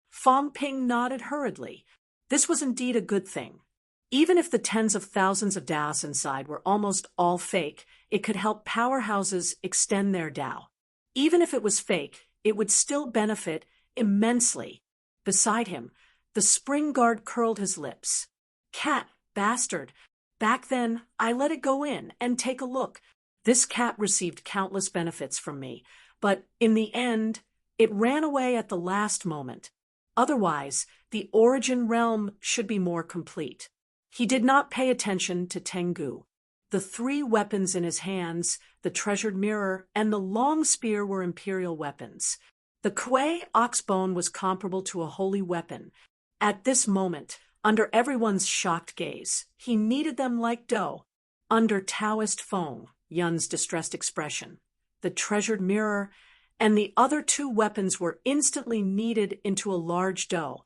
Fong Ping nodded hurriedly. This was indeed a good thing. Even if the tens of thousands of Daos inside were almost all fake, it could help powerhouses extend their Dao. Even if it was fake, it would still benefit immensely. Beside him, the spring guard curled his lips. "Cat, bastard. Back then, I let it go in and take a look. This cat received countless benefits from me, but in the end, it ran away at the last moment. Otherwise, the origin realm should be more complete." He did not pay attention to Tengu. The three weapons in his hands, the treasured mirror, and the long spear were imperial weapons. The Kuei oxbone was comparable to a holy weapon. At this moment, under everyone's shocked gaze, he kneaded them like dough. Under Taoist Fong, Yun's distressed expression, the treasured mirror and the other two weapons were instantly kneaded into a large dough.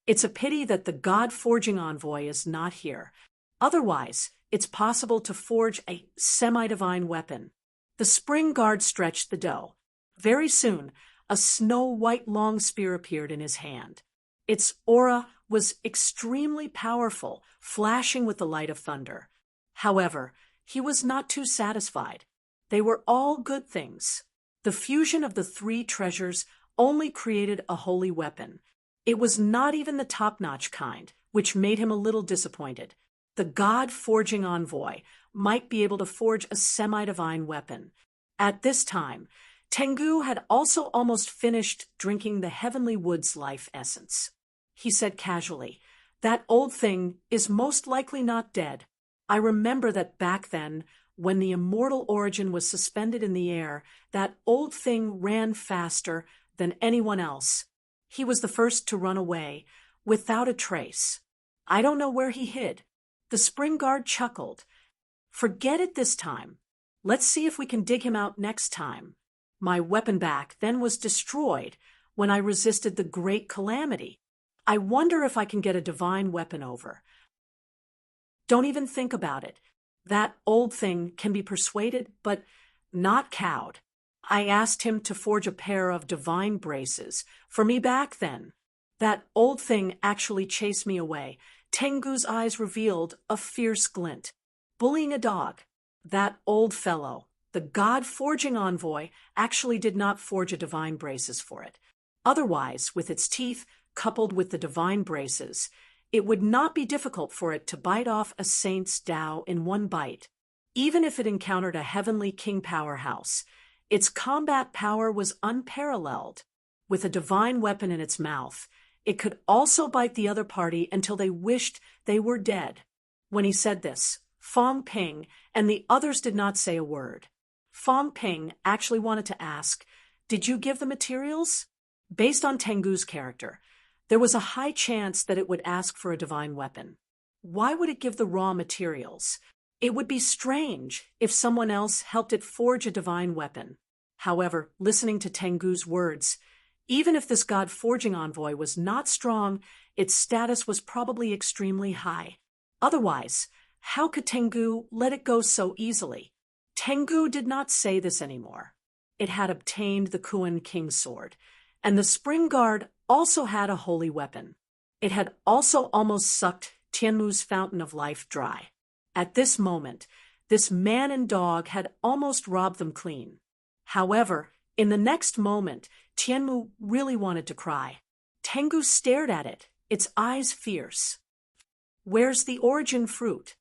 It's a pity that the God-forging envoy is not here. Otherwise, it's possible to forge a semi-divine weapon. The spring guard stretched the dough. Very soon, a snow-white long spear appeared in his hand. Its aura was extremely powerful, flashing with the light of thunder. However, he was not too satisfied. They were all good things. The fusion of the three treasures only created a holy weapon. It was not even the top-notch kind, which made him a little disappointed. The God-forging envoy might be able to forge a semi-divine weapon. At this time, Tengu had also almost finished drinking the Heavenly Wood's life essence. He said casually, "That old thing is most likely not dead. I remember that back then, when the immortal origin was suspended in the air, that old thing ran faster than anyone else. He was the first to run away, without a trace. I don't know where he hid. The spring guard chuckled. Forget it this time. Let's see if we can dig him out next time. My weapon back then was destroyed when I resisted the great calamity. I wonder if I can get a divine weapon over. Don't even think about it. That old thing can be persuaded, but not cowed. I asked him to forge a pair of divine braces for me back then. That old thing actually chased me away. Tengu's eyes revealed a fierce glint. Bullying a dog. That old fellow, the god-forging envoy, actually did not forge a divine braces for it. Otherwise, with its teeth coupled with the divine braces, it would not be difficult for it to bite off a saint's Tao in one bite. Even if it encountered a heavenly king powerhouse, its combat power was unparalleled. With a divine weapon in its mouth, it could also bite the other party until they wished they were dead. When he said this, Fong Ping and the others did not say a word. Fong Ping actually wanted to ask, "Did you give the materials?" Based on Tengu's character, there was a high chance that it would ask for a divine weapon. Why would it give the raw materials? It would be strange if someone else helped it forge a divine weapon. However, listening to Tengu's words, even if this god-forging envoy was not strong, its status was probably extremely high. Otherwise, how could Tengu let it go so easily? Tengu did not say this anymore. It had obtained the Kuan King's sword, and the spring guard also had a holy weapon. It had also almost sucked Tianmu's fountain of life dry. At this moment, this man and dog had almost robbed them clean. However, in the next moment, Tianmu really wanted to cry. Tengu stared at it, its eyes fierce. "Where's the origin fruit?"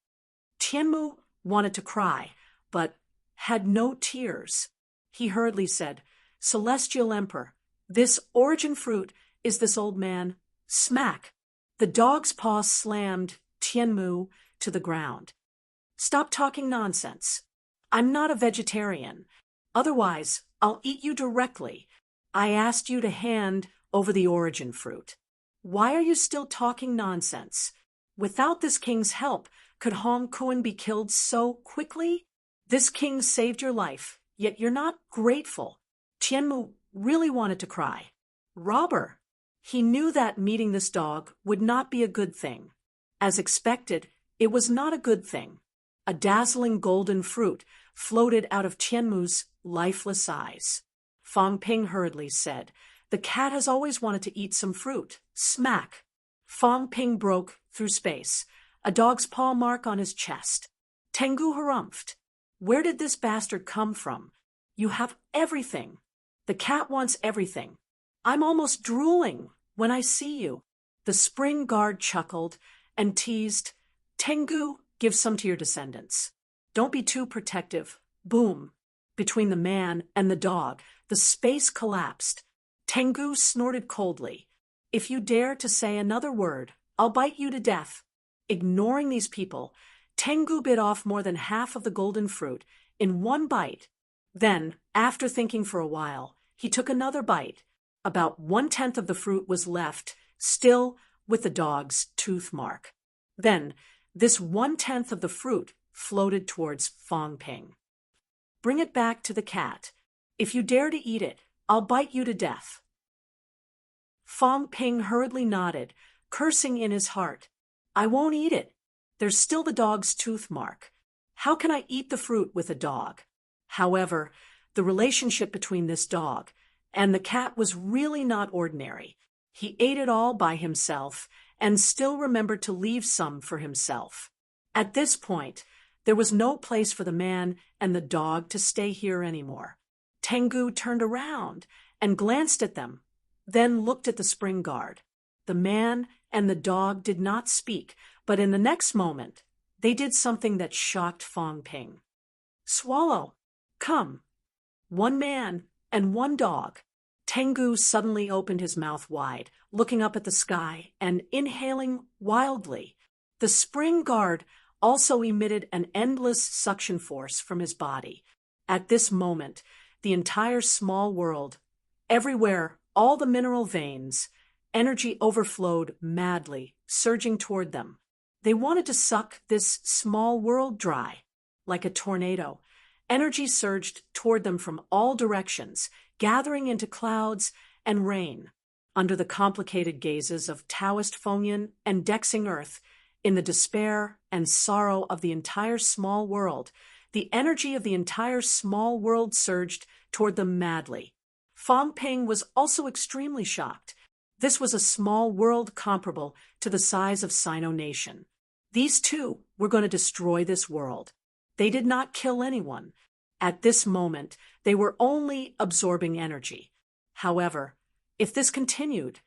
Tianmu wanted to cry, but had no tears. He hurriedly said, "Celestial Emperor, this origin fruit is this old man." Smack! The dog's paw slammed Tianmu to the ground. "Stop talking nonsense. I'm not a vegetarian. Otherwise, I'll eat you directly. I asked you to hand over the origin fruit. Why are you still talking nonsense? Without this king's help, could Hong Kuan be killed so quickly? This king saved your life, yet you're not grateful." Tianmu really wanted to cry. Robber! He knew that meeting this dog would not be a good thing. As expected, it was not a good thing. A dazzling golden fruit floated out of Tianmu's lifeless eyes. Fong Ping hurriedly said, "The cat has always wanted to eat some fruit." Smack! Fong Ping broke through space, a dog's paw mark on his chest. Tengu harumphed. "Where did this bastard come from? You have everything. The cat wants everything. I'm almost drooling when I see you." The spring guard chuckled and teased, "Tengu, give some to your descendants. Don't be too protective." Boom! Between the man and the dog, the space collapsed. Tengu snorted coldly. "If you dare to say another word, I'll bite you to death." Ignoring these people, Tengu bit off more than half of the golden fruit in one bite. Then, after thinking for a while, he took another bite. About 1/10 of the fruit was left, still with the dog's tooth mark. Then, this 1/10 of the fruit floated towards Fong Ping. "Bring it back to the cat. If you dare to eat it, I'll bite you to death." Fong Ping hurriedly nodded, cursing in his heart. "I won't eat it. There's still the dog's tooth mark. How can I eat the fruit with a dog?" However, the relationship between this dog and the cat was really not ordinary. He ate it all by himself and still remembered to leave some for himself. At this point, there was no place for the man and the dog to stay here anymore. Tengu turned around and glanced at them, then looked at the spring guard. The man and the dog did not speak, but in the next moment, they did something that shocked Fong Ping. "Swallow, come." One man and one dog. Tengu suddenly opened his mouth wide, looking up at the sky and inhaling wildly. The spring guard also emitted an endless suction force from his body. At this moment, the entire small world, everywhere, all the mineral veins, energy overflowed madly, surging toward them. They wanted to suck this small world dry. Like a tornado, energy surged toward them from all directions, gathering into clouds and rain. Under the complicated gazes of Taoist Fengyan and Dexing Earth, in the despair and sorrow of the entire small world, the energy of the entire small world surged toward them madly. Fang Ping was also extremely shocked. This was a small world comparable to the size of Sino Nation. These two were going to destroy this world. They did not kill anyone. At this moment, they were only absorbing energy. However, if this continued,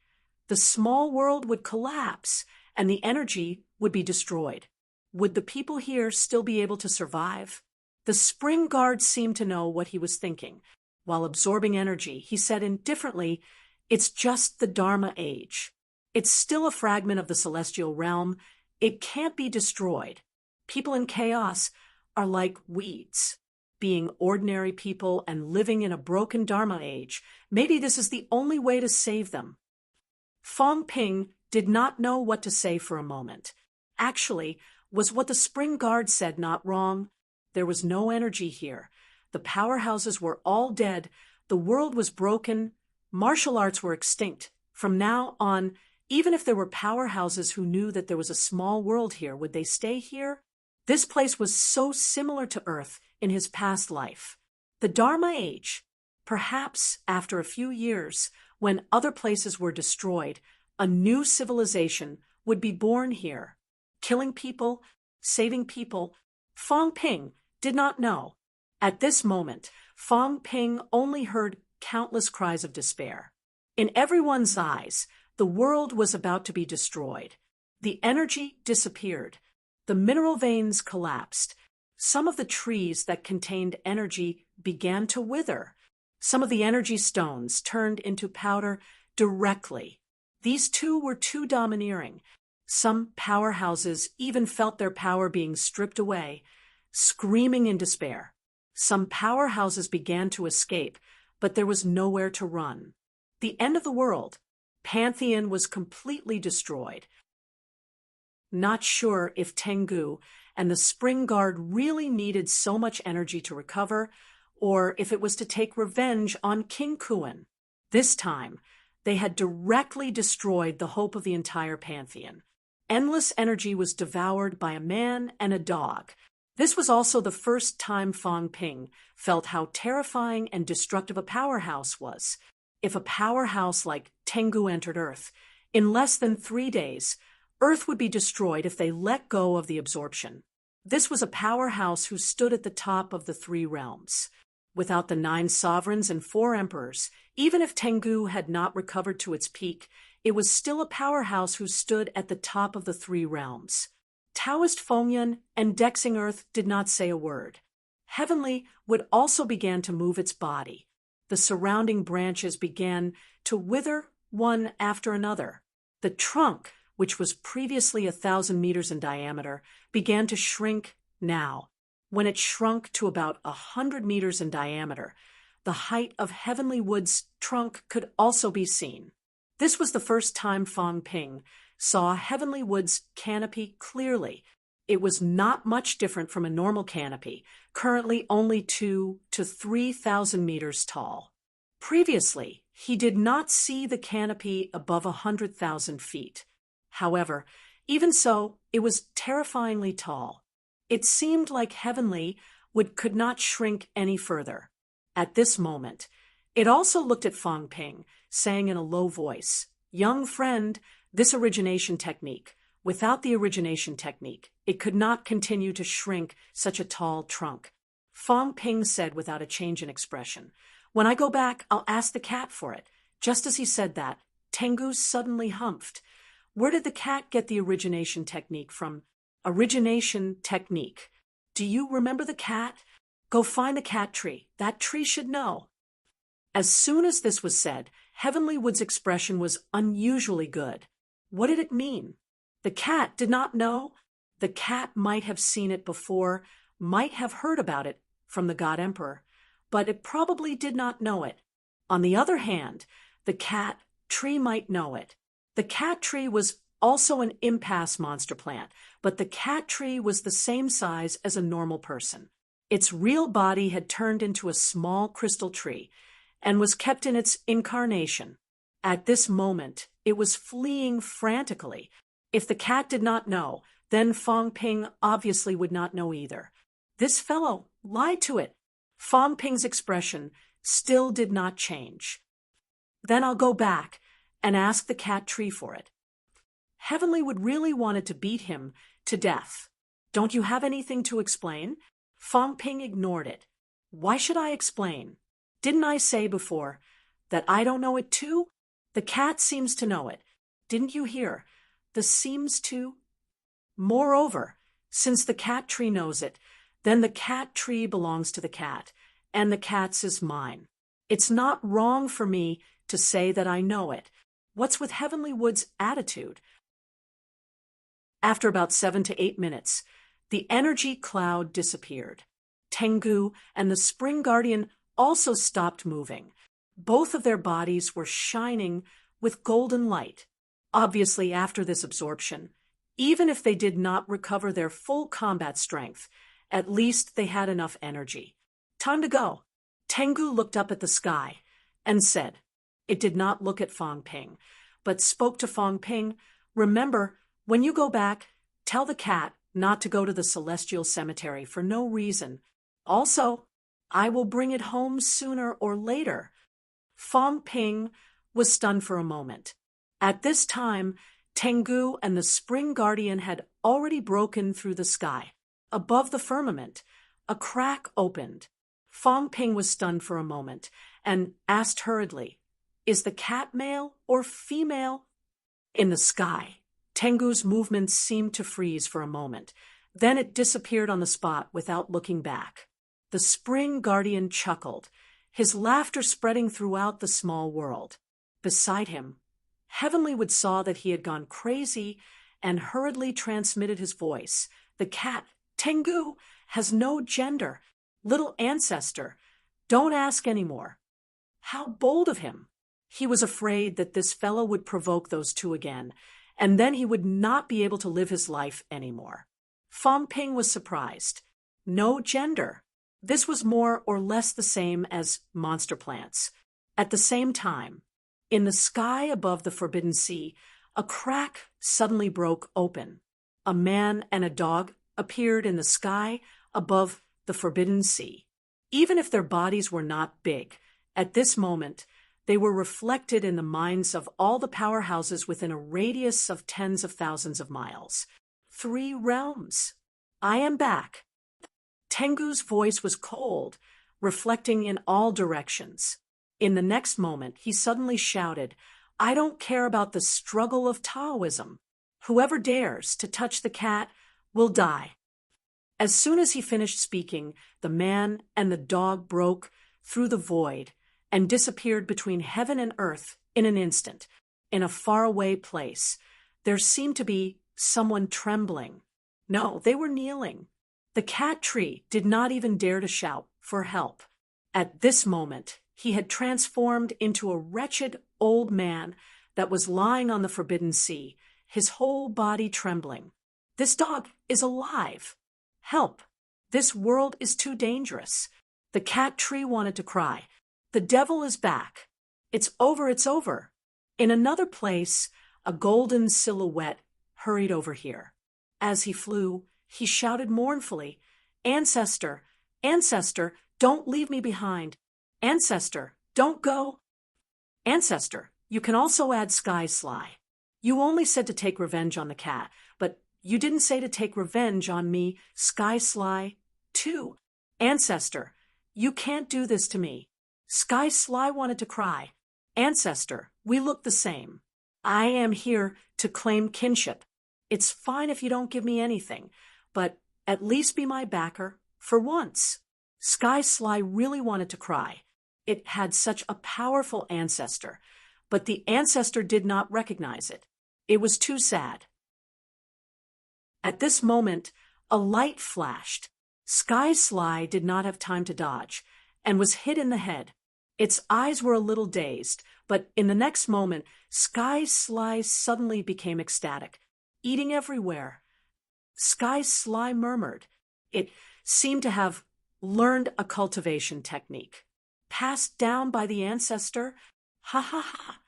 the small world would collapse and the energy would be destroyed. Would the people here still be able to survive? The spring guard seemed to know what he was thinking. While absorbing energy, he said indifferently, "It's just the Dharma age. It's still a fragment of the celestial realm. It can't be destroyed. People in chaos are like weeds. Being ordinary people and living in a broken Dharma age, maybe this is the only way to save them." Fang Ping did not know what to say for a moment. Actually, was what the spring guard said not wrong? There was no energy here. The powerhouses were all dead. The world was broken. Martial arts were extinct. From now on, even if there were powerhouses who knew that there was a small world here, would they stay here? This place was so similar to Earth in his past life. The Dharma age. Perhaps after a few years, when other places were destroyed, a new civilization would be born here. Killing people, saving people, Fang Ping did not know. At this moment, Fang Ping only heard countless cries of despair. In everyone's eyes, the world was about to be destroyed. The energy disappeared. The mineral veins collapsed. Some of the trees that contained energy began to wither. Some of the energy stones turned into powder directly. These two were too domineering. Some powerhouses even felt their power being stripped away, screaming in despair. Some powerhouses began to escape, but there was nowhere to run. The end of the world. Pantheon was completely destroyed. Not sure if Tengu and the Spring Guard really needed so much energy to recover, or if it was to take revenge on King Kuan. This time, they had directly destroyed the hope of the entire Pantheon. Endless energy was devoured by a man and a dog. This was also the first time Fang Ping felt how terrifying and destructive a powerhouse was. If a powerhouse like Tengu entered Earth, in less than 3 days, Earth would be destroyed if they let go of the absorption. This was a powerhouse who stood at the top of the 3 realms. Without the 9 sovereigns and 4 emperors, even if Tengu had not recovered to its peak, it was still a powerhouse who stood at the top of the 3 realms. Taoist Fengyan and Dexing Earth did not say a word. Heavenly would also begin to move its body. The surrounding branches began to wither one after another. The trunk, which was previously 1,000 meters in diameter, began to shrink now. When it shrunk to about 100 meters in diameter, the height of Heavenly Wood's trunk could also be seen. This was the first time Fang Ping saw Heavenly Wood's canopy clearly. It was not much different from a normal canopy, currently only 2,000 to 3,000 meters tall. Previously, he did not see the canopy above 100,000 feet. However, even so, it was terrifyingly tall. It seemed like Heavenly Wood could not shrink any further. At this moment, it also looked at Fang Ping, saying in a low voice, "Young friend, this origination technique. Without the origination technique, it could not continue to shrink such a tall trunk." Fang Ping said without a change in expression, "When I go back, I'll ask the cat for it." Just as he said that, Tengu suddenly humphed. Where did the cat get the origination technique from? Origination technique. Do you remember the cat? Go find the cat tree. That tree should know. As soon as this was said, Heavenly Wood's expression was unusually good. What did it mean? The cat did not know. The cat might have seen it before, might have heard about it from the God Emperor, but it probably did not know it. On the other hand, the cat tree might know it. The cat tree was also an impasse monster plant, but the cat tree was the same size as a normal person. Its real body had turned into a small crystal tree and was kept in its incarnation. At this moment, it was fleeing frantically. If the cat did not know, then Fong Ping obviously would not know either. This fellow lied to it. Fong Ping's expression still did not change. Then I'll go back and ask the cat tree for it. Heavenly would really wanted to beat him to death. Don't you have anything to explain? Fong Ping ignored it. Why should I explain? Didn't I say before that I don't know it too? The cat seems to know it. Didn't you hear? The seems to. Moreover, since the cat tree knows it, then the cat tree belongs to the cat, and the cat's is mine. It's not wrong for me to say that I know it. What's with Heavenly Wood's attitude? After about 7 to 8 minutes, the energy cloud disappeared. Tengu and the Spring Guardian also stopped moving. Both of their bodies were shining with golden light. Obviously, after this absorption, even if they did not recover their full combat strength, at least they had enough energy. Time to go. Tengu looked up at the sky and said, it did not look at Fong Ping, but spoke to Fong Ping, remember, when you go back, tell the cat not to go to the celestial cemetery for no reason. Also, I will bring it home sooner or later. Fong Ping was stunned for a moment. At this time, Tengu and the Spring Guardian had already broken through the sky. Above the firmament, a crack opened. Fong Ping was stunned for a moment and asked hurriedly, is the cat male or female? In the sky, Tengu's movements seemed to freeze for a moment. Then it disappeared on the spot without looking back. The Spring Guardian chuckled, his laughter spreading throughout the small world. Beside him, Heavenly Wood saw that he had gone crazy and hurriedly transmitted his voice. The cat, Tengu, has no gender. Little ancestor, don't ask any more. How bold of him! He was afraid that this fellow would provoke those two again, and then he would not be able to live his life anymore. Fong Ping was surprised. No gender. This was more or less the same as monster plants. At the same time, in the sky above the Forbidden Sea, a crack suddenly broke open. A man and a dog appeared in the sky above the Forbidden Sea. Even if their bodies were not big, at this moment, they were reflected in the minds of all the powerhouses within a radius of tens of thousands of miles. 3 realms. I am back. Tengu's voice was cold, reflecting in all directions. In the next moment, he suddenly shouted, I don't care about the struggle of Taoism. Whoever dares to touch the cat will die. As soon as he finished speaking, the man and the dog broke through the void and disappeared between heaven and earth in an instant. In a faraway place, there seemed to be someone trembling. No, they were kneeling. The cat tree did not even dare to shout for help. At this moment, he had transformed into a wretched old man that was lying on the Forbidden Sea, his whole body trembling. This dog is alive. Help! This world is too dangerous. The cat tree wanted to cry. The devil is back. It's over, it's over. In another place, a golden silhouette hurried over here. As he flew, he shouted mournfully, Ancestor, Ancestor, don't leave me behind. Ancestor, don't go. Ancestor, you can also add Sky Sly. You only said to take revenge on the cat, but you didn't say to take revenge on me, Sky Sly, too. Ancestor, you can't do this to me. Sky Sly wanted to cry. Ancestor, we look the same. I am here to claim kinship. It's fine if you don't give me anything, but at least be my backer for once. Sky Sly really wanted to cry. It had such a powerful ancestor, but the ancestor did not recognize it. It was too sad. At this moment, a light flashed. Sky Sly did not have time to dodge, and was hit in the head. Its eyes were a little dazed, but in the next moment, Sky Sly suddenly became ecstatic, eating everywhere. Sky Sly murmured. It seemed to have learned a cultivation technique. Passed down by the ancestor? Ha ha ha.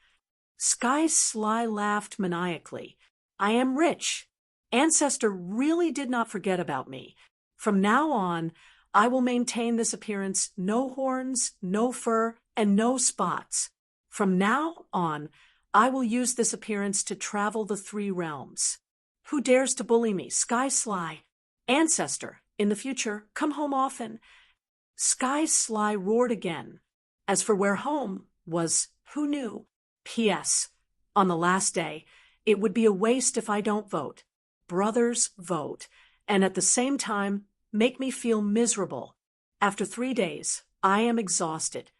Sky Sly laughed maniacally. I am rich. Ancestor really did not forget about me. From now on, I will maintain this appearance, no horns, no fur, and no spots. From now on, I will use this appearance to travel the 3 realms. Who dares to bully me? Sky Sly. Ancestor, in the future, come home often. Sky Sly roared again. As for where home was, who knew? P.S. On the last day, it would be a waste if I don't vote. Brothers, vote. And at the same time, make me feel miserable. After 3 days, I am exhausted.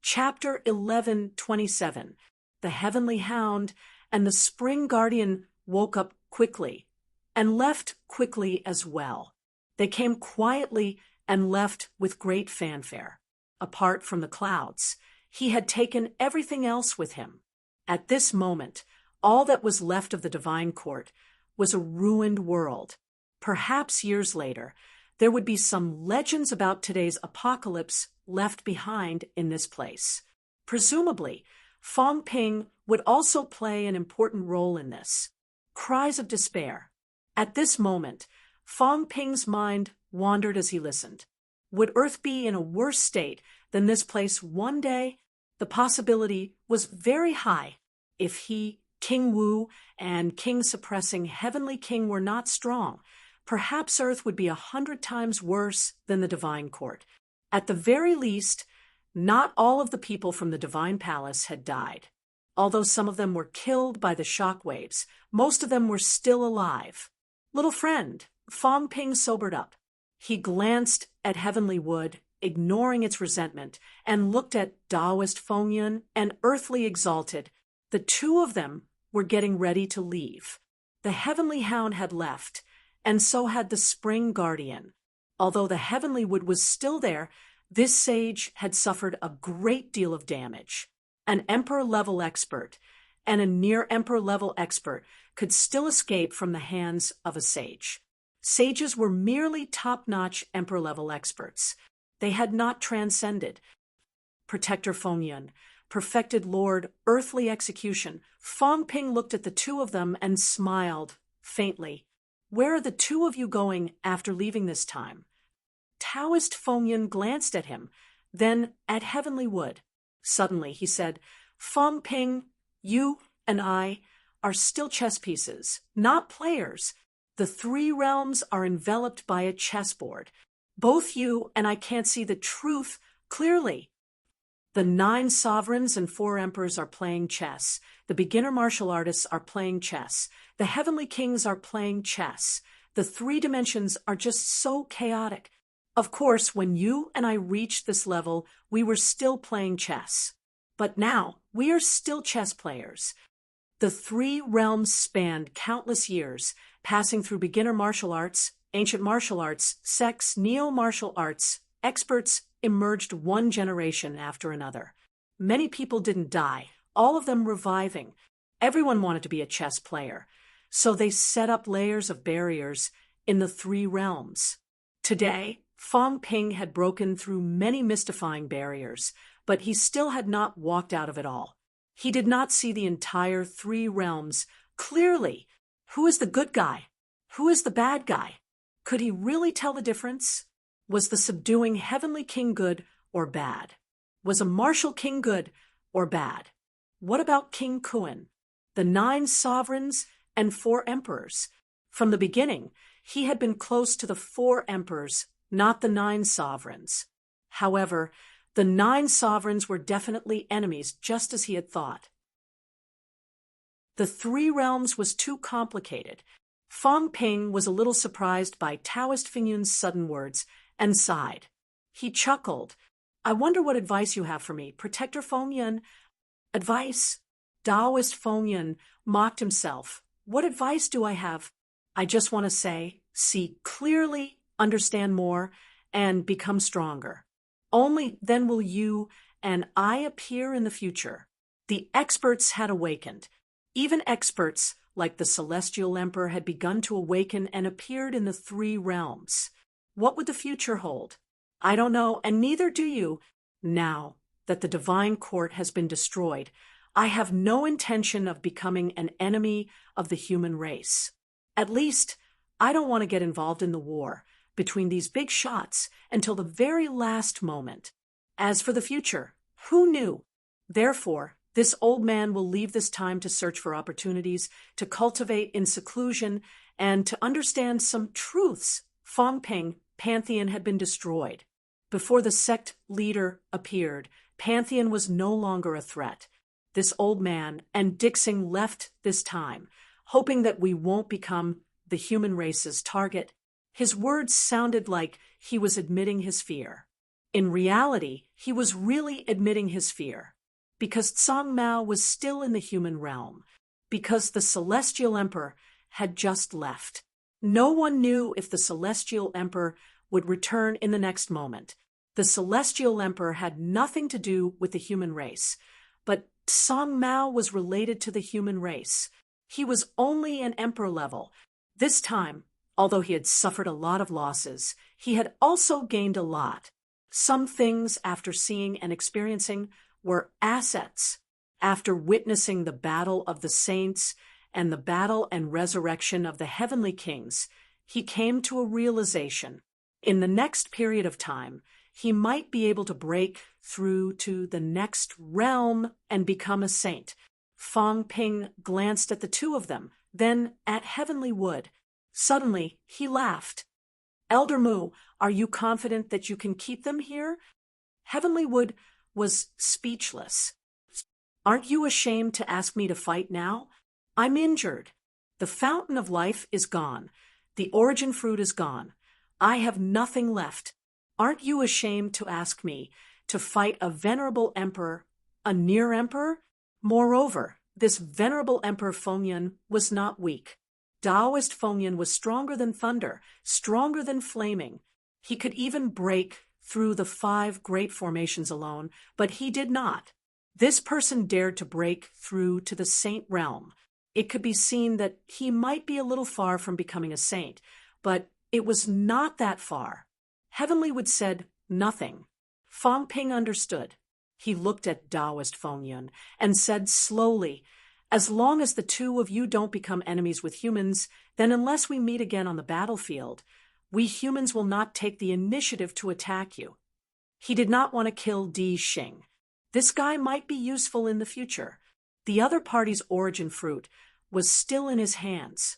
Chapter 11:27. The Heavenly Hound and the Spring Guardian woke up quickly, and left quickly as well. They came quietly and left with great fanfare. Apart from the clouds, he had taken everything else with him. At this moment, all that was left of the divine court was a ruined world. Perhaps years later, there would be some legends about today's apocalypse left behind in this place. Presumably, Fong Ping would also play an important role in this. Cries of despair. At this moment, Fong Ping's mind wandered as he listened. Would Earth be in a worse state than this place one day? The possibility was very high if he, King Wu, and king-suppressing Heavenly King were not strong. Perhaps Earth would be 100 times worse than the Divine Court. At the very least, not all of the people from the Divine Palace had died. Although some of them were killed by the shock waves, most of them were still alive. Little friend, Fong Ping sobered up. He glanced at Heavenly Wood, ignoring its resentment, and looked at Taoist Feng Yun and Earthly Exalted. The 2 of them were getting ready to leave. The Heavenly Hound had left, and so had the Spring Guardian. Although the Heavenly Wood was still there, this sage had suffered a great deal of damage. An Emperor-level expert and a near-Emperor-level expert could still escape from the hands of a sage. Sages were merely top-notch Emperor-level experts. They had not transcended. Protector Feng Yun, perfected Lord, Earthly Execution. Fong Ping looked at the 2 of them and smiled faintly. Where are the 2 of you going after leaving this time? Taoist Feng Yun glanced at him, then at Heavenly Wood. Suddenly he said, Fong Ping, you and I are still chess pieces, not players. The 3 realms are enveloped by a chessboard. Both you and I can't see the truth clearly. The 9 sovereigns and 4 emperors are playing chess. The beginner martial artists are playing chess. The heavenly kings are playing chess. The 3 dimensions are just so chaotic. Of course, when you and I reached this level, we were still playing chess. But now, we are still chess players. The 3 realms spanned countless years, passing through beginner martial arts, ancient martial arts, sects, neo-martial arts. Experts emerged one generation after another. Many people didn't die, all of them reviving. Everyone wanted to be a chess player, so they set up layers of barriers in the 3 realms. Today, Fong Ping had broken through many mystifying barriers, but he still had not walked out of it all. He did not see the entire 3 realms clearly. Who is the good guy? Who is the bad guy? Could he really tell the difference? Was the subduing Heavenly King good or bad? Was a martial king good or bad? What about King Kuan? The 9 sovereigns and 4 emperors. From the beginning, he had been close to the 4 emperors, not the 9 sovereigns. However, the 9 sovereigns were definitely enemies, just as he had thought. The 3 realms was too complicated. Fong Ping was a little surprised by Taoist Feng Yun's sudden words and sighed. He chuckled. I wonder what advice you have for me, Protector Feng Yun. Advice? Taoist Feng Yun mocked himself. What advice do I have? I just want to say, see clearly, understand more, and become stronger. Only then will you and I appear in the future. The experts had awakened. Even experts, like the Celestial Emperor, had begun to awaken and appeared in the three realms. What would the future hold? I don't know, and neither do you. Now that the divine court has been destroyed, I have no intention of becoming an enemy of the human race. At least, I don't want to get involved in the war between these big shots until the very last moment. As for the future, who knew? Therefore, this old man will leave this time to search for opportunities, to cultivate in seclusion, and to understand some truths. Fangping Pantheon had been destroyed. Before the sect leader appeared, Pantheon was no longer a threat. This old man and Dixing left this time, hoping that we won't become the human race's target. His words sounded like he was admitting his fear. In reality, he was really admitting his fear, because Tsang Mao was still in the human realm, because the Celestial Emperor had just left. No one knew if the Celestial Emperor would return in the next moment. The Celestial Emperor had nothing to do with the human race, but Tsang Mao was related to the human race. He was only an emperor level. This time, although he had suffered a lot of losses, he had also gained a lot. Some things, after seeing and experiencing, were assets. After witnessing the battle of the saints and the battle and resurrection of the heavenly kings, he came to a realization. In the next period of time, he might be able to break through to the next realm and become a saint. Fangping glanced at the two of them, then at Heavenly Wood. Suddenly, he laughed. Elder Mu, are you confident that you can keep them here? Heavenly Wood was speechless. Aren't you ashamed to ask me to fight now? I'm injured. The fountain of life is gone. The origin fruit is gone. I have nothing left. Aren't you ashamed to ask me to fight a venerable emperor, a near emperor? Moreover, this venerable Emperor Fengyan was not weak. Taoist Fengyan was stronger than thunder, stronger than flaming. He could even break through the 5 great formations alone, but he did not. This person dared to break through to the saint realm. It could be seen that he might be a little far from becoming a saint, but it was not that far. Heavenly Wood said nothing. Fangping understood. He looked at Taoist Fengyan and said slowly, as long as the two of you don't become enemies with humans, then unless we meet again on the battlefield, we humans will not take the initiative to attack you. He did not want to kill Di Xing. This guy might be useful in the future. The other party's origin fruit was still in his hands.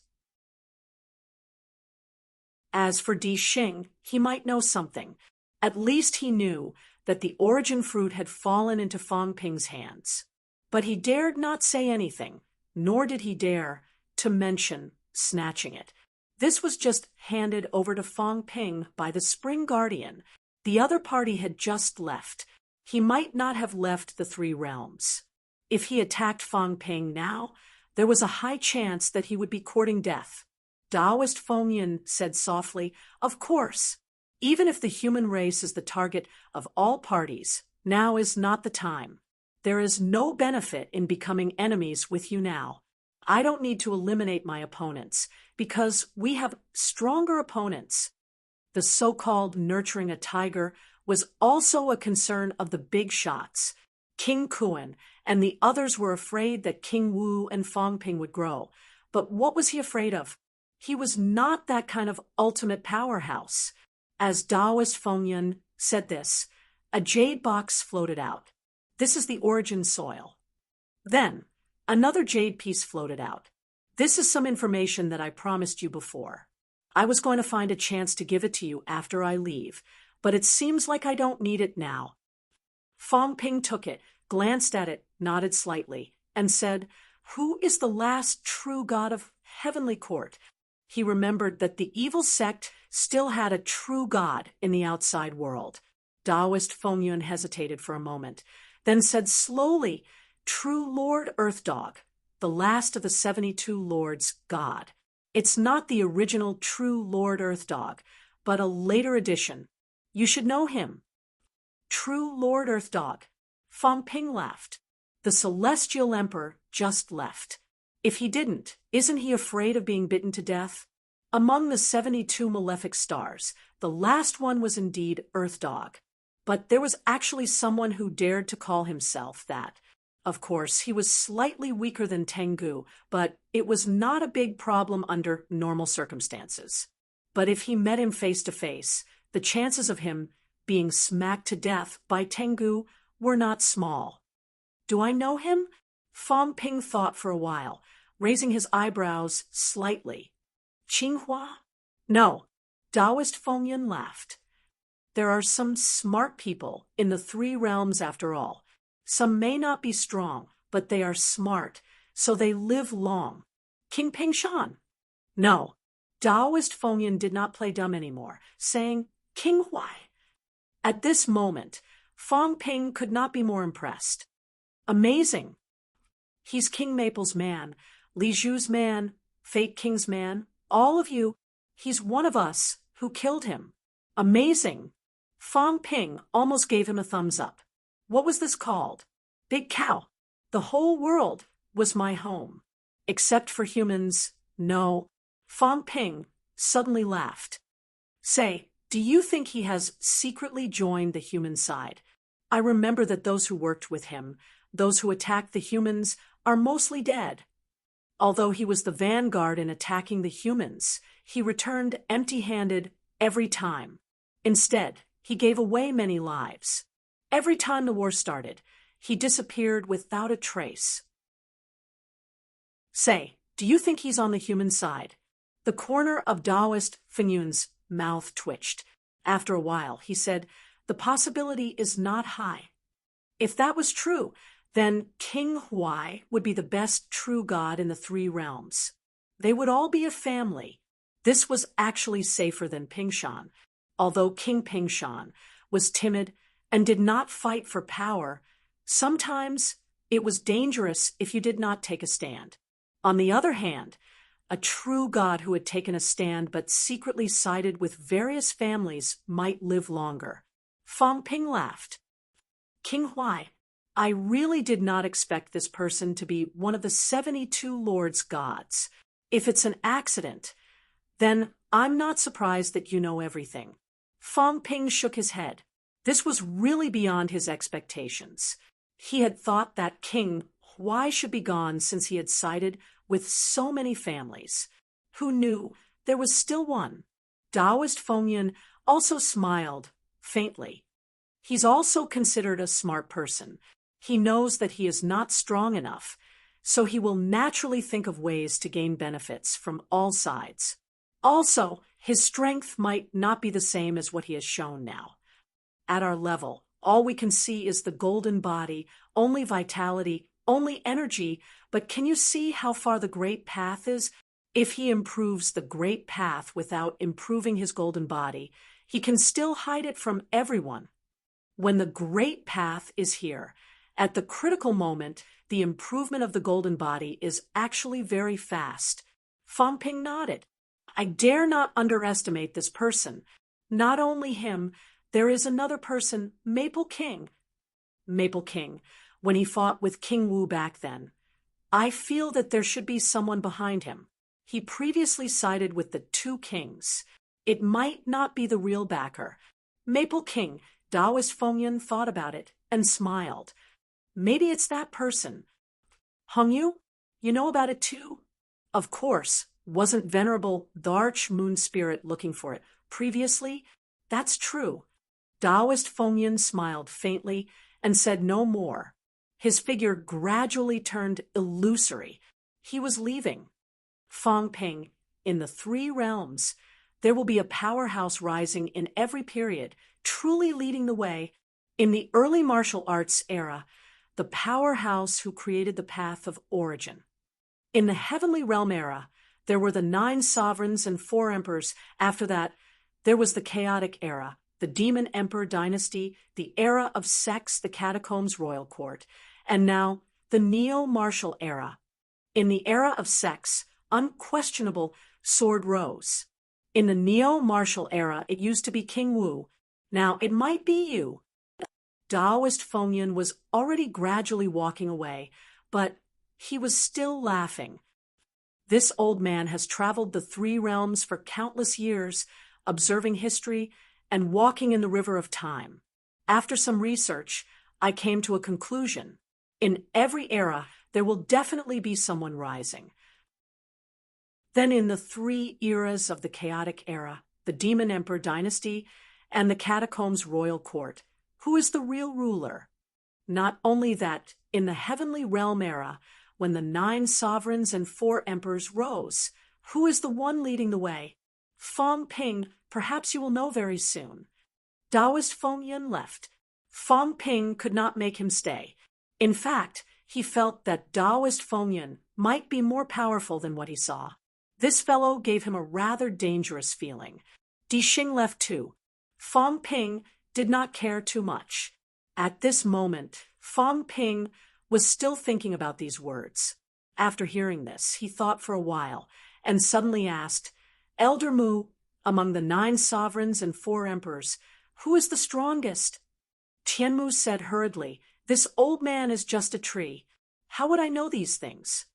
As for Di Xing, he might know something. At least he knew that the origin fruit had fallen into Fangping's hands. But he dared not say anything, nor did he dare to mention snatching it. This was just handed over to Fangping by the Spring Guardian. The other party had just left. He might not have left the 3 realms. If he attacked Fangping now, there was a high chance that he would be courting death. Taoist Fengyan said softly, "Of course. Even if the human race is the target of all parties, now is not the time. There is no benefit in becoming enemies with you now. I don't need to eliminate my opponents, because we have stronger opponents." The so-called nurturing a tiger was also a concern of the big shots. King Kuan and the others were afraid that King Wu and Fangping would grow. But what was he afraid of? He was not that kind of ultimate powerhouse. As Taoist Fengyan said this, a jade box floated out. This is the origin soil. Then, another jade piece floated out. This is some information that I promised you before. I was going to find a chance to give it to you after I leave, but it seems like I don't need it now. Fangping took it, glanced at it, nodded slightly, and said, "Who is the last true god of Heavenly Court?" He remembered that the evil sect still had a true god in the outside world. Taoist Fengyan hesitated for a moment, then said slowly, "True Lord Earth Dog." the last of the 72 lords, God. It's not the original true Lord Earth Dog, but a later edition. You should know him. True Lord Earth Dog. Fang Ping laughed. The celestial emperor just left. If he didn't, isn't he afraid of being bitten to death? Among the 72 malefic stars, the last one was indeed Earth Dog. But there was actually someone who dared to call himself that. Of course, he was slightly weaker than Tengu, but it was not a big problem under normal circumstances. But if he met him face to face, the chances of him being smacked to death by Tengu were not small. Do I know him? Fang Ping thought for a while, raising his eyebrows slightly. Qinghua? No. Taoist Fengyan laughed. There are some smart people in the three realms after all. Some may not be strong, but they are smart, so they live long. King Pingshan? No. Taoist Fengyan did not play dumb anymore, saying, King Huai. At this moment, Fang Ping could not be more impressed. Amazing. He's King Maple's man, Li Zhu's man, Fate King's man, all of you. He's one of us who killed him. Amazing. Fang Ping almost gave him a thumbs up. What was this called? Big cow. The whole world was my home. Except for humans, no. Fang Ping suddenly laughed. Say, do you think he has secretly joined the human side? I remember that those who worked with him, those who attacked the humans, are mostly dead. Although he was the vanguard in attacking the humans, he returned empty-handed every time. Instead, he gave away many lives. Every time the war started, he disappeared without a trace. Say, do you think he's on the human side? The corner of Taoist Fengyan's mouth twitched. After a while, he said, the possibility is not high. If that was true, then King Huai would be the best true god in the three realms. They would all be a family. This was actually safer than Pingshan. Although King Pingshan was timid and did not fight for power, sometimes it was dangerous if you did not take a stand. On the other hand, a true god who had taken a stand but secretly sided with various families might live longer. Fang Ping laughed. King Huai, I really did not expect this person to be one of the 72 lords' gods. If it's an accident, then I'm not surprised that you know everything. Fang Ping shook his head. This was really beyond his expectations. He had thought that King Huai should be gone since he had sided with so many families. Who knew there was still one? Taoist Fengyan also smiled, faintly. He's also considered a smart person. He knows that he is not strong enough, so he will naturally think of ways to gain benefits from all sides. Also, his strength might not be the same as what he has shown now. At our level, all we can see is the golden body, only vitality, only energy, but can you see how far the great path is? If he improves the great path without improving his golden body, he can still hide it from everyone. When the great path is here, at the critical moment, the improvement of the golden body is actually very fast. Fang Ping nodded. I dare not underestimate this person. Not only him, there is another person, Maple King. Maple King, when he fought with King Wu back then. I feel that there should be someone behind him. He previously sided with the two kings. It might not be the real backer. Maple King, Taoist Fengyan thought about it and smiled. Maybe it's that person. Hongyu, you know about it too? Of course, wasn't Venerable the Arch-Moon Spirit looking for it previously? That's true. Taoist Fengyan smiled faintly and said no more. His figure gradually turned illusory. He was leaving. Fang Ping, in the three realms, there will be a powerhouse rising in every period, truly leading the way. In the early martial arts era, the powerhouse who created the path of origin. In the heavenly realm era, there were the 9 sovereigns and 4 emperors. After that, there was the chaotic era, the demon emperor dynasty, the era of sex, the catacombs royal court, and now the neo-martial era. In the era of sex, unquestionable sword rose. In the neo-martial era, it used to be King Wu. Now, it might be you. Taoist Fengyan was already gradually walking away, but he was still laughing. This old man has traveled the three realms for countless years, observing history and walking in the river of time. After some research, I came to a conclusion. In every era, there will definitely be someone rising. Then in the three eras of the chaotic era, the Demon Emperor dynasty and the Catacombs royal court, who is the real ruler? Not only that, in the heavenly realm era, when the 9 sovereigns and 4 emperors rose, who is the one leading the way? Feng Ping, perhaps you will know very soon. Taoist Fengyan left. Feng Ping could not make him stay. In fact, he felt that Taoist Fengyan might be more powerful than what he saw. This fellow gave him a rather dangerous feeling. Di Xing left too. Feng Ping did not care too much. At this moment, Feng Ping was still thinking about these words. After hearing this, he thought for a while and suddenly asked, Elder Mu, among the 9 sovereigns and 4 emperors, who is the strongest? Tianmu said hurriedly, This old man is just a tree. How would I know these things?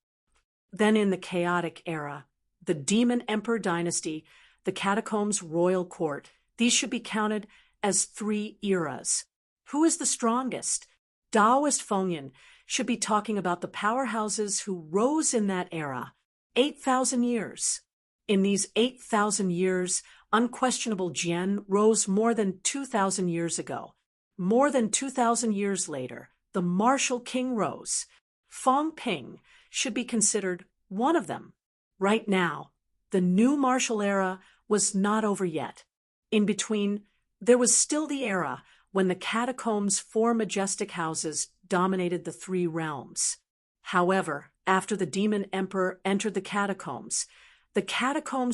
Then in the chaotic era, the Demon Emperor dynasty, the Catacombs royal court, these should be counted as 3 eras. Who is the strongest? Taoist Fengyan should be talking about the powerhouses who rose in that era, 8,000 years. In these 8,000 years, unquestionable Jian rose more than 2,000 years ago. More than 2,000 years later, the martial king rose. Feng Ping should be considered one of them. Right now, the new martial era was not over yet. In between, there was still the era when the Catacombs' 4 majestic houses dominated the 3 realms. However, after the Demon Emperor entered the Catacombs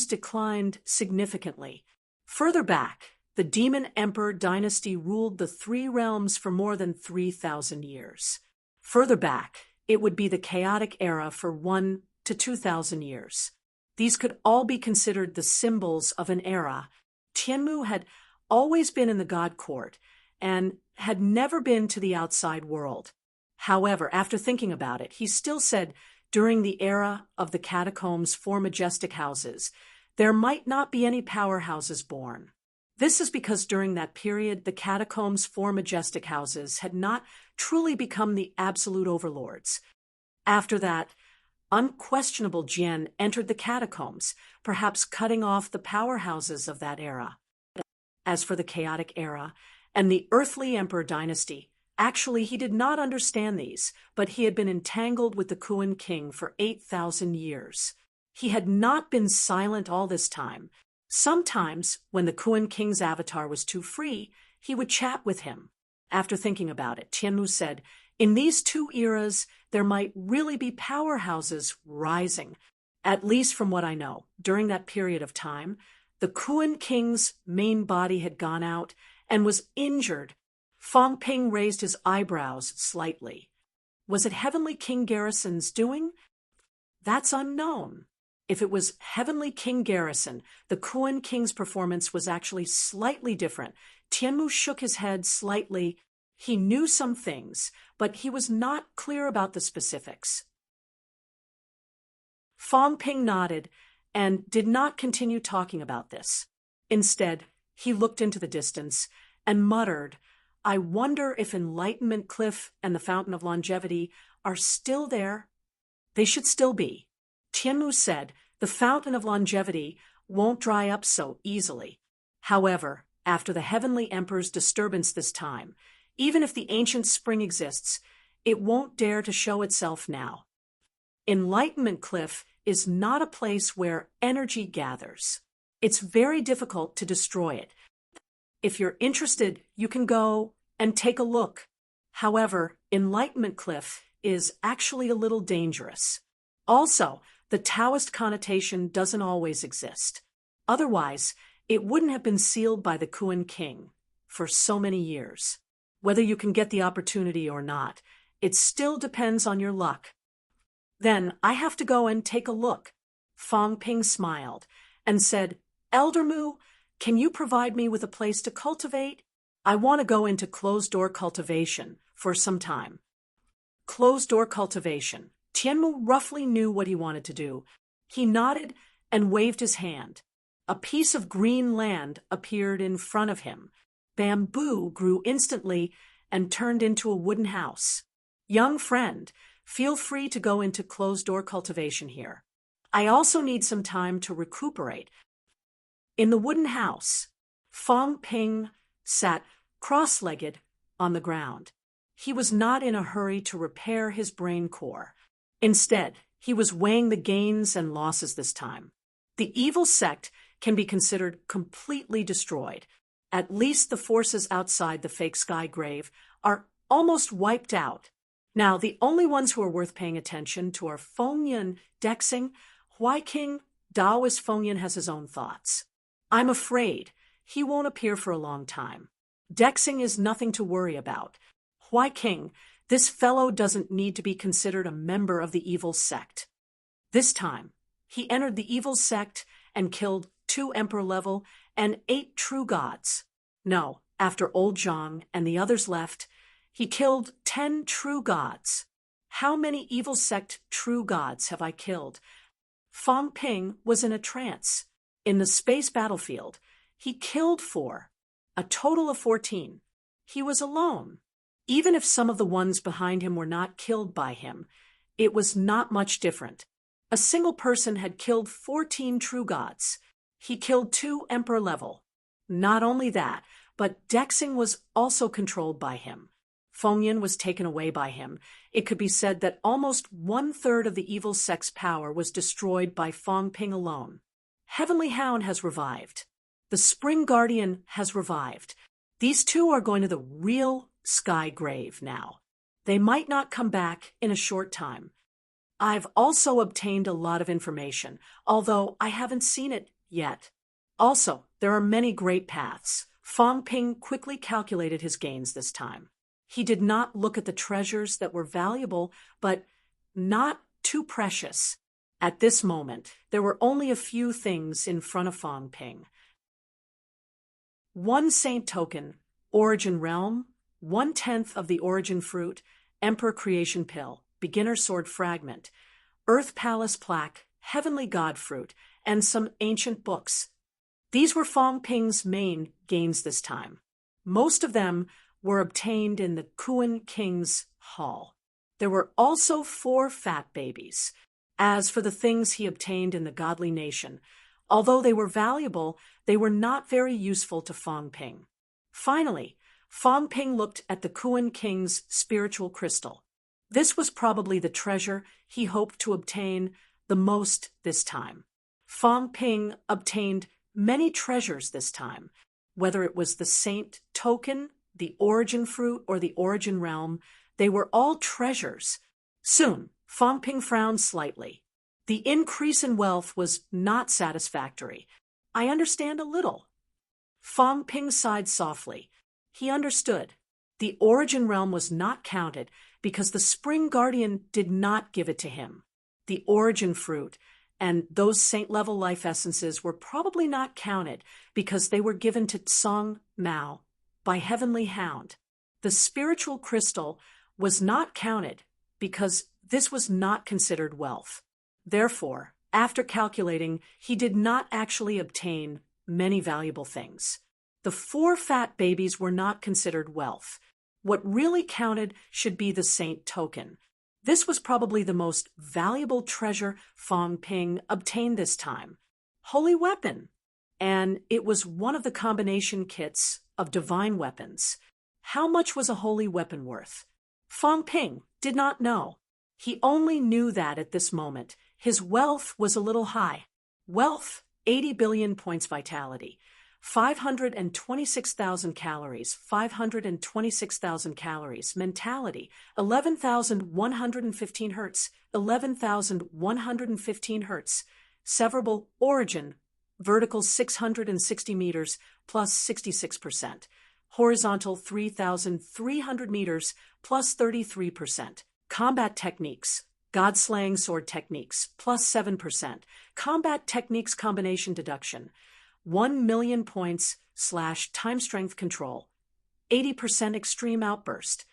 declined significantly. Further back, the Demon Emperor dynasty ruled the 3 realms for more than 3,000 years. Further back, it would be the chaotic era for 1 to 2,000 years. These could all be considered the symbols of an era. Tianmu had always been in the God Court and had never been to the outside world. However, after thinking about it, he still said during the era of the Catacombs' 4 majestic houses, there might not be any powerhouses born. This is because during that period, the Catacombs' 4 majestic houses had not truly become the absolute overlords. After that, unquestionable Jian entered the Catacombs, perhaps cutting off the powerhouses of that era. As for the chaotic era and the earthly emperor dynasty, actually he did not understand these, but he had been entangled with the Kuan king for 8,000 years. He had not been silent all this time. Sometimes, when the Kuan king's avatar was too free, he would chat with him. After thinking about it, Tianmu said, in these 2 eras, there might really be powerhouses rising. At least from what I know, during that period of time, the Kuan king's main body had gone out and was injured. Feng Ping raised his eyebrows slightly. Was it Heavenly King Garrison's doing? That's unknown. If it was Heavenly King Garrison, the Kuan king's performance was actually slightly different. Tianmu shook his head slightly. He knew some things, but he was not clear about the specifics. Feng Ping nodded and did not continue talking about this. Instead, he looked into the distance and muttered, I wonder if Enlightenment Cliff and the Fountain of Longevity are still there. They should still be. Tianmu said, the Fountain of Longevity won't dry up so easily. However, after the Heavenly Emperor's disturbance this time, even if the ancient spring exists, it won't dare to show itself now. Enlightenment Cliff is not a place where energy gathers. It's very difficult to destroy it. If you're interested, you can go and take a look. However, Enlightenment Cliff is actually a little dangerous. Also, the Taoist connotation doesn't always exist. Otherwise, it wouldn't have been sealed by the Kuan king for so many years. Whether you can get the opportunity or not, it still depends on your luck. Then I have to go and take a look. Fong Ping smiled and said, Elder Mu, can you provide me with a place to cultivate? I want to go into closed-door cultivation for some time. Closed-door cultivation. Tianmu roughly knew what he wanted to do. He nodded and waved his hand. A piece of green land appeared in front of him. Bamboo grew instantly and turned into a wooden house. Young friend, feel free to go into closed-door cultivation here. I also need some time to recuperate. In the wooden house, Fong Ping sat cross-legged on the ground. He was not in a hurry to repair his brain core. Instead, he was weighing the gains and losses this time. The evil sect can be considered completely destroyed. At least the forces outside the fake sky grave are almost wiped out. Now, the only ones who are worth paying attention to are Fengyan, Dexing, Huaiking. Daoist Fengyan has his own thoughts. I'm afraid he won't appear for a long time. Dexing is nothing to worry about. Huaiking, this fellow doesn't need to be considered a member of the evil sect. This time, he entered the evil sect and killed 2 emperor-level and 8 true gods. No, after old Zhang and the others left, he killed 10 true gods. How many evil sect true gods have I killed? Fong Ping was in a trance. In the space battlefield, he killed 4, a total of 14. He was alone. Even if some of the ones behind him were not killed by him, it was not much different. A single person had killed 14 true gods. He killed 2 emperor-level. Not only that, but Dexing was also controlled by him. Fengyan was taken away by him. It could be said that almost 1/3 of the evil sect's power was destroyed by Fong Ping alone. Heavenly Hound has revived. The Spring Guardian has revived. These 2 are going to the real sky grave now. They might not come back in a short time. I've also obtained a lot of information, although I haven't seen it yet. Also, there are many great paths. Fong Ping quickly calculated his gains this time. He did not look at the treasures that were valuable, but not too precious. At this moment, there were only a few things in front of Fong Ping. 1 saint token, origin realm, 1/10 of the origin fruit, emperor creation pill, beginner sword fragment, earth palace plaque, heavenly god fruit, and some ancient books. These were Fong Ping's main gains this time. Most of them were obtained in the Kuan King's hall. There were also 4 fat babies. As for the things he obtained in the godly nation, although they were valuable, they were not very useful to Fong Ping. Finally, Fong Ping looked at the Kuan King's spiritual crystal. This was probably the treasure he hoped to obtain the most this time. Fong Ping obtained many treasures this time, whether it was the saint token, the origin fruit, or the origin realm. They were all treasures. Soon, Fong Ping frowned slightly. The increase in wealth was not satisfactory. I understand a little. Fong Ping sighed softly. He understood. The origin realm was not counted because the Spring Guardian did not give it to him. The origin fruit and those saint-level life essences were probably not counted because they were given to Song Mao by Heavenly Hound. The spiritual crystal was not counted because this was not considered wealth. Therefore, after calculating, he did not actually obtain many valuable things. The 4 fat babies were not considered wealth. What really counted should be the saint token. This was probably the most valuable treasure Fong Ping obtained this time. Holy weapon. And it was one of the combination kits of divine weapons. How much was a holy weapon worth? Fong Ping did not know. He only knew that at this moment his wealth was a little high. Wealth, 80 billion points vitality. 526,000 calories, 526,000 calories. Mentality, 11,115 hertz, 11,115 hertz. Severable origin, vertical 660 meters plus 66%. Horizontal 3,300 meters plus 33%. Combat techniques, God-slaying sword techniques, plus 7%. Combat techniques combination deduction, 1 million points / time strength control, 80% extreme outburst,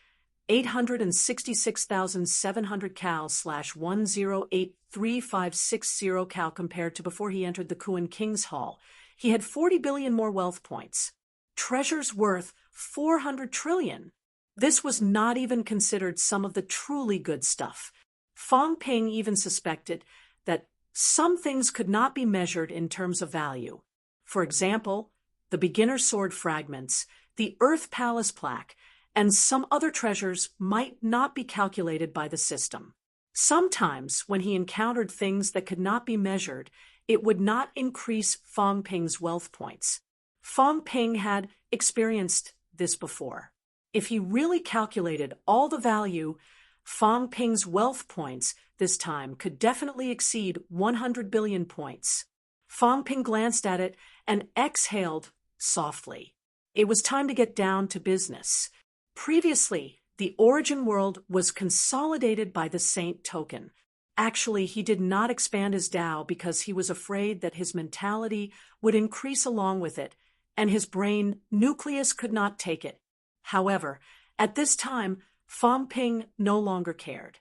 866,700 cal / 1083560 cal compared to before he entered the Kuan King's Hall. He had 40 billion more wealth points. Treasures worth 400 trillion. This was not even considered some of the truly good stuff. Fang Ping even suspected that some things could not be measured in terms of value. For example, the beginner's sword fragments, the Earth Palace plaque, and some other treasures might not be calculated by the system. Sometimes, when he encountered things that could not be measured, it would not increase Fang Ping's wealth points. Fang Ping had experienced this before. If he really calculated all the value, Fang Ping's wealth points this time could definitely exceed 100 billion points. Fang Ping glanced at it and exhaled softly. It was time to get down to business. Previously, the origin world was consolidated by the Saint token. Actually, he did not expand his Tao because he was afraid that his mentality would increase along with it, and his brain nucleus could not take it. However, at this time, Fang Ping no longer cared.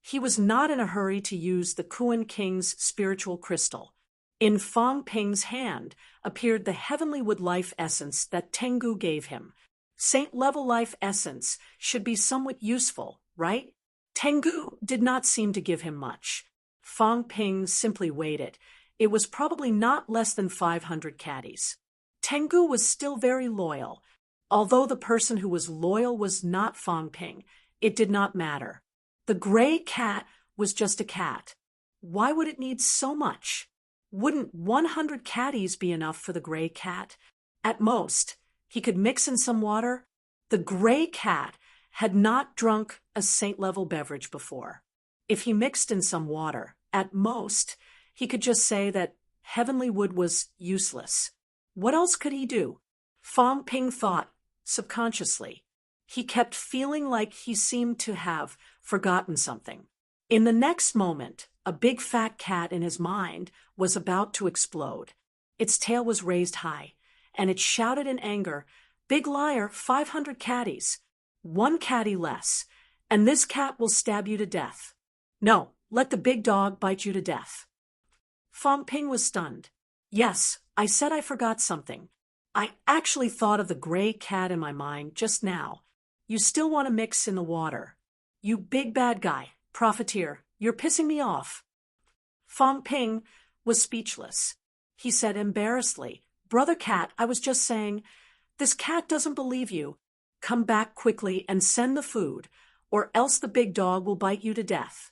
He was not in a hurry to use the Kuan King's spiritual crystal. In Fang Ping's hand appeared the heavenly wood life essence that Tengu gave him. Saint-level life essence should be somewhat useful, right? Tengu did not seem to give him much. Fang Ping simply weighed it. It was probably not less than 500 caddies. Tengu was still very loyal. Although the person who was loyal was not Fang Ping, it did not matter. The gray cat was just a cat. Why would it need so much? Wouldn't 100 caddies be enough for the gray cat? At most, he could mix in some water. The gray cat had not drunk a saint-level beverage before. If he mixed in some water, at most, he could just say that heavenly wood was useless. What else could he do? Fang Ping thought, subconsciously. He kept feeling like he seemed to have forgotten something. In the next moment, a big fat cat in his mind was about to explode. Its tail was raised high, and it shouted in anger, "Big liar, 500 caddies. 1 caddy less, and this cat will stab you to death. No, let the big dog bite you to death." Fang Ping was stunned. Yes, I said I forgot something. I actually thought of the gray cat in my mind just now. You still want to mix in the water. You big bad guy, profiteer, you're pissing me off. Fang Ping was speechless. He said embarrassedly, "Brother cat, I was just saying, this cat doesn't believe you. Come back quickly and send the food, or else the big dog will bite you to death."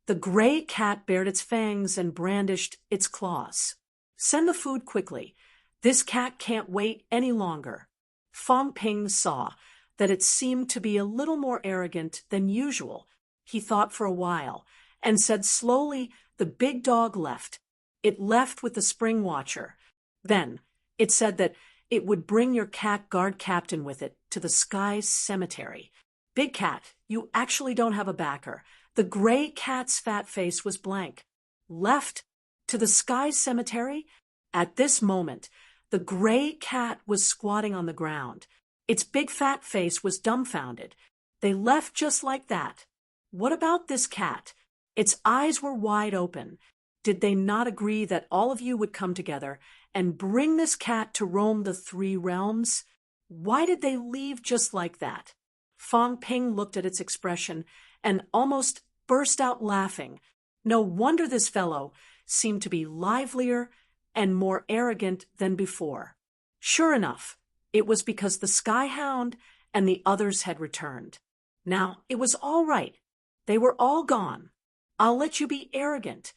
The gray cat bared its fangs and brandished its claws. "Send the food quickly. This cat can't wait any longer." Fang Ping saw that it seemed to be a little more arrogant than usual. He thought for a while and said slowly, "The big dog left. It left with the spring watcher. Then it said that it would bring your cat guard captain with it to the sky cemetery. Big cat, you actually don't have a backer." The gray cat's fat face was blank. Left to the sky cemetery? At this moment, the gray cat was squatting on the ground. Its big fat face was dumbfounded. They left just like that. What about this cat? Its eyes were wide open. Did they not agree that all of you would come together and bring this cat to roam the 3 realms? Why did they leave just like that? Fang Ping looked at its expression and almost burst out laughing. No wonder this fellow seemed to be livelier and more arrogant than before. Sure enough, it was because the Sky Hound and the others had returned. Now, it was all right. They were all gone. I'll let you be arrogant.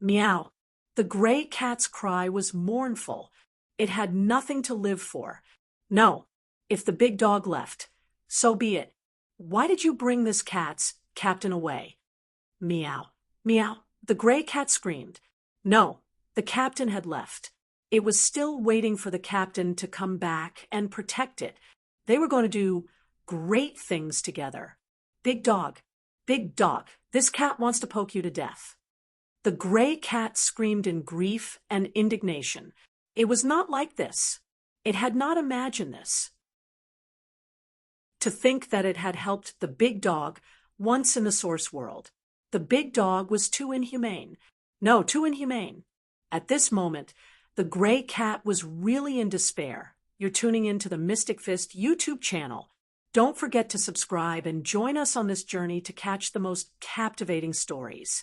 Meow. The gray cat's cry was mournful. It had nothing to live for. No, if the big dog left, so be it. Why did you bring this cat's captain away? Meow. Meow. The gray cat screamed. No, the captain had left. It was still waiting for the captain to come back and protect it. They were going to do great things together. Big dog, Big dog, this cat wants to poke you to death. The gray cat screamed in grief and indignation. It was not like this. It had not imagined this. To think that it had helped the big dog once in the source world. The big dog was too inhumane. No, too inhumane. At this moment, the gray cat was really in despair. You're tuning into the Mystic Fist YouTube channel. Don't forget to subscribe and join us on this journey to catch the most captivating stories.